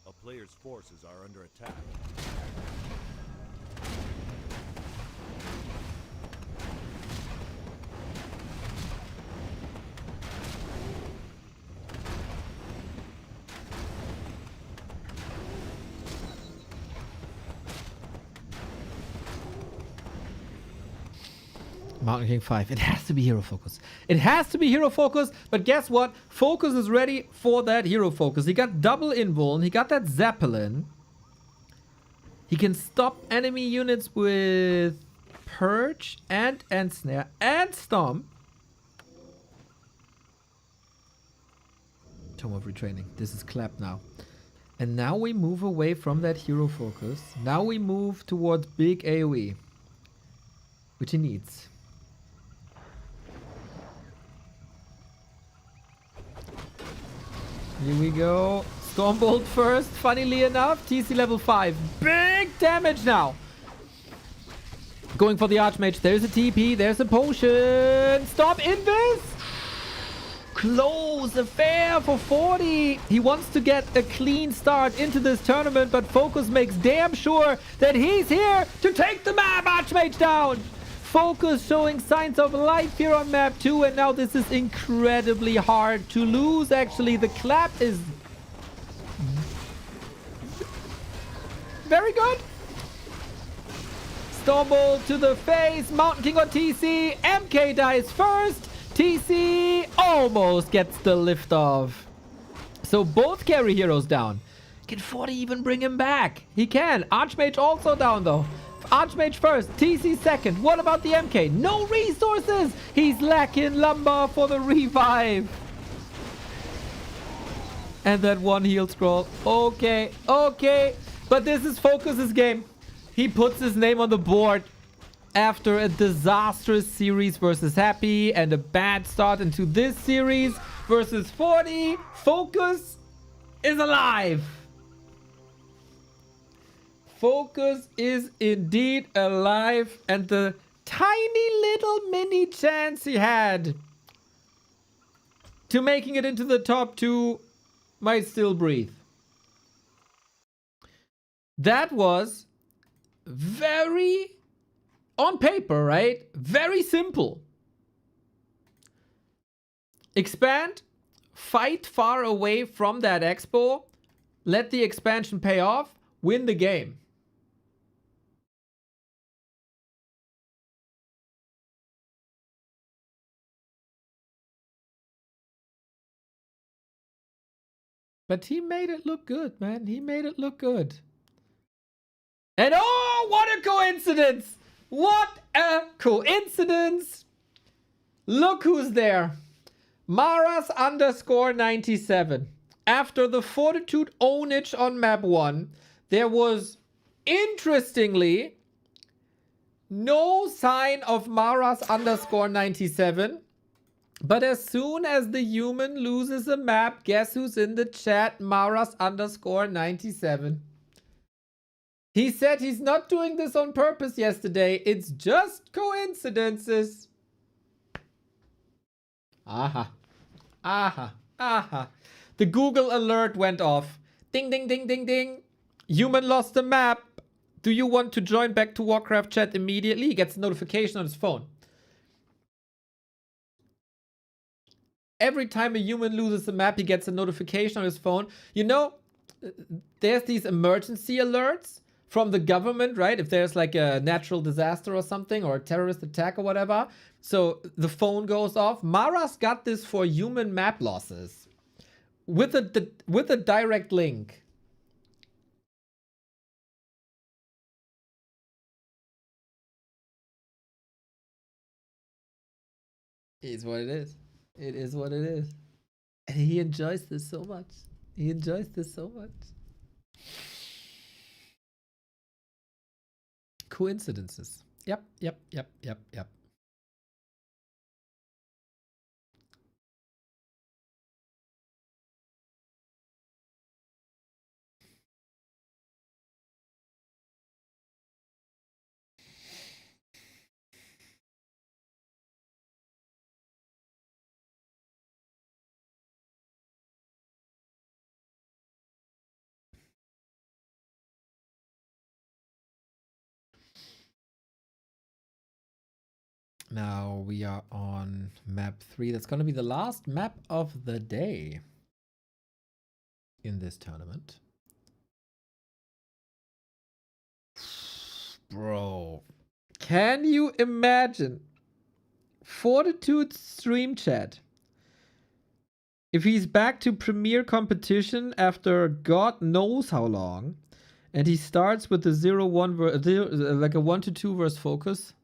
A player's forces are under attack. Mountain King 5. It has to be hero focus. It has to be hero focus. But guess what? Focus is ready for that hero focus. He got double invuln. He got that Zeppelin. He can stop enemy units with Purge and Ensnare and Stomp. Tome of Retraining. This is clapped now. And now we move away from that hero focus. Now we move towards big AoE. Which he needs. Here we go. Stormbolt first, funnily enough. TC level 5. Big damage now. Going for the Archmage. There's a TP. There's a potion. Stop Invis. Close affair for FORTI. He wants to get a clean start into this tournament, but Focus makes damn sure that he's here to take the map Archmage down. Focus showing signs of life here on map 2, and now this is incredibly hard to lose. Actually, the clap is very good. Stormbolt to the face. Mountain King on TC. MK dies first. TC almost gets the lift off. So both carry heroes down. Can FORTI even bring him back? He can. Archmage also down though. Archmage first, TC second. What about the MK? No resources! He's lacking lumber for the revive. And that one heal scroll. Okay, okay. But this is Focus's game. He puts his name on the board after a disastrous series versus Happy and a bad start into this series versus FORTI. Focus is alive. Focus is indeed alive, and the tiny little mini chance he had to making it into the top 2 might still breathe. That was very, on paper, right? Very simple. Expand, fight far away from that expo, let the expansion pay off, win the game. But he made it look good, man. He made it look good. And oh, what a coincidence! What a coincidence! Look who's there. Maras _97. After the Fortitude ownage on map 1, there was, interestingly, no sign of Maras underscore 97. But as soon as the human loses a map, guess who's in the chat? Maras underscore 97. He said he's not doing this on purpose yesterday. It's just coincidences. Aha. Aha. Aha. The Google alert went off. Ding, ding, ding, ding, ding. Human lost the map. Do you want to join back to Warcraft chat immediately? He gets a notification on his phone. Every time a human loses a map, he gets a notification on his phone. You know, there's these emergency alerts from the government, right? If there's like a natural disaster or something, or a terrorist attack or whatever. So the phone goes off. Maras got this for human map losses with a direct link. It is what it is. It is what it is. And he enjoys this so much. He enjoys this so much. Coincidences. Yep, yep, yep, yep, yep. Now we are on map 3. That's going to be the last map of the day in this tournament. Bro, can you imagine Fortitude's stream chat if he's back to premier competition after God knows how long, and he starts with the 0-1 like a 1-2 verse focus?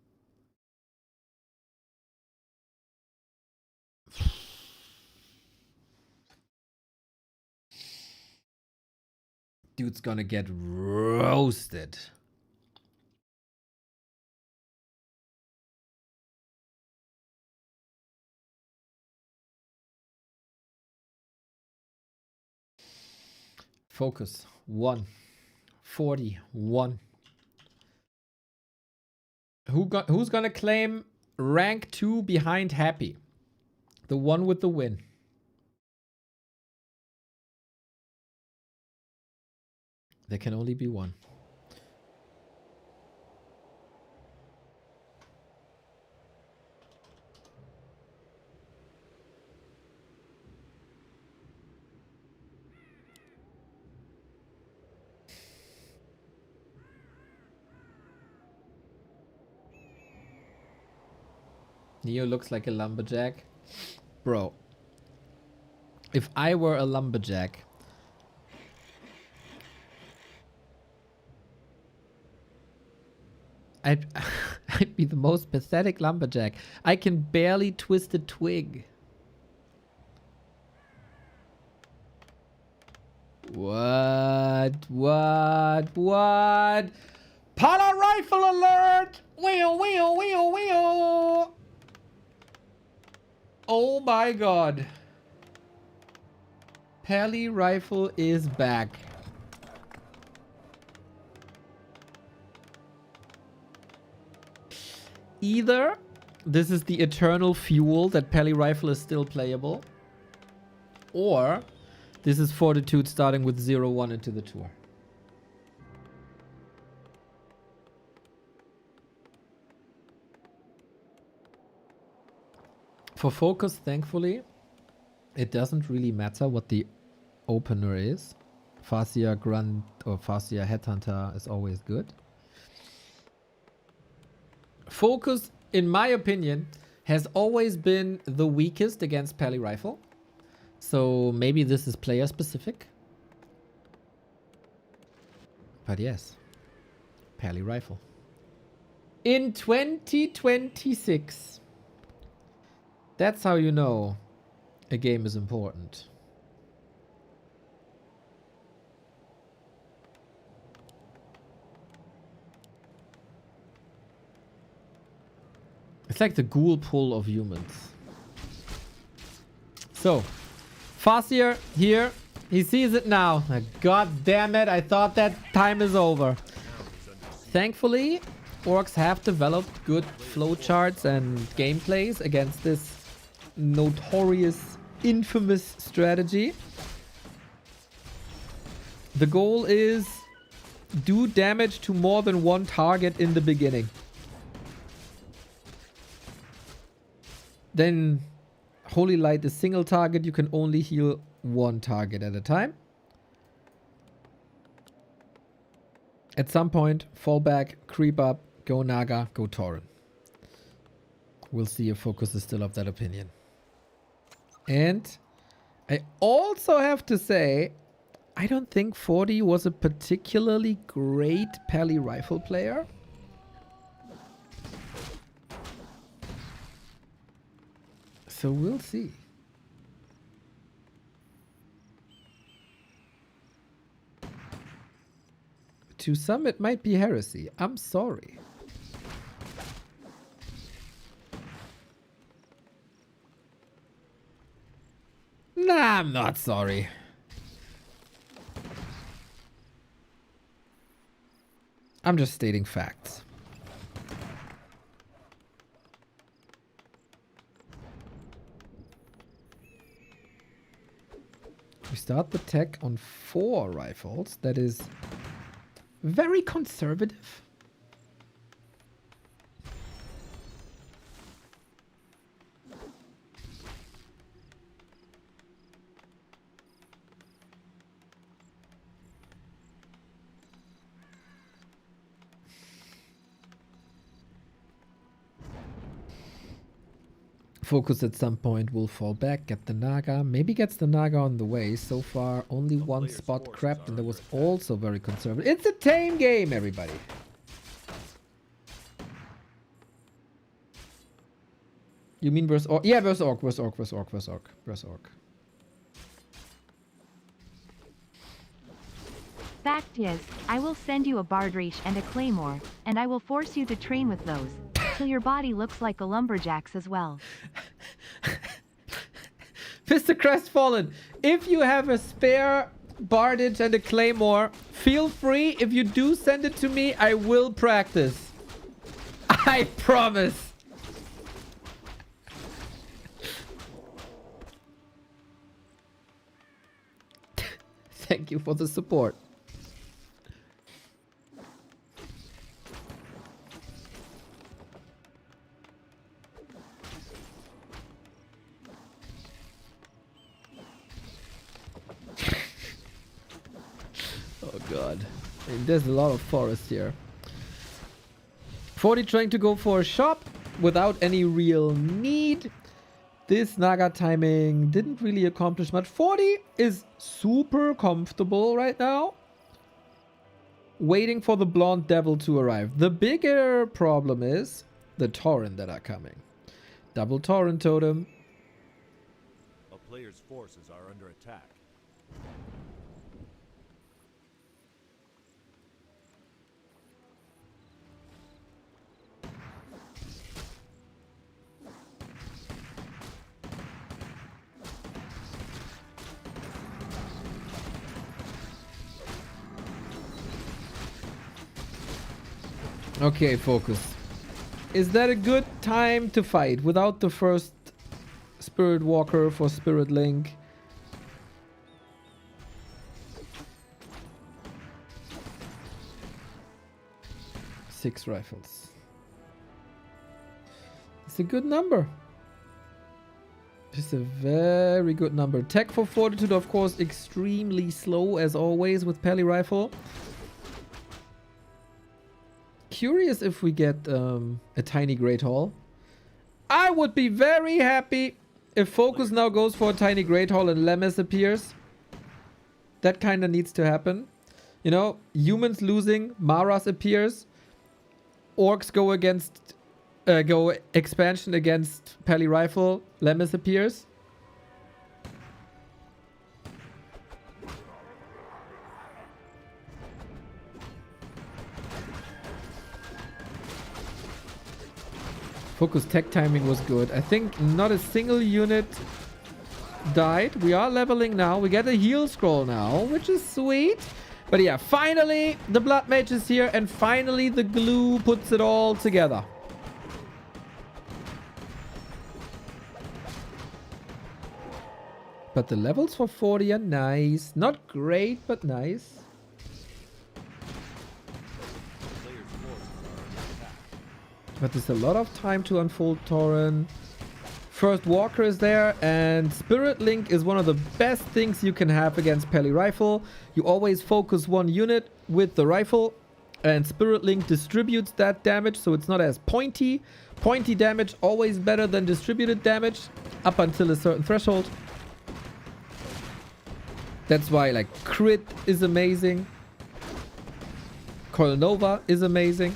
Dude's gonna get roasted. Focus 1. 41. Who's gonna claim rank 2 behind Happy? The one with the win. There can only be one. Neo looks like a lumberjack. Bro, if I were a lumberjack, I'd be the most pathetic lumberjack. I can barely twist a twig. What? Pala rifle alert! Wheel. Oh my god. Pally rifle is back. Either this is the eternal fuel that Pally rifle is still playable, or this is Fortitude starting with 0-1 into the tour. For Focus, thankfully, it doesn't really matter what the opener is. Farseer Grunt or Farseer Headhunter is always good. Focus, in my opinion, has always been the weakest against Pally Rifle. So maybe this is player specific. But yes, Pally Rifle. In 2026. That's how you know a game is important. It's like the ghoul pull of humans. So, Farseer here. He sees it now. God damn it, I thought that time is over. Thankfully, orcs have developed good flowcharts and gameplays against this notorious, infamous strategy. The goal is do damage to more than one target in the beginning. Then Holy Light is single target. You can only heal one target at a time. At some point, fall back, creep up, go Naga, go Tauren. We'll see if Focus is still of that opinion. And I also have to say, I don't think FORTI was a particularly great Pally rifle player. So we'll see. To some it might be heresy. I'm sorry. Nah, I'm not sorry. I'm just stating facts. We start the tech on 4 rifles. That is very conservative. Focus at some point will fall back, get the Naga, maybe gets the Naga on the way. So far, only one spot crapped, and that was also very conservative. It's a tame game, everybody. You mean versus Orc? Yeah, versus Orc, versus Orc, versus Orc, versus Orc, versus Orc. Fact is, I will send you a Bardreach and a Claymore, and I will force you to train with those, till your body looks like a lumberjack's as well. Mr. Crestfallen, if you have a spare Bardage and a Claymore, feel free. If you do send it to me, I will practice. I promise. Thank you for the support. Oh god. I mean, there's a lot of forest here. FORTI trying to go for a shop without any real need. This Naga timing didn't really accomplish much. FORTI is super comfortable right now, waiting for the blonde devil to arrive. The bigger problem is the Tauren that are coming. Double Tauren totem. A player's forces are under attack. Okay, Focus. Is that a good time to fight without the first Spirit Walker for Spirit Link? Six rifles. It's a good number. It's a very good number. Tech for Fortitude, of course, extremely slow as always with Pally Rifle. Curious if we get a tiny Great Hall. I would be very happy if Focus now goes for a tiny Great Hall and Lemis appears. That kind of needs to happen. You know, humans losing, Maras appears. Orcs go against, go expansion against Pally Rifle, Lemis appears. Focus tech timing was good. I think not a single unit died. We are leveling now. We get a heal scroll now, which is sweet. But yeah, finally the blood mage is here, and finally the glue puts it all together. But the levels for 40 are nice. Not great, but nice. But there's a lot of time to unfold Tauren. First Walker is there, and Spirit Link is one of the best things you can have against Peli Rifle. You always focus one unit with the rifle, and Spirit Link distributes that damage, so it's not as pointy. Pointy damage always better than distributed damage up until a certain threshold. That's why like crit is amazing. Coil Nova is amazing.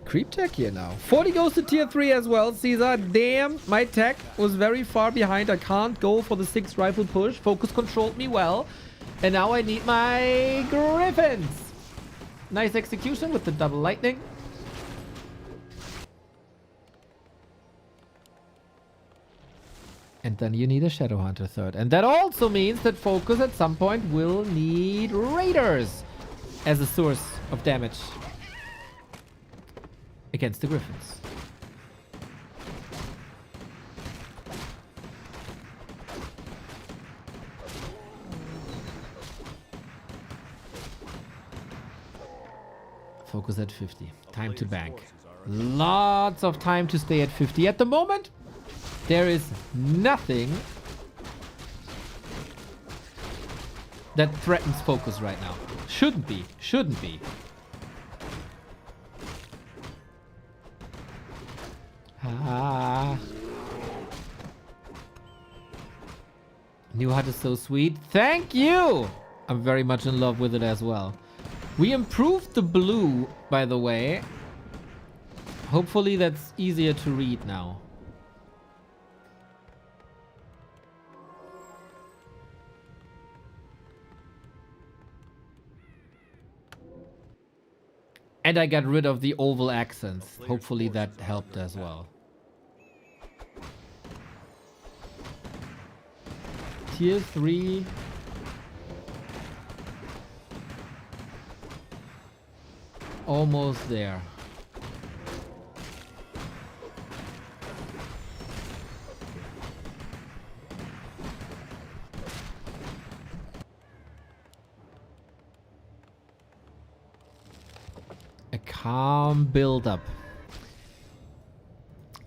Creep tech here now. 40 goes to tier 3 as well. Caesar, damn, my tech was very far behind. I can't go for the 6th rifle push. Focus controlled me well. And now I need my Griffins. Nice execution with the double lightning. And then you need a Shadow Hunter third. And that also means that Focus at some point will need Raiders as a source of damage against the Griffins. Focus at 50. Time to bank. Lots of time to stay at 50. At the moment, there is nothing that threatens Focus right now. Shouldn't be. Shouldn't be. Ah. New hut is so sweet. Thank you! I'm very much in love with it as well. We improved the blue, by the way. Hopefully that's easier to read now. And I got rid of the oval accents. Hopefully that helped as well. Tier 3. Almost there. A calm build-up.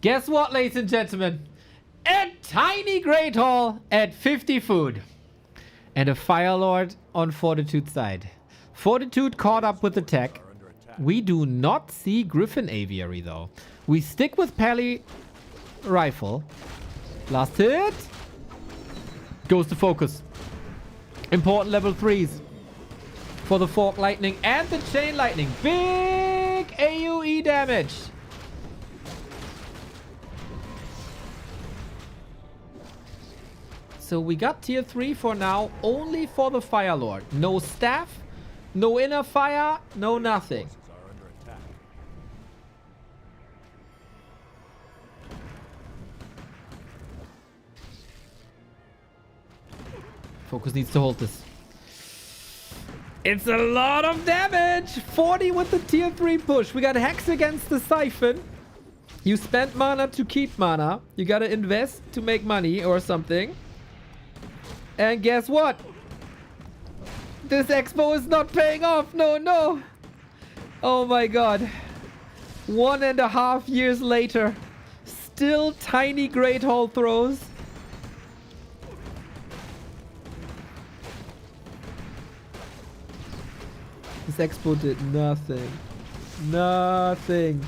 Guess what, ladies and gentlemen? A tiny Great Hall at 50 food. And a Fire Lord on Fortitude side. Fortitude caught up with the tech. We do not see Griffin Aviary though. We stick with Pally Rifle. Last hit. Goes to Focus. Important level 3s. For the Fork Lightning and the Chain Lightning. Big AoE damage. So we got tier 3 for now, only for the Fire Lord. No staff, no inner fire, no nothing. Focus needs to hold this. It's a lot of damage! 40 with the tier 3 push. We got Hex against the Siphon. You spent mana to keep mana. You gotta invest to make money or something. And guess what? This expo is not paying off. No, no. Oh my god. 1.5 years later. Still tiny Great Hall throws. This expo did nothing. Nothing.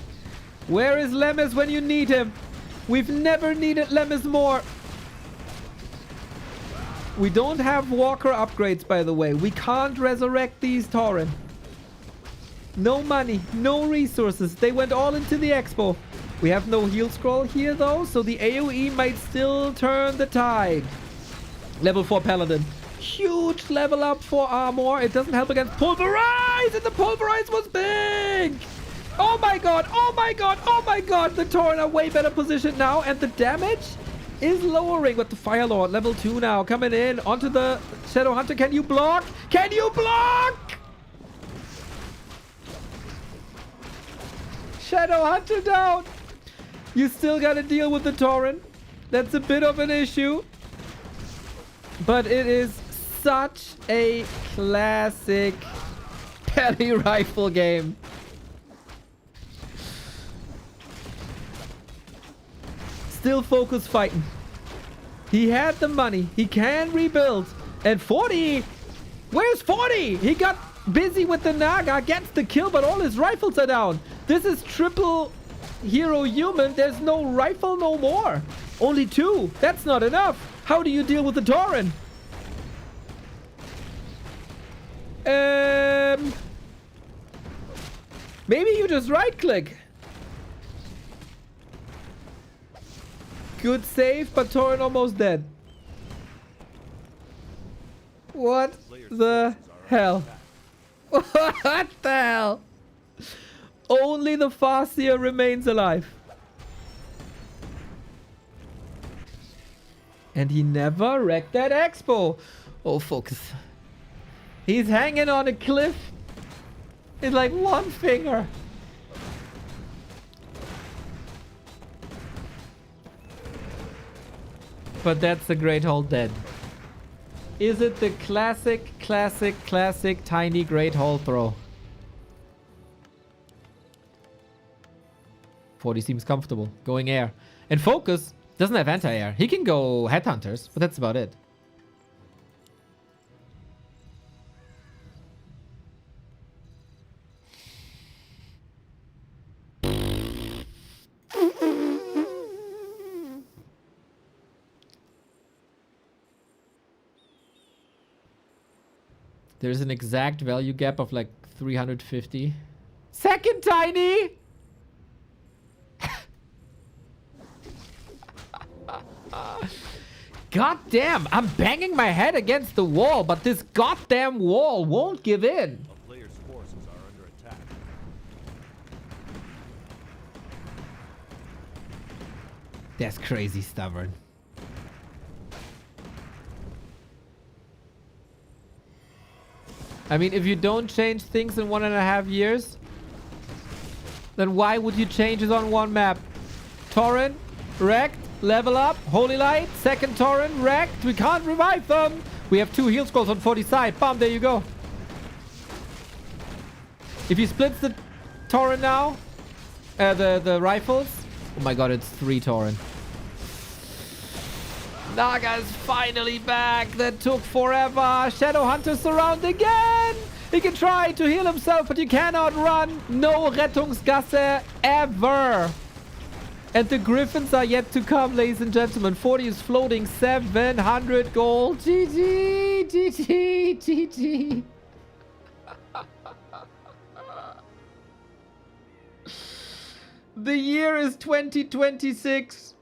Where is Lemes when you need him? We've never needed Lemes more. We don't have Walker upgrades, by the way. We can't resurrect these Tauren. No money, no resources. They went all into the expo. We have no heal scroll here, though, so the AoE might still turn the tide. Level 4 Paladin. Huge level up for armor. It doesn't help against Pulverize, and the Pulverize was big. Oh my god, oh my god, oh my god. The Tauren are way better positioned now, and the damage is lowering with the Fire Lord. Level 2 now, coming in onto the Shadow Hunter. Can you block? Can you block? Shadow Hunter down. You still gotta deal with the Tauren. That's a bit of an issue. But it is such a classic Peli rifle game. Still focus fighting. He had the money. He can rebuild. And FORTI, where's FORTI? He got busy with the Naga, gets the kill, but all his rifles are down. This is triple hero human. There's no rifle no more. Only 2. That's not enough. How do you deal with the Tauren? Maybe you just right click. Good save, but Tauren almost dead. What the hell? What the hell? Only the Farseer remains alive. And he never wrecked that expo. Oh, focus. He's hanging on a cliff. It's like one finger. But that's the Great Hall dead. Is it the classic tiny Great Hall throw? FORTI seems comfortable going air. And Focus doesn't have anti-air. He can go Headhunters, but that's about it. There's an exact value gap of like 350. Second tiny! God damn, I'm banging my head against the wall, but this goddamn wall won't give in. A player's forces are under attack. That's crazy stubborn. I mean, if you don't change things in 1.5 years, then why would you change it on one map? Tauren, wrecked, level up, Holy Light, second Tauren, wrecked. We can't revive them. We have 2 heal scrolls on 40 side. Bam, there you go. If he splits the Tauren now, the rifles, oh my god, it's 3 Tauren. Naga's finally back. That took forever. Shadow Hunter surround again. He can try to heal himself, but you cannot run. No Rettungsgasse ever. And the Griffins are yet to come, ladies and gentlemen. FORTI is floating 700 gold. GG, GG, GG. The year is 2026.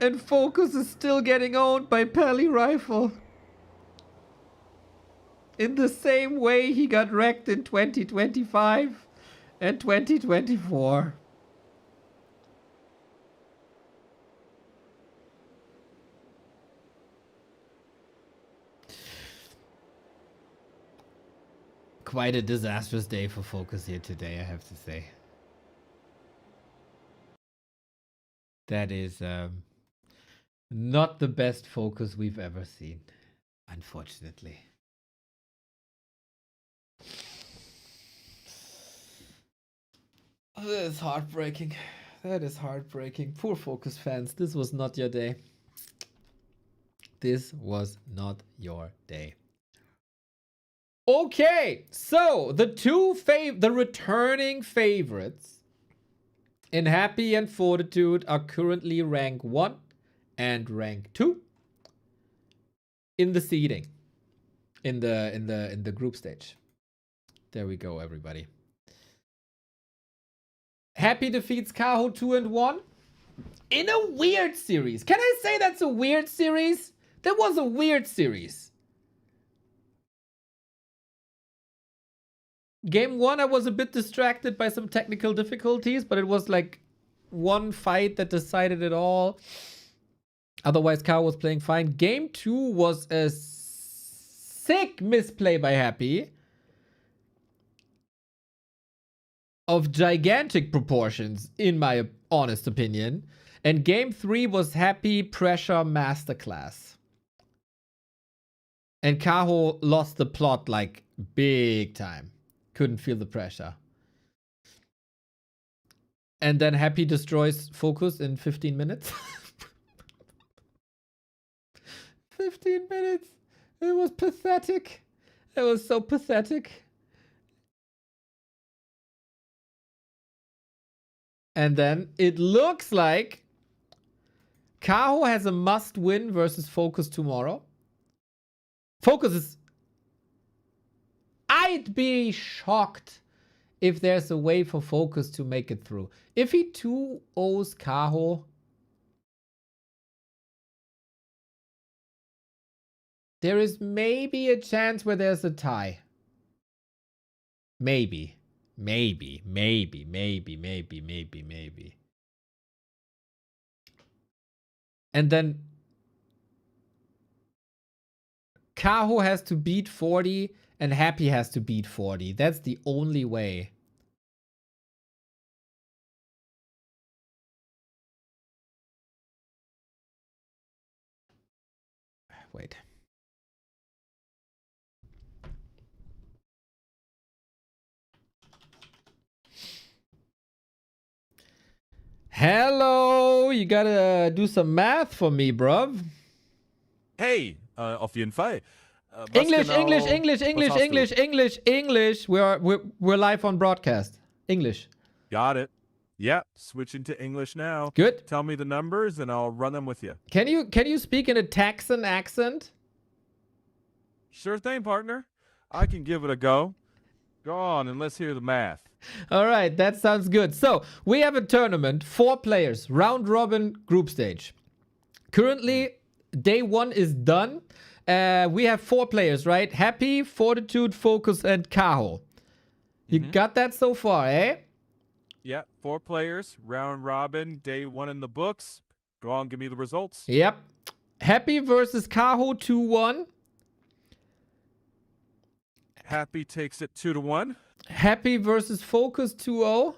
And Focus is still getting owned by Peli Rifle. In the same way he got wrecked in 2025 and 2024. Quite a disastrous day for Focus here today, I have to say. That is not the best Focus we've ever seen, unfortunately. Oh, that is heartbreaking. That is heartbreaking. Poor Focus fans. This was not your day. This was not your day. Okay, so the returning favorites in Happy and Fortitude are currently rank 1 and rank 2 in the seeding, in the group stage. There we go, everybody. Happy defeats Kaho 2 and 1 in a weird series. Can I say that's a weird series? That was a weird series. Game 1, I was a bit distracted by some technical difficulties, but it was like one fight that decided it all. Otherwise, Kao was playing fine. Game 2 was a sick misplay by Happy of gigantic proportions, in my honest opinion. And Game 3 was Happy Pressure Masterclass. And Kaho lost the plot like big time. Couldn't feel the pressure. And then Happy destroys Focus in 15 minutes. 15 minutes. It was pathetic. It was so pathetic. And then it looks like Kaho has a must win versus Focus tomorrow. Focus is... I'd be shocked if there's a way for Focus to make it through. If he 2-0s Kaho, there is maybe a chance where there's a tie. Maybe. Maybe. And then Kaho has to beat FORTI and Happy has to beat FORTI. That's the only way. Wait. Hello, you gotta do some math for me, bruv. Hey, auf jeden Fall. English. We're live on broadcast. English. Got it. Yeah, switching to English now. Good. Tell me the numbers and I'll run them with you. Can you speak in a Texan accent? Sure thing, partner. I can give it a go. Go on and let's hear the math. All right, that sounds good. So we have a tournament, 4 players, round robin group stage. Currently, day 1 is done. We have 4 players, right? Happy, Fortitude, Focus, and Kaho. You got that so far, eh? Yeah, 4 players, round robin, day 1 in the books. Go on, give me the results. Yep. Happy versus Kaho 2-1. Happy takes it 2-1. Happy versus Focus 2-0.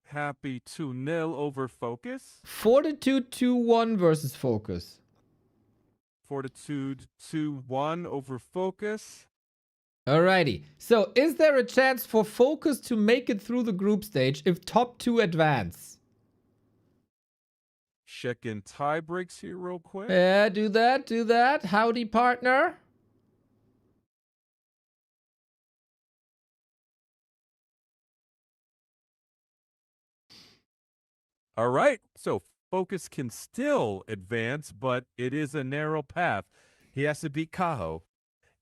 Happy 2-0 over Focus. Fortitude 2-1 versus Focus. Fortitude 2-1 over Focus. Alrighty. So is there a chance for Focus to make it through the group stage if top 2 advance? Checking tie breaks here real quick. Yeah, do that. Howdy, partner. All right. So Focus can still advance, but it is a narrow path. He has to beat Kaho,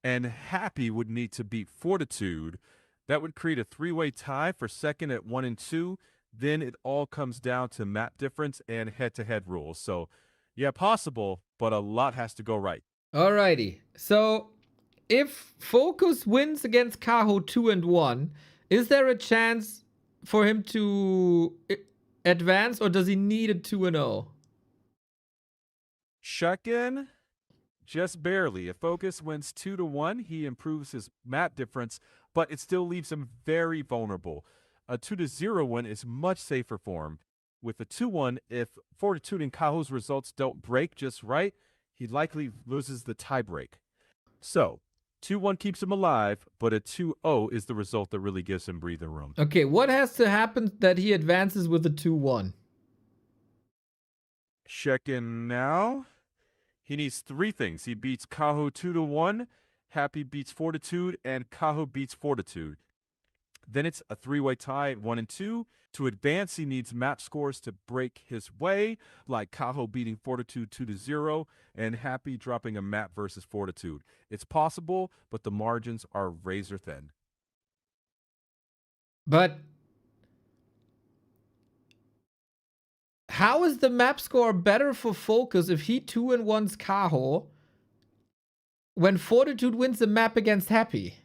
and Happy would need to beat Fortitude. That would create a 3-way tie for second at 1 and 2. Then it all comes down to map difference and head-to-head rules. So, yeah, possible, but a lot has to go right. Alrighty. So if Focus wins against Kaho 2-1, is there a chance for him to advance, or does he need a 2-0? Check-in, just barely. If Focus wins 2-1, he improves his map difference, but it still leaves him very vulnerable. A 2-0 win is much safer for him. With a 2-1, if Fortitude and Kaho's results don't break just right, he likely loses the tiebreak. So, 2-1 keeps him alive, but a 2-0 is the result that really gives him breathing room. Okay, what has to happen that he advances with a 2-1? Check in now. He needs 3 things. He beats Kaho 2-1, Happy beats Fortitude, and Kaho beats Fortitude. Then it's a 3-way tie, 1 and 2. To advance, he needs map scores to break his way, like Kaho beating Fortitude 2-0 and Happy dropping a map versus Fortitude. It's possible, but the margins are razor thin. But how is the map score better for Focus if he 2-1's Kaho when Fortitude wins the map against Happy?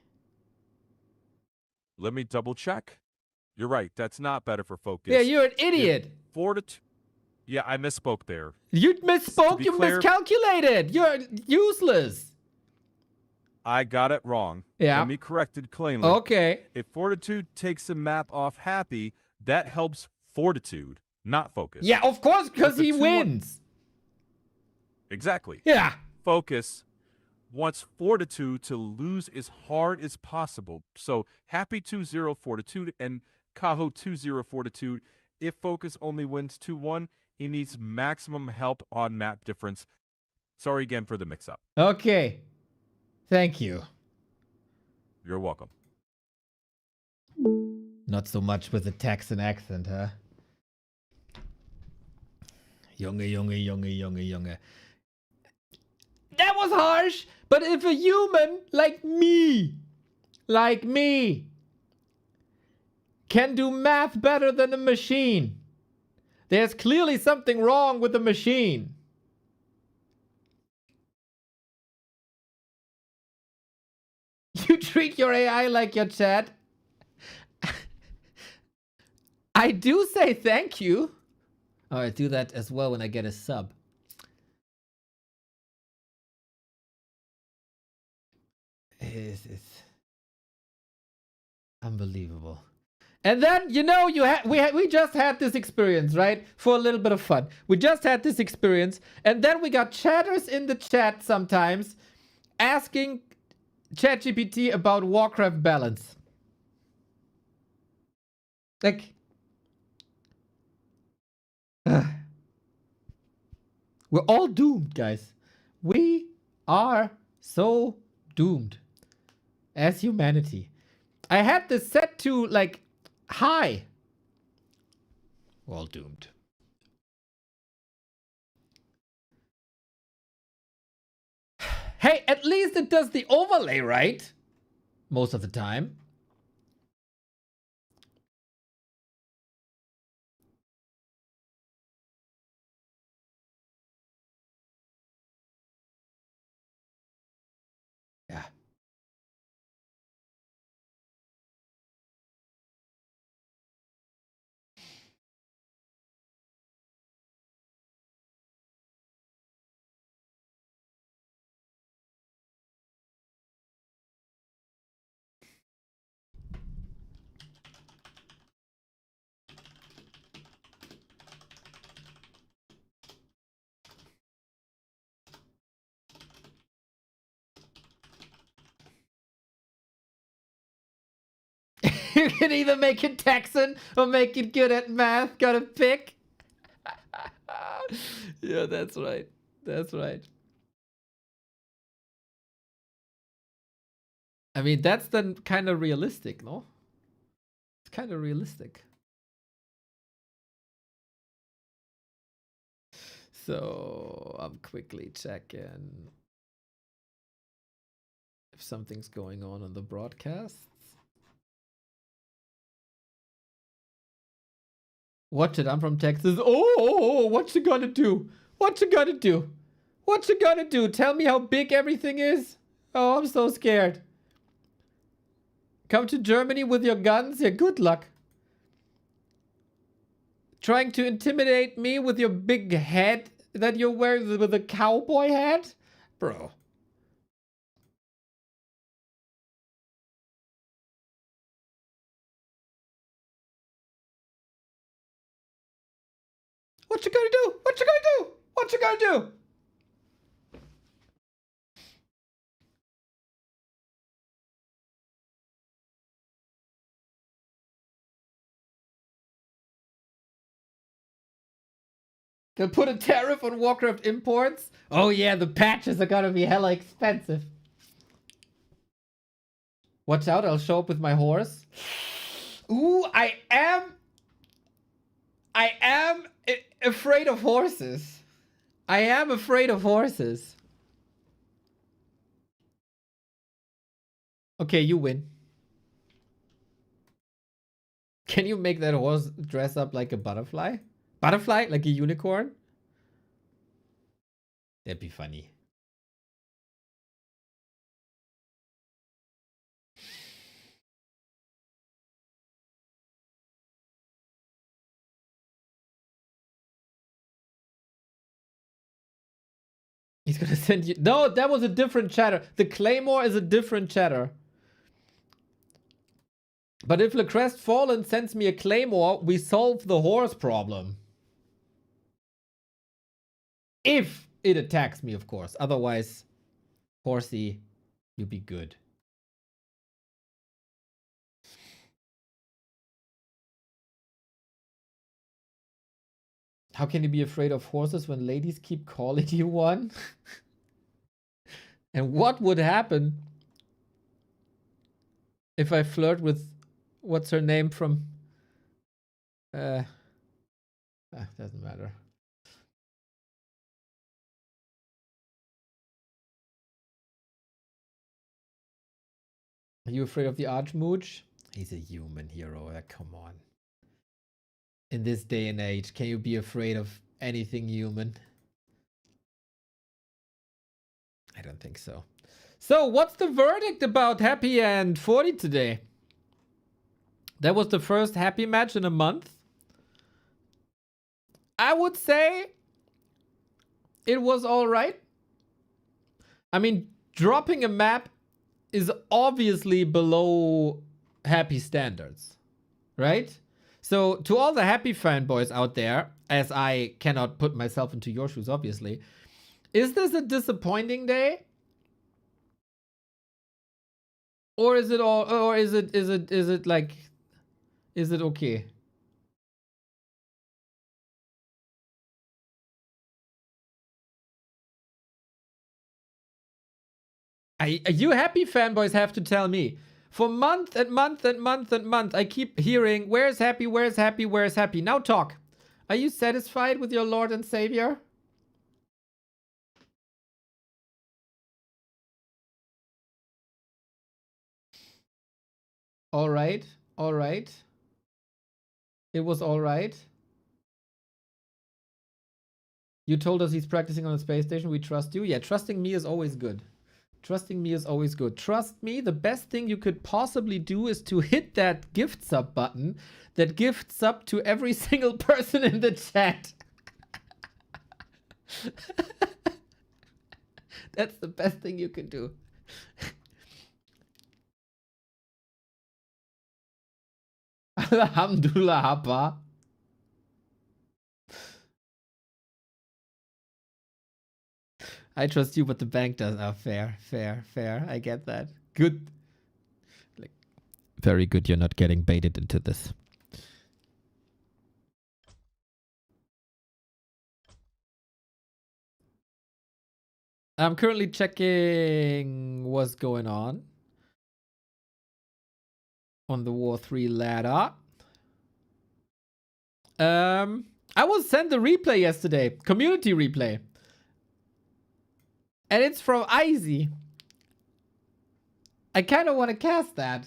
Let me double check. You're right. That's not better for focus. Yeah, you're an idiot. Fortitude. Yeah, I misspoke there. You misspoke. You clear- miscalculated. You're useless. I got it wrong. Yeah. Let me correct it cleanly. Okay. If Fortitude takes a map off Happy, that helps Fortitude, not Focus. Yeah, of course, because With the he 2-1 wins. Exactly. Yeah. Focus wants Fortitude to lose as hard as possible. So Happy 2-0 Fortitude and Kaho 2-0 Fortitude. If Focus only wins 2-1, he needs maximum help on map difference. Sorry again for the mix-up. Okay. Thank you. You're welcome. Not so much with the Texan accent, huh? Junge. That was harsh, but if a human like me, can do math better than a machine, there's clearly something wrong with the machine. You treat your AI like your chat. I do say thank you. Oh, I do that as well when I get a sub. It's unbelievable. And then, you know, we just had this experience, right? For a little bit of fun. We just had this experience. And then we got chatters in the chat sometimes asking ChatGPT about Warcraft balance. Like, we're all doomed, guys. We are so doomed as humanity. I had this set to like high. We're all doomed. Hey, at least it does the overlay right most of the time. Yeah. You can either make it Texan or make it good at math. Gotta pick. Yeah, that's right. That's right. I mean, that's then kind of realistic, no? It's kind of realistic. So I'm quickly checking if something's going on the broadcasts. Watch it, I'm from Texas. Oh, what you gonna do? What you gonna do? What you gonna do? Tell me how big everything is? Oh, I'm so scared. Come to Germany with your guns? Yeah, good luck. Trying to intimidate me with your big head that you're wearing with a cowboy hat? Bro. What you gonna do? What you gonna do? What you gonna do? Gonna put a tariff on Warcraft imports? Oh yeah, the patches are gonna be hella expensive. Watch out, I'll show up with my horse. Ooh, I am afraid of horses. I am afraid of horses. Okay, you win. Can you make that horse dress up like a butterfly? Butterfly? Like a unicorn? That'd be funny. He's gonna send you. No, that was a different chatter. The Claymore is a different chatter. But if Lecrest Fallen sends me a Claymore, we solve the horse problem. If it attacks me, of course. Otherwise, horsey, you'll be good. How can you be afraid of horses when ladies keep calling you one? And what would happen if I flirt with what's her name from doesn't matter. Are you afraid of the Archmooch? He's a human hero. Come on. In this day and age, can you be afraid of anything human? I don't think so. So, what's the verdict about Happy and FORTI today? That was the first Happy match in a month. I would say it was all right. I mean, dropping a map is obviously below Happy standards, right? So to all the Happy fanboys out there, as I cannot put myself into your shoes, obviously, is this a disappointing day? Or is it all, or is it like, is it okay? You Happy fanboys have to tell me. For month and month and month and month, I keep hearing, where's Happy, where's Happy, where's Happy? Now talk. Are you satisfied with your Lord and Savior? All right, all right. It was all right. You told us he's practicing on a space station. We trust you. Yeah, trusting me is always good. Trusting me is always good. Trust me, the best thing you could possibly do is to hit that gift sub button that gifts up to every single person in the chat. That's the best thing you can do. Alhamdulillah, Hapa. I trust you, but the bank does. Oh, fair, fair, fair. I get that. Good. Like, very good. You're not getting baited into this. I'm currently checking what's going on the War 3 ladder. I was sent the replay yesterday, community replay. And it's from Izzy. I kind of want to cast that.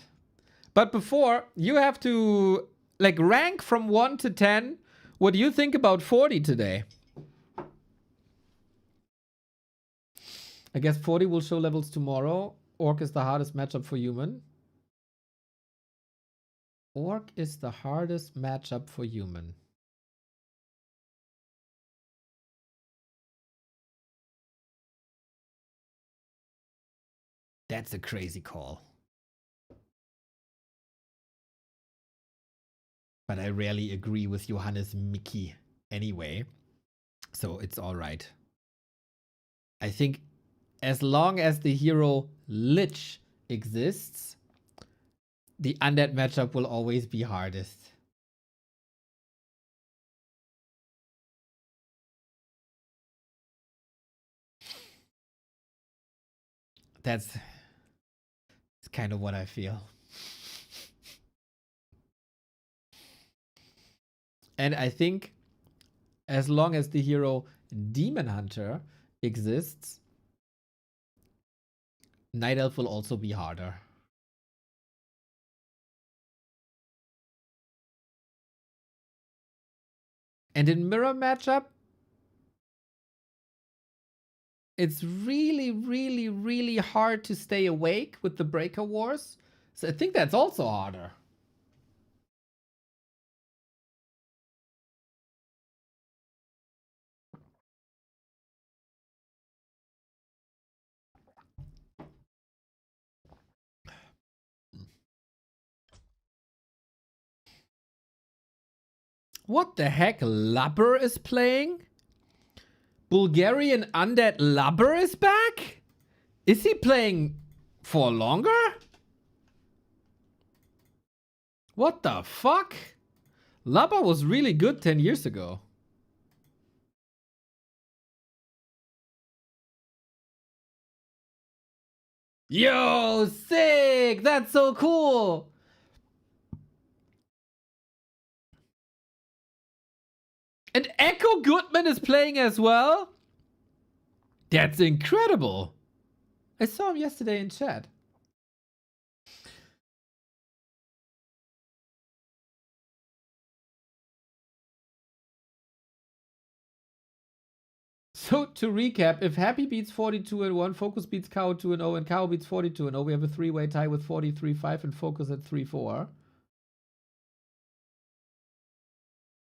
But before, you have to like rank from 1 to 10. What do you think about FORTI today? I guess FORTI will show levels tomorrow. Orc is the hardest matchup for human. Orc is the hardest matchup for human. That's a crazy call. But I rarely agree with Johannes Mickey anyway. So it's all right. I think as long as the hero Lich exists, the undead matchup will always be hardest. That's kind of what I feel. And I think as long as the hero Demon Hunter exists, Night Elf will also be harder. And in mirror matchup, it's really, really, really hard to stay awake with the Breaker Wars. So I think that's also harder. What the heck? Lubber is playing? Bulgarian Undead Lubber is back? Is he playing for longer? What the fuck? Lubber was really good 10 years ago. Yo, sick! That's so cool! And Echo Goodman is playing as well? That's incredible! I saw him yesterday in chat. So to recap, if Happy beats 42-1, Focus beats KO 2-0, and KO beats 42-0, we have a three-way tie with 43-5 and Focus at 3-4.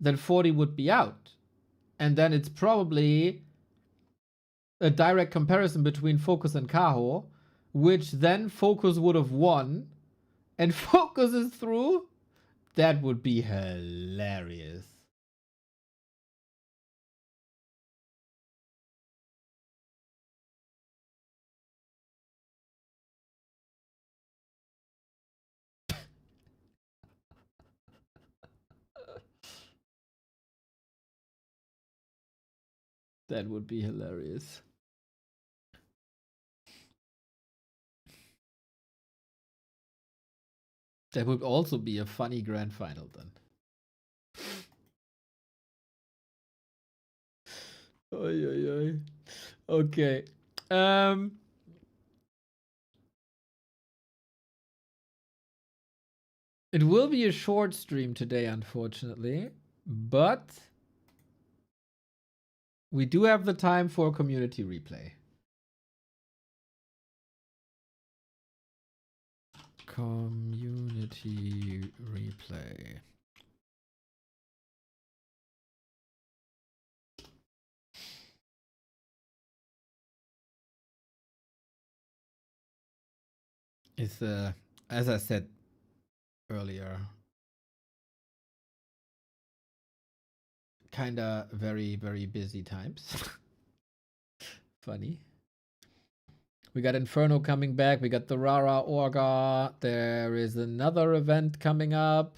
Then 40 would be out. And then it's probably a direct comparison between Focus and Kaho, which then Focus would have won, and Focus is through. That would be hilarious. That would be hilarious. That would also be a funny grand final then. Oi, oi, oi. Okay. It will be a short stream today, unfortunately, but we do have the time for community replay. Community replay. It's as I said earlier, kinda very, very busy times. Funny. We got Inferno coming back. We got the Rara Orga. There is another event coming up.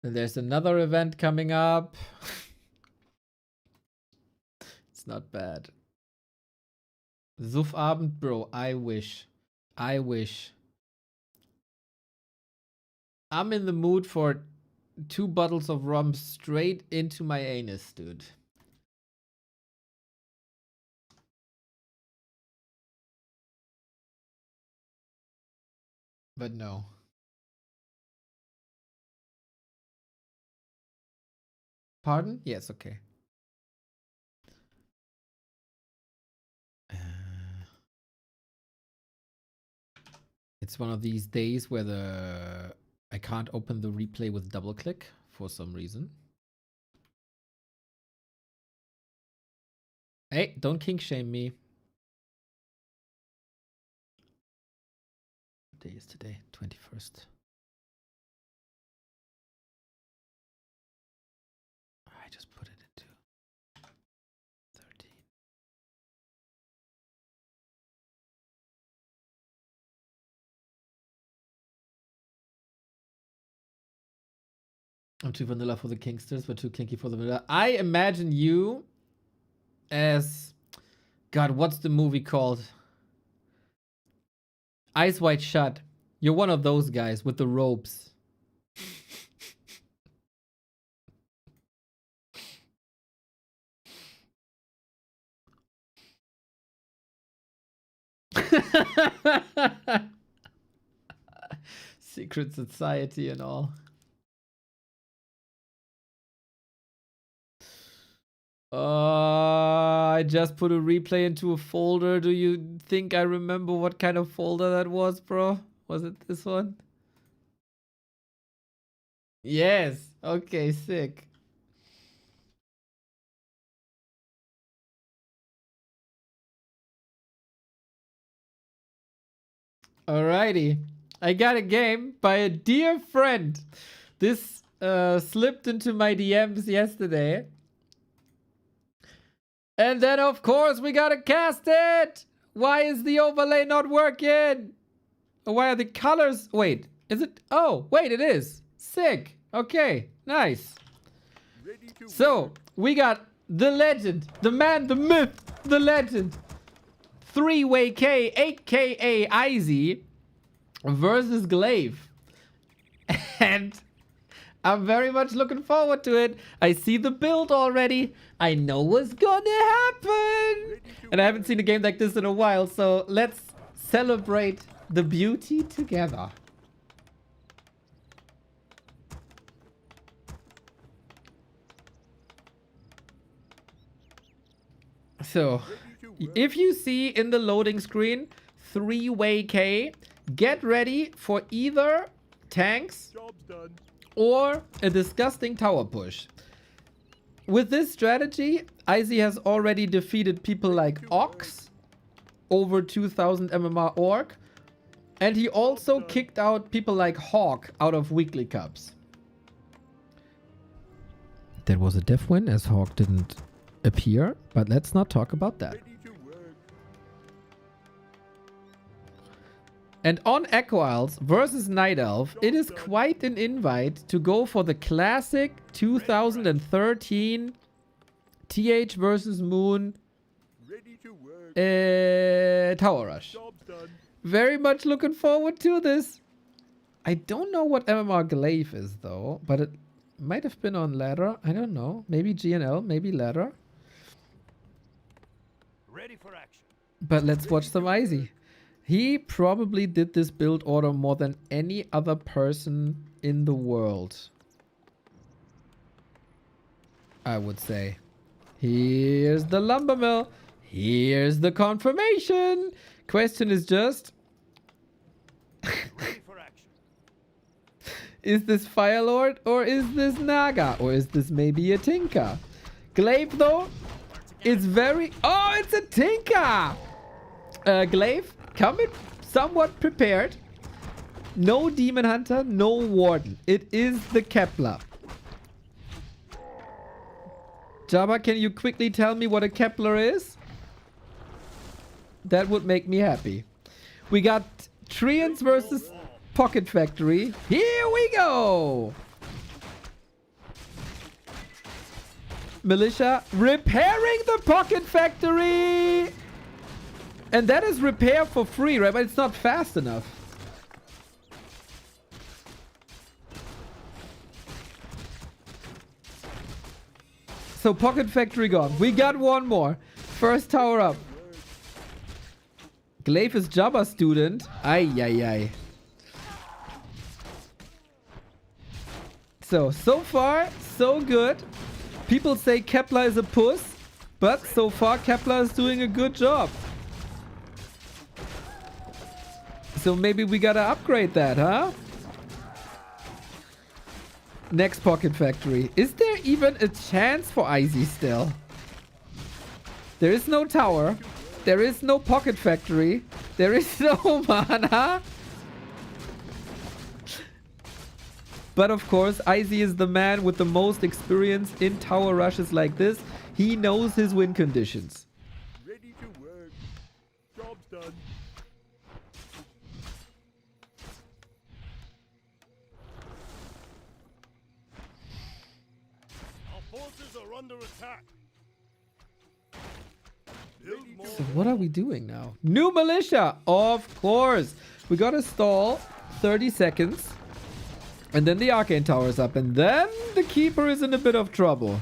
And there's another event coming up. It's not bad. Suffabend, bro. I wish. I wish. I'm in the mood for 2 bottles of rum straight into my anus, dude. But no. Pardon? Yes, okay. It's one of these days where I can't open the replay with double click for some reason. Hey, don't kink shame me. What day is today? 21st. I just put it into 13. I'm too vanilla for the Kingsters, but too kinky for the vanilla. I imagine you as... God, what's the movie called? Eyes Wide Shut. You're one of those guys with the ropes. Secret society and all. I just put a replay into a folder. Do you think I remember what kind of folder that was, bro? Was it this one? Yes. Okay, sick. Alrighty. I got a game by a dear friend. This slipped into my DMs yesterday. And then, of course, we gotta cast it. Why is the overlay not working? Why are the colors... Wait, is it... Oh, wait, it is. Sick. Okay, nice. So, we got the legend, the man, the myth, the legend. 3-way K, aka Izzy, versus Glaive. And I'm very much looking forward to it. I see the build already. I know what's gonna happen. And I haven't seen a game like this in a while, so let's celebrate the beauty together. So, if you see in the loading screen 3-way K, get ready for either tanks or a disgusting tower push. With this strategy, Izzy has already defeated people like Ox, over 2000 MMR Orc, and he also kicked out people like Hawk out of weekly cups. That was a def win as Hawk didn't appear, but let's not talk about that. And on Echo Isles versus Night Elf, it is quite an invite to go for the classic 2013 TH versus Moon Tower Rush. Very much looking forward to this. I don't know what MMR Glaive is though, but it might have been on ladder. I don't know. Maybe GNL, maybe ladder. Ready for action. But let's watch some Izzy. He probably did this build order more than any other person in the world, I would say. Here's the lumber mill. Here's the confirmation. Question is just... Ready for action. Is this Firelord or is this Naga? Or is this maybe a Tinker? Glaive though is very... Oh, it's a Tinker! Glaive, coming somewhat prepared. No Demon Hunter, no Warden. It is the Kepler. Jabba, can you quickly tell me what a Kepler is? That would make me happy. We got Treants versus Pocket Factory. Here we go! Militia repairing the Pocket Factory! And that is repair for free, right? But it's not fast enough. So Pocket Factory gone. We got one more. First tower up. Glaive is Jabba student. Ay, ay, ay. So far, so good. People say Kepler is a puss, but so far Kepler is doing a good job. So maybe we gotta upgrade that, huh? Next Pocket Factory. Is there even a chance for Izzy still? There is no tower. There is no Pocket Factory. There is no mana. But of course, Izzy is the man with the most experience in tower rushes like this. He knows his win conditions. Ready to work. Job's done. Our forces are under attack. So what are we doing now? New militia! Of course! We gotta stall 30 seconds. And then the Arcane Tower is up. And then the Keeper is in a bit of trouble.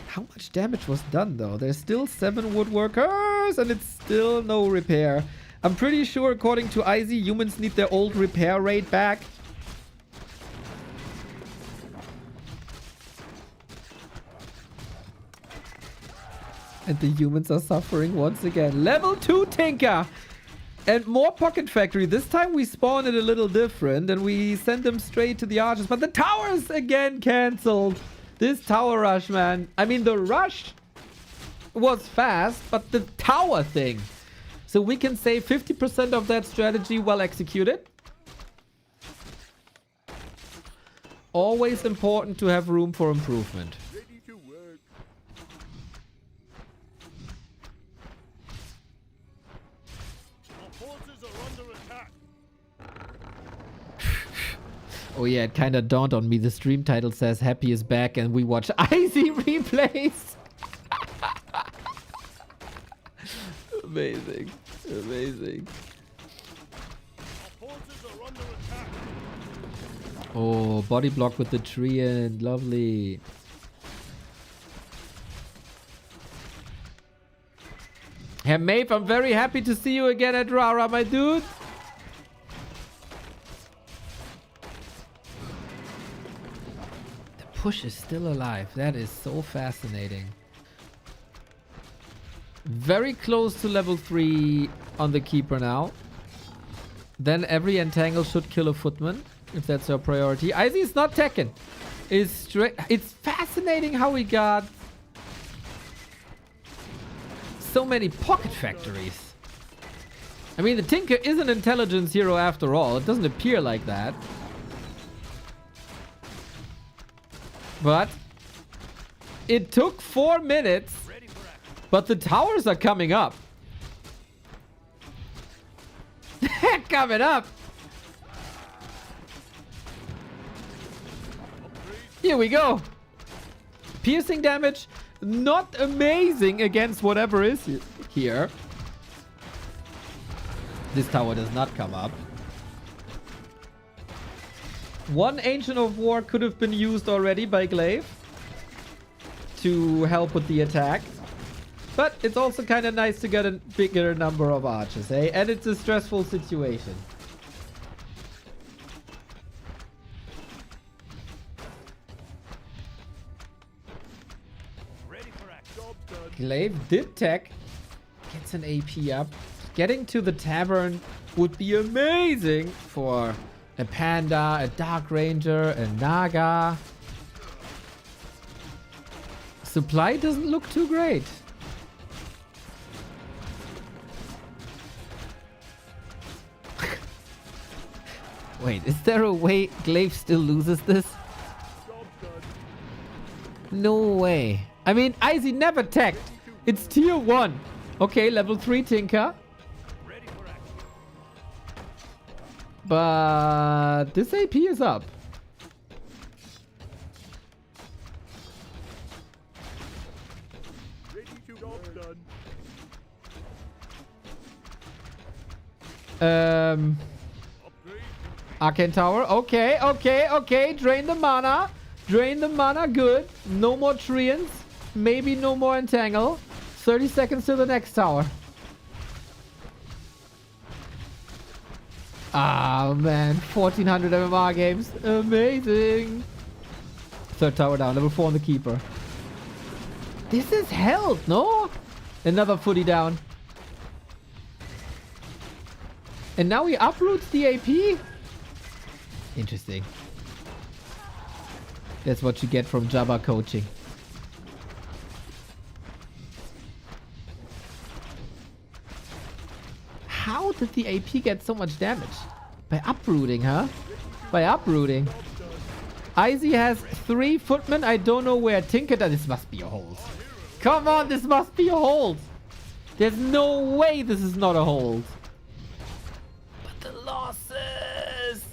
How much damage was done though? There's still 7 woodworkers and it's still no repair. I'm pretty sure according to Izzy, humans need their old repair rate back. And the humans are suffering once again. Level 2 Tinker! And more Pocket Factory. This time we spawn it a little different and we send them straight to the archers. But the towers again cancelled. This tower rush, man. I mean, the rush was fast, but the tower thing. So we can say 50% of that strategy well executed. always important to have room for improvement. Oh yeah, it kind of dawned on me. The stream title says Happy is back and we watch Icy replays. Amazing. Amazing. Oh, body block with the tree and lovely. Hey Maeve, I'm very happy to see you again at Rara, my dude. The push is still alive. That is so fascinating. Very close to level 3 on the keeper now. Then every entangle should kill a footman, if that's your priority. Izzy is not Tekken. It's fascinating how we got so many pocket factories. I mean, the Tinker is an intelligence hero after all. It doesn't appear like that. But it took 4 minutes. But the towers are coming up. They're coming up. Here we go. Piercing damage. Not amazing against whatever is here. This tower does not come up. One Ancient of War could have been used already by Glaive to help with the attack. But it's also kind of nice to get a bigger number of archers, eh? And it's a stressful situation. Glaive did tech. Gets an AP up. Getting to the tavern would be amazing for a Panda, a Dark Ranger, a Naga. Supply doesn't look too great. Wait, is there a way Glaive still loses this? No way. I mean, Izzy never teched. It's tier 1. Okay, level 3 Tinker. But this AP is up. Arcane Tower. Okay, okay, okay. Drain the mana. Drain the mana. Good. No more Treants. Maybe no more Entangle. 30 seconds to the next tower. Ah, man. 1400 MMR games. Amazing. Third tower down. Level 4 on the keeper. This is held, no? Another footy down. And now he uproots the AP? Interesting. That's what you get from Jabba coaching. How did the AP get so much damage? By uprooting, huh? By uprooting. Izzy has 3 footmen. I don't know where Tinker does. This must be a hold. Come on, this must be a hold. There's no way this is not a hold. But the losses.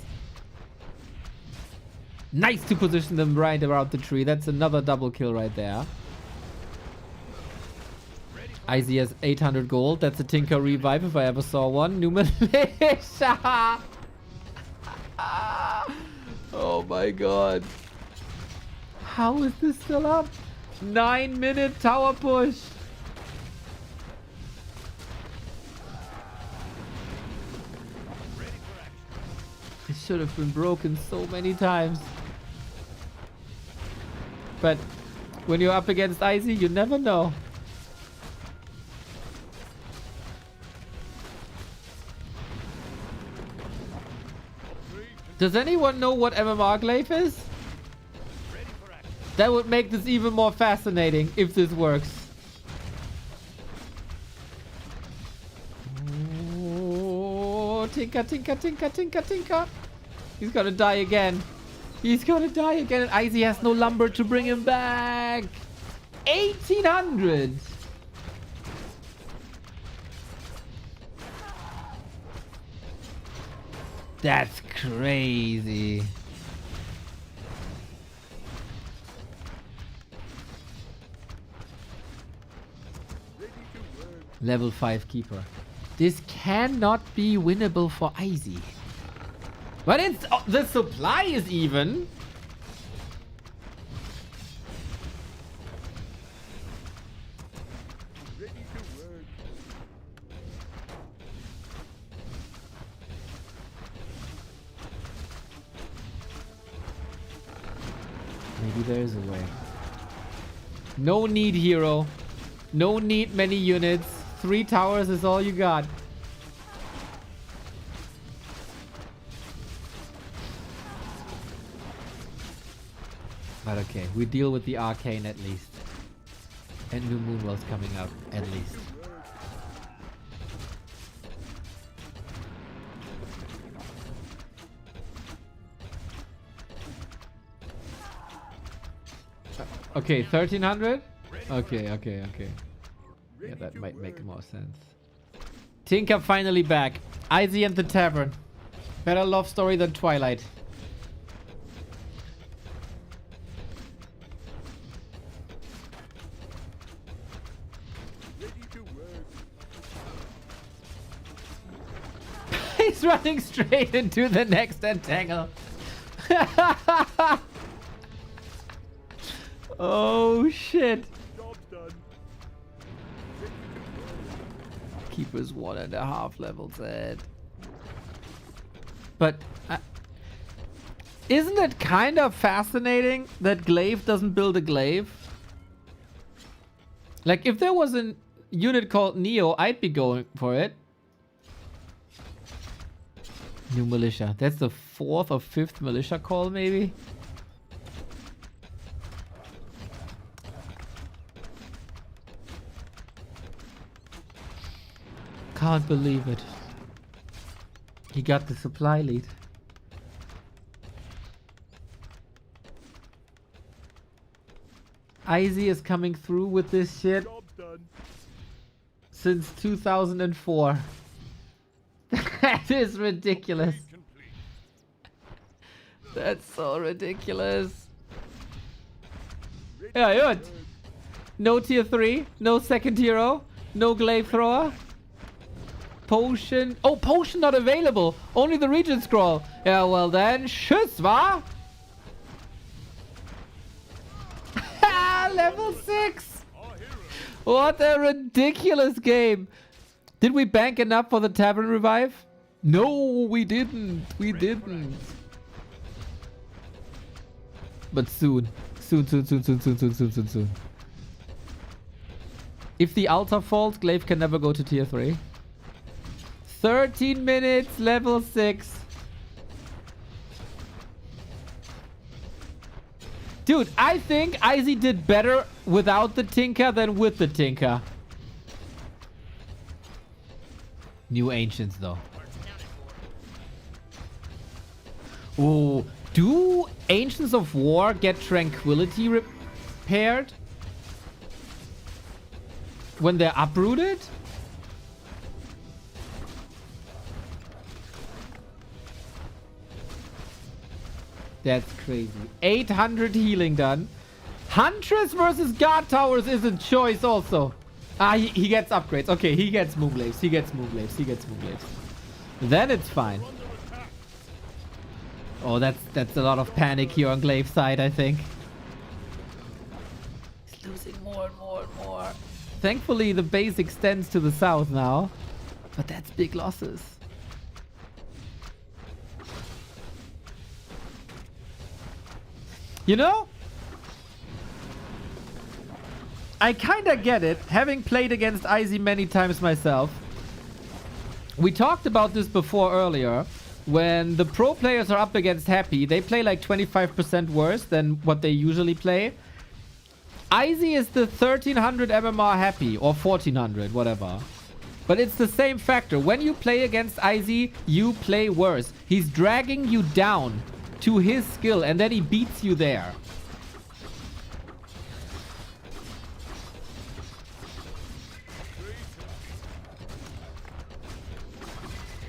Nice to position them right around the tree. That's another double kill right there. Izzy has 800 gold. That's a Tinker revive if I ever saw one. New militia. Oh my god. How is this still up? 9-minute tower push. It should have been broken so many times. But when you're up against Izzy, you never know. Does anyone know what MMR Glaive is? That would make this even more fascinating if this works. Oh, Tinker, Tinker, Tinker, Tinker, Tinker. He's gonna die again. He's gonna die again, and Izzy has no lumber to bring him back. 1800. That's crazy. Level 5 keeper. This cannot be winnable for Izzy. But it's the supply is even. Maybe there's a way. No need, hero. No need many units. 3 towers is all you got. But okay, we deal with the arcane at least. And new Moonwell's coming up at least. Okay, 1300? Okay. Yeah, that might make more sense. Tinker finally back. Izzy and the Tavern. Better love story than Twilight. He's running straight into the next entangle. Oh shit. Keeper's 1.5 levels ahead. But isn't it kind of fascinating that Glaive doesn't build a Glaive? Like, if there was a unit called Neo, I'd be going for it. New militia. That's the 4th or 5th militia call, maybe? Can't believe it. He got the supply lead. Izzy is coming through with this shit since 2004. That is ridiculous. That's so ridiculous. Yeah, good. No tier 3, no second hero, no glaive thrower. Potion. Oh, potion not available. Only the region scroll. Yeah, well then, tschüss, wa? Level 6. What a ridiculous game. Did we bank enough for the Tavern revive? No, we didn't. We didn't. But soon. Soon. If the altar falls, Glaive can never go to tier 3. 13 minutes, level 6. Dude, I think Izzy did better without the Tinker than with the Tinker. New Ancients, though. Oh, do Ancients of War get Tranquility repaired when they're uprooted? That's crazy. 800 healing done. Huntress versus Guard Towers is a choice also. Ah, he gets upgrades. Okay, he gets Moonglaves. He gets Moonglaves. Then it's fine. Oh, that's a lot of panic here on Glaive's side, I think. He's losing more and more. Thankfully, the base extends to the south now. But that's big losses. You know, I kind of get it, having played against Izzy many times myself. We talked about this before earlier. When the pro players are up against Happy, they play like 25% worse than what they usually play. Izzy is the 1300 MMR Happy, or 1400, whatever. But it's the same factor. When you play against Izzy, you play worse. He's dragging you down. to his skill, and then he beats you there.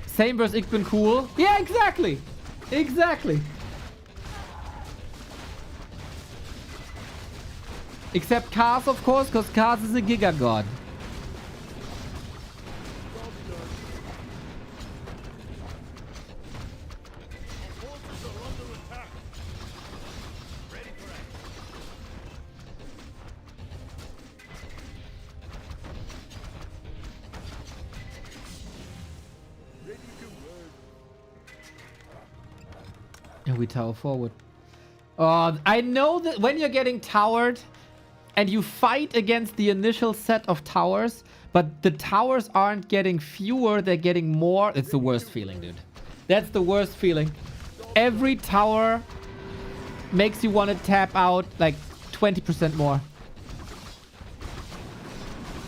Same versus Ich bin cool. Yeah, exactly. Exactly. Except Kars, of course, because Kars is a Giga God. And we tower forward. I know that when you're getting towered and you fight against the initial set of towers, but the towers aren't getting fewer, they're getting more. It's the worst feeling, dude. That's the worst feeling. Every tower makes you want to tap out like 20% more.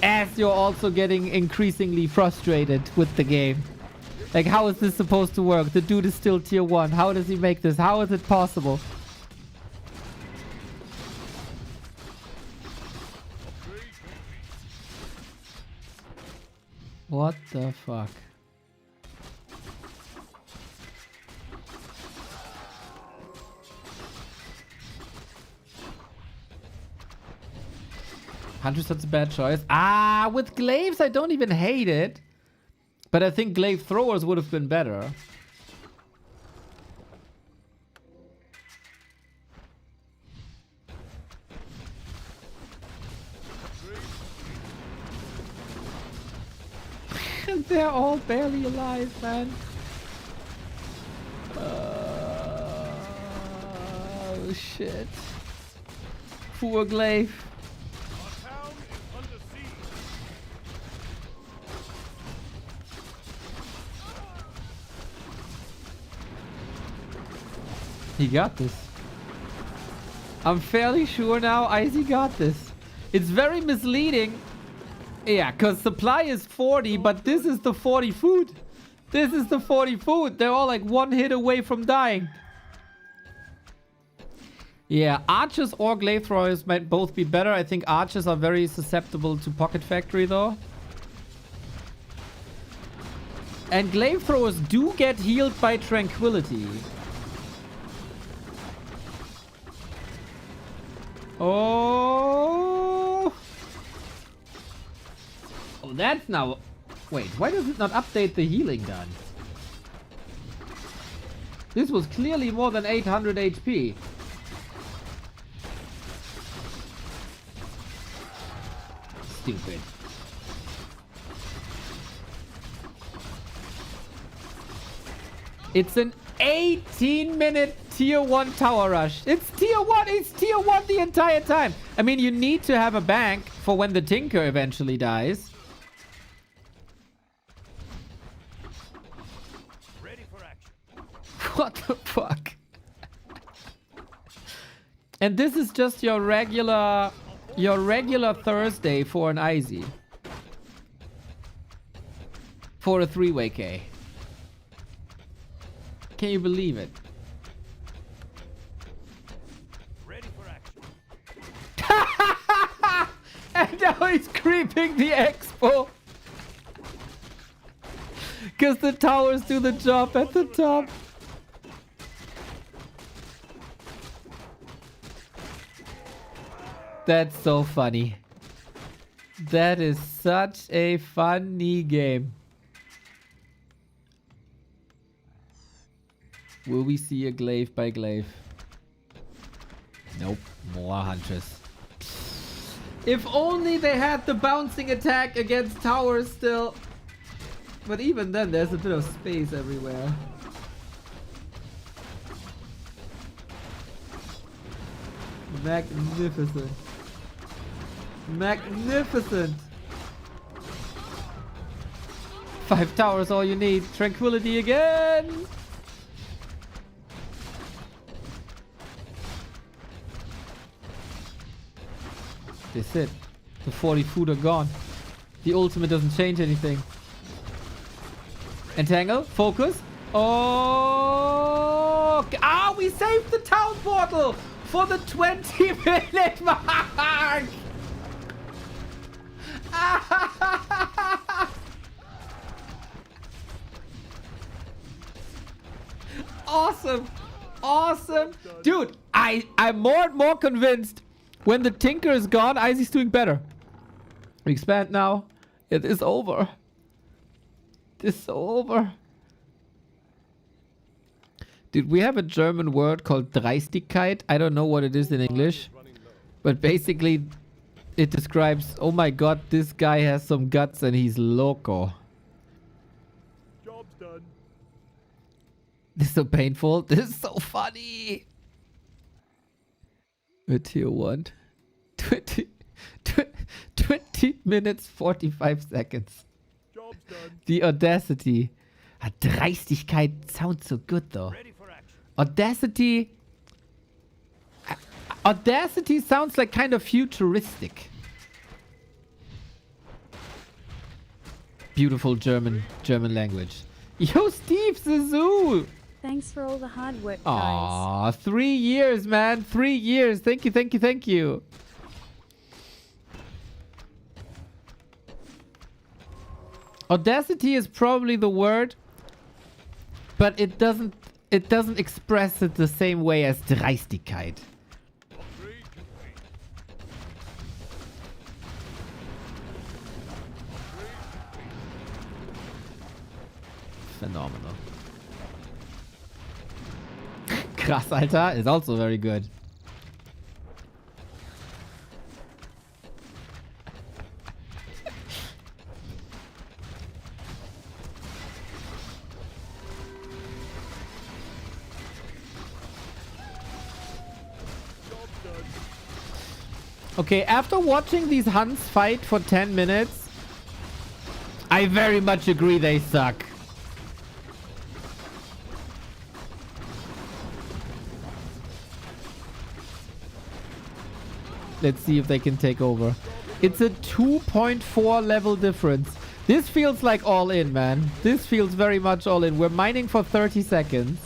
As you're also getting increasingly frustrated with the game. Like, how is this supposed to work? The dude is still tier 1. How does he make this? How is it possible? What the fuck? Huntress, that's a bad choice. Ah, with glaives, I don't even hate it. But I think glaive throwers would have been better. They're all barely alive, man. Oh, shit. Poor glaive. He got this. I'm fairly sure now Icy got this. It's very misleading. Yeah, because supply is 40, but this is the 40 food. This is the 40 food. They're all like one hit away from dying. Yeah, archers or glaive throwers might both be better. I think archers are very susceptible to pocket factory though. And glaive throwers do get healed by tranquility. Oh. Oh, that's now... Wait, why does it not update the healing done? This was clearly more than 800 HP. Stupid. It's an 18-minute tier 1 tower rush. It's tier 1. It's tier 1 the entire time. I mean, you need to have a bank for when the Tinker eventually dies. Ready for action. What the fuck? And this is just your regular Thursday for an Izzy. For a 3-way K. Can you believe it? Ready for action. And now he's creeping the expo. Because the towers do the job at the top. That's so funny. That is such a funny game. Will we see a glaive by glaive? Nope. More Huntress. If only they had the bouncing attack against towers still. But even then, there's a bit of space everywhere. Magnificent. Magnificent. 5 towers, all you need. Tranquility again. That's it. The 40 food are gone. The ultimate doesn't change anything. Entangle. Focus. Oh! no. Ah, we saved the town portal for the 20-minute mark. Awesome. Awesome. Dude, I'm more and more convinced when the Tinker is gone, Icy's doing better. We expand now. It is over. It's over. Dude, we have a German word called Dreistigkeit. I don't know what it is in English. But basically, it describes, oh my god, this guy has some guts and he's loco. Job's done. This is so painful. This is so funny. A tier 1. 20 minutes, 45 seconds. Job's done. The Audacity. Dreistigkeit sounds so good though. Audacity. Audacity sounds like kind of futuristic. Beautiful German language. Yo, Steve Zizou. Thanks for all the hard work, guys. Aw, 3 years, man. 3 years. Thank you, thank you, thank you. Audacity is probably the word, but it doesn't express it the same way as Dreistigkeit. Phenomenal. Krass, Alter, is also very good. Okay, after watching these Huns fight for 10 minutes, I very much agree they suck. Let's see if they can take over. It's a 2.4 level difference. This feels like all in, man. This feels very much all in. We're mining for 30 seconds.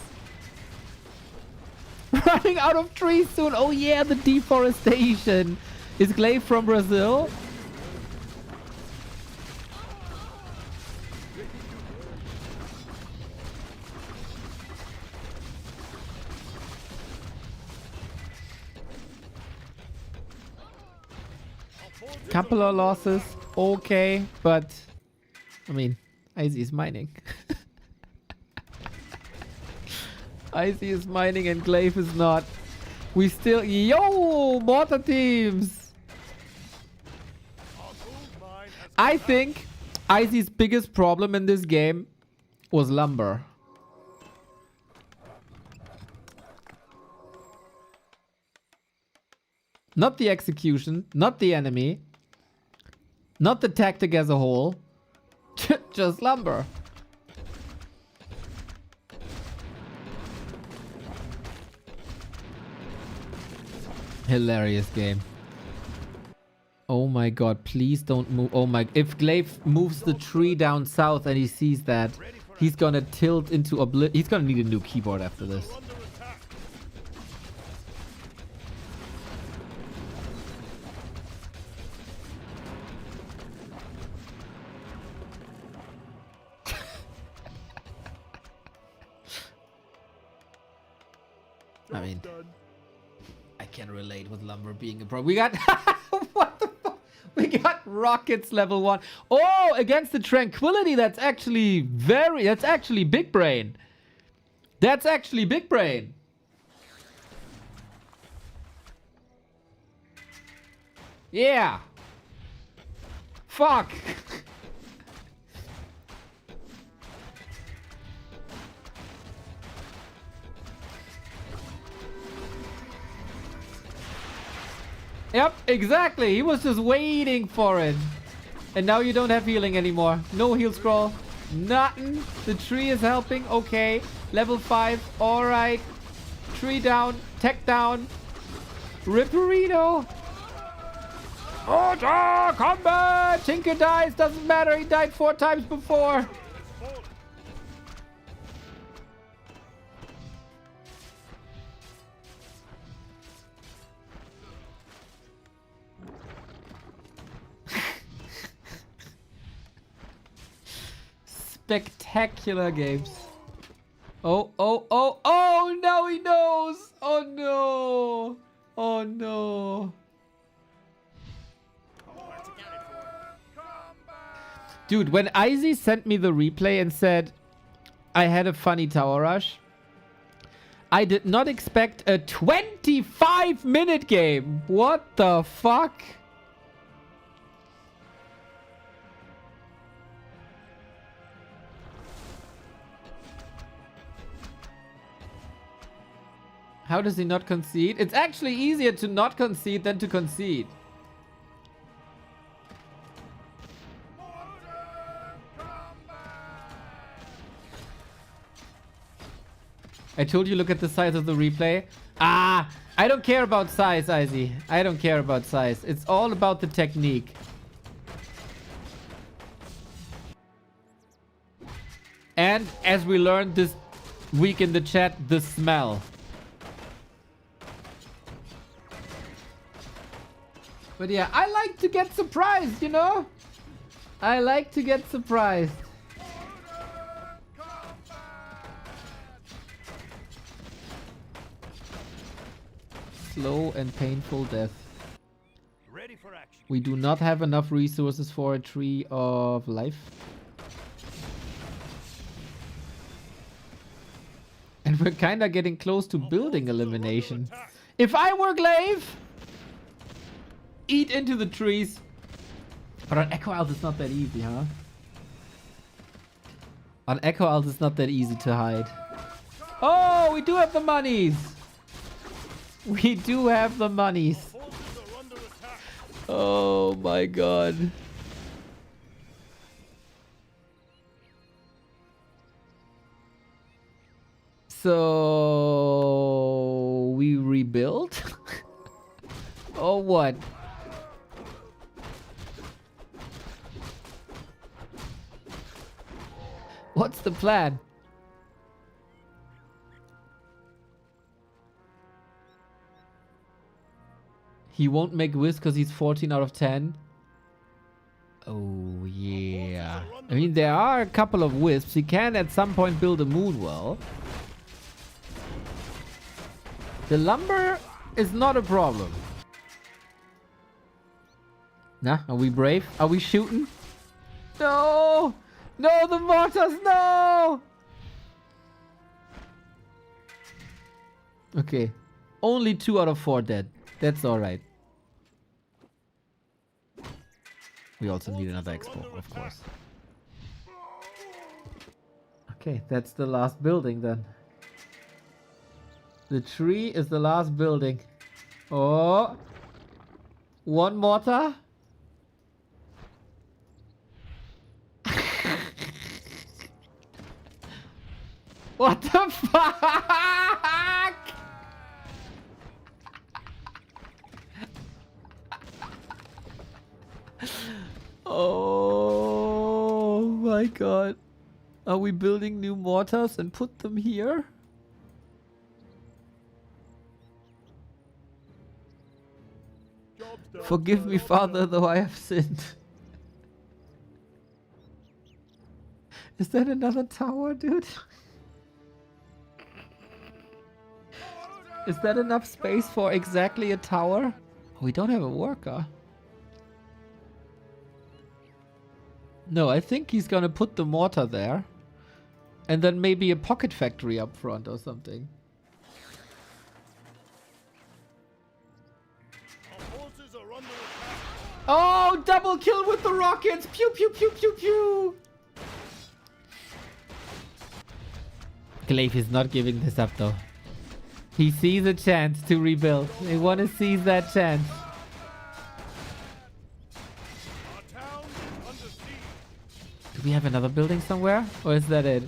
Running out of trees soon. Oh yeah, the deforestation. Is Glaive from Brazil? Couple of losses, okay, but I mean, Icy is mining. Icy is mining and Glaive is not. We still, yo, mortar teams. I think Icy's biggest problem in this game was lumber. Not the execution, not the enemy, not the tactic as a whole, just lumber. Hilarious game. Oh my god, please don't move. Oh my, if Glaive moves the tree down south and he sees that, he's gonna tilt into he's gonna need a new keyboard after this. I mean, I can relate with lumber being a problem. We got what the fuck? We got rockets level 1. Oh, against the tranquility. That's actually big brain. That's actually big brain. Yeah. Fuck. Yep, exactly. He was just waiting for it. And now you don't have healing anymore. No heal scroll. Nothing. The tree is helping. Okay. Level 5. Alright. Tree down. Tech down. Ripperino. Order! Combat! Tinker dies. Doesn't matter. He died 4 times before. spectacular games. Oh, oh, oh, oh, now he knows. Oh no. Oh no. Dude, when Izzy sent me the replay and said I had a funny tower rush, I did not expect a 25-minute game. What the fuck? How does he not concede? It's actually easier to not concede than to concede. I told you, look at the size of the replay. Ah, I don't care about size, Izzy. I don't care about size. It's all about the technique. And as we learned this week in the chat, the smell. But yeah, I like to get surprised, you know? I like to get surprised. Slow and painful death. Ready for action. We do not have enough resources for a tree of life. And we're kinda getting close to building elimination. If I were Glaive, eat into the trees. But on Echo Isles it's not that easy, huh? On Echo Isles it's not that easy to hide. Oh, we do have the monies. We do have the monies. Oh my god. So we rebuild? Oh what? What's the plan? He won't make Wiz because he's 14 out of 10. Oh, yeah. I mean, there are a couple of Wisps. He can at some point build a Moonwell. The lumber is not a problem. Nah, are we brave? Are we shooting? No! No, the mortars, no! Okay. Only 2 out of 4 dead. That's alright. We also need another expo, of course. Okay, that's the last building then. The tree is the last building. Oh! One mortar? What the fuck? Oh my god. Are we building new mortars and put them here? Forgive me, Father, though I have sinned. Is that another tower, dude? Is that enough space for exactly a tower? We don't have a worker. No, I think he's gonna put the mortar there. And then maybe a pocket factory up front or something. Oh, double kill with the rockets! Pew pew pew pew pew! Glaive is not giving this up though. He sees a chance to rebuild. They want to seize that chance. Do we have another building somewhere? Or is that it?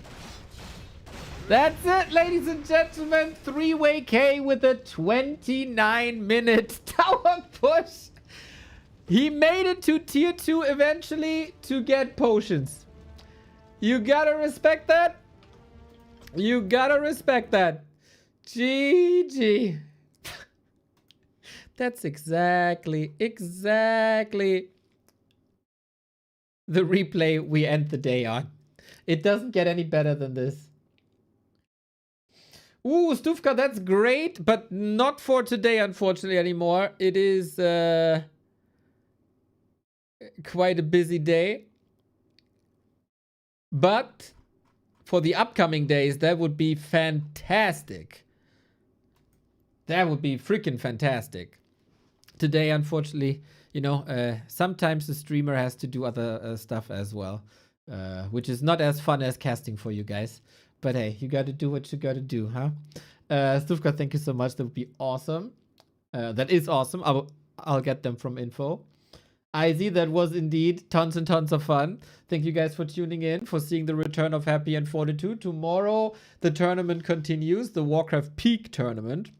That's it, ladies and gentlemen. 3-way K with a 29-minute tower push. He made it to tier 2 eventually to get potions. You gotta respect that. You gotta respect that. GG. That's exactly the replay we end the day on. It doesn't get any better than this. Ooh, Stufka, that's great, but not for today, unfortunately, anymore. It is quite a busy day. But for the upcoming days, that would be fantastic. That would be freaking fantastic. Today, unfortunately, you know, sometimes the streamer has to do other stuff as well, which is not as fun as casting for you guys. But hey, you got to do what you got to do, huh? Stufka, thank you so much. That would be awesome. That is awesome. I'll get them from info. Izzy, that was indeed tons and tons of fun. Thank you guys for tuning in, for seeing the return of Happy and Fortitude. Tomorrow, the tournament continues, the Warcraft Peak tournament.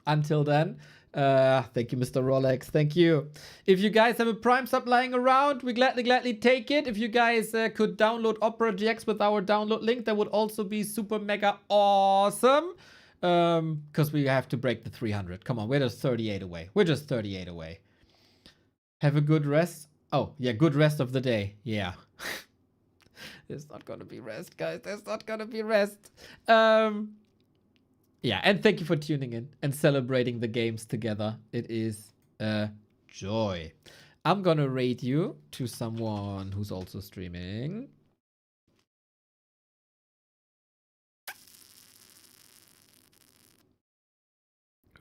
Until then, thank you, Mr. Rolex. Thank you. If you guys have a Prime sub lying around, we gladly take it. If you guys could download OperaGX with our download link, that would also be super mega awesome. Because we have to break the 300. Come on, we're just 38 away. We're just 38 away. Have a good rest. Oh, yeah, good rest of the day. Yeah. There's not gonna be rest, guys. There's not gonna be rest. Yeah, and thank you for tuning in and celebrating the games together. It is a joy. I'm gonna rate you to someone who's also streaming.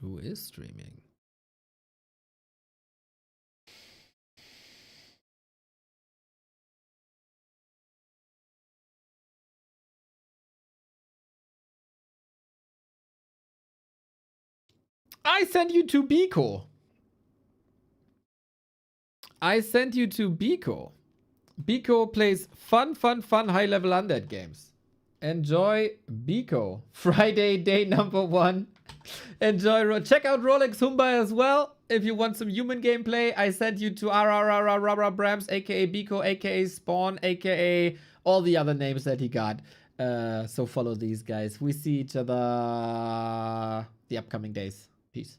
Who is streaming? I sent you to Biko. I sent you to Biko. Biko plays fun high-level undead games. Enjoy Biko. Friday, day number 1. Enjoy. Check out Rolex Humba as well. If you want some human gameplay, I sent you to Brams, aka Biko, aka Spawn, aka all the other names that he got. So follow these guys. We see each other the upcoming days. Peace.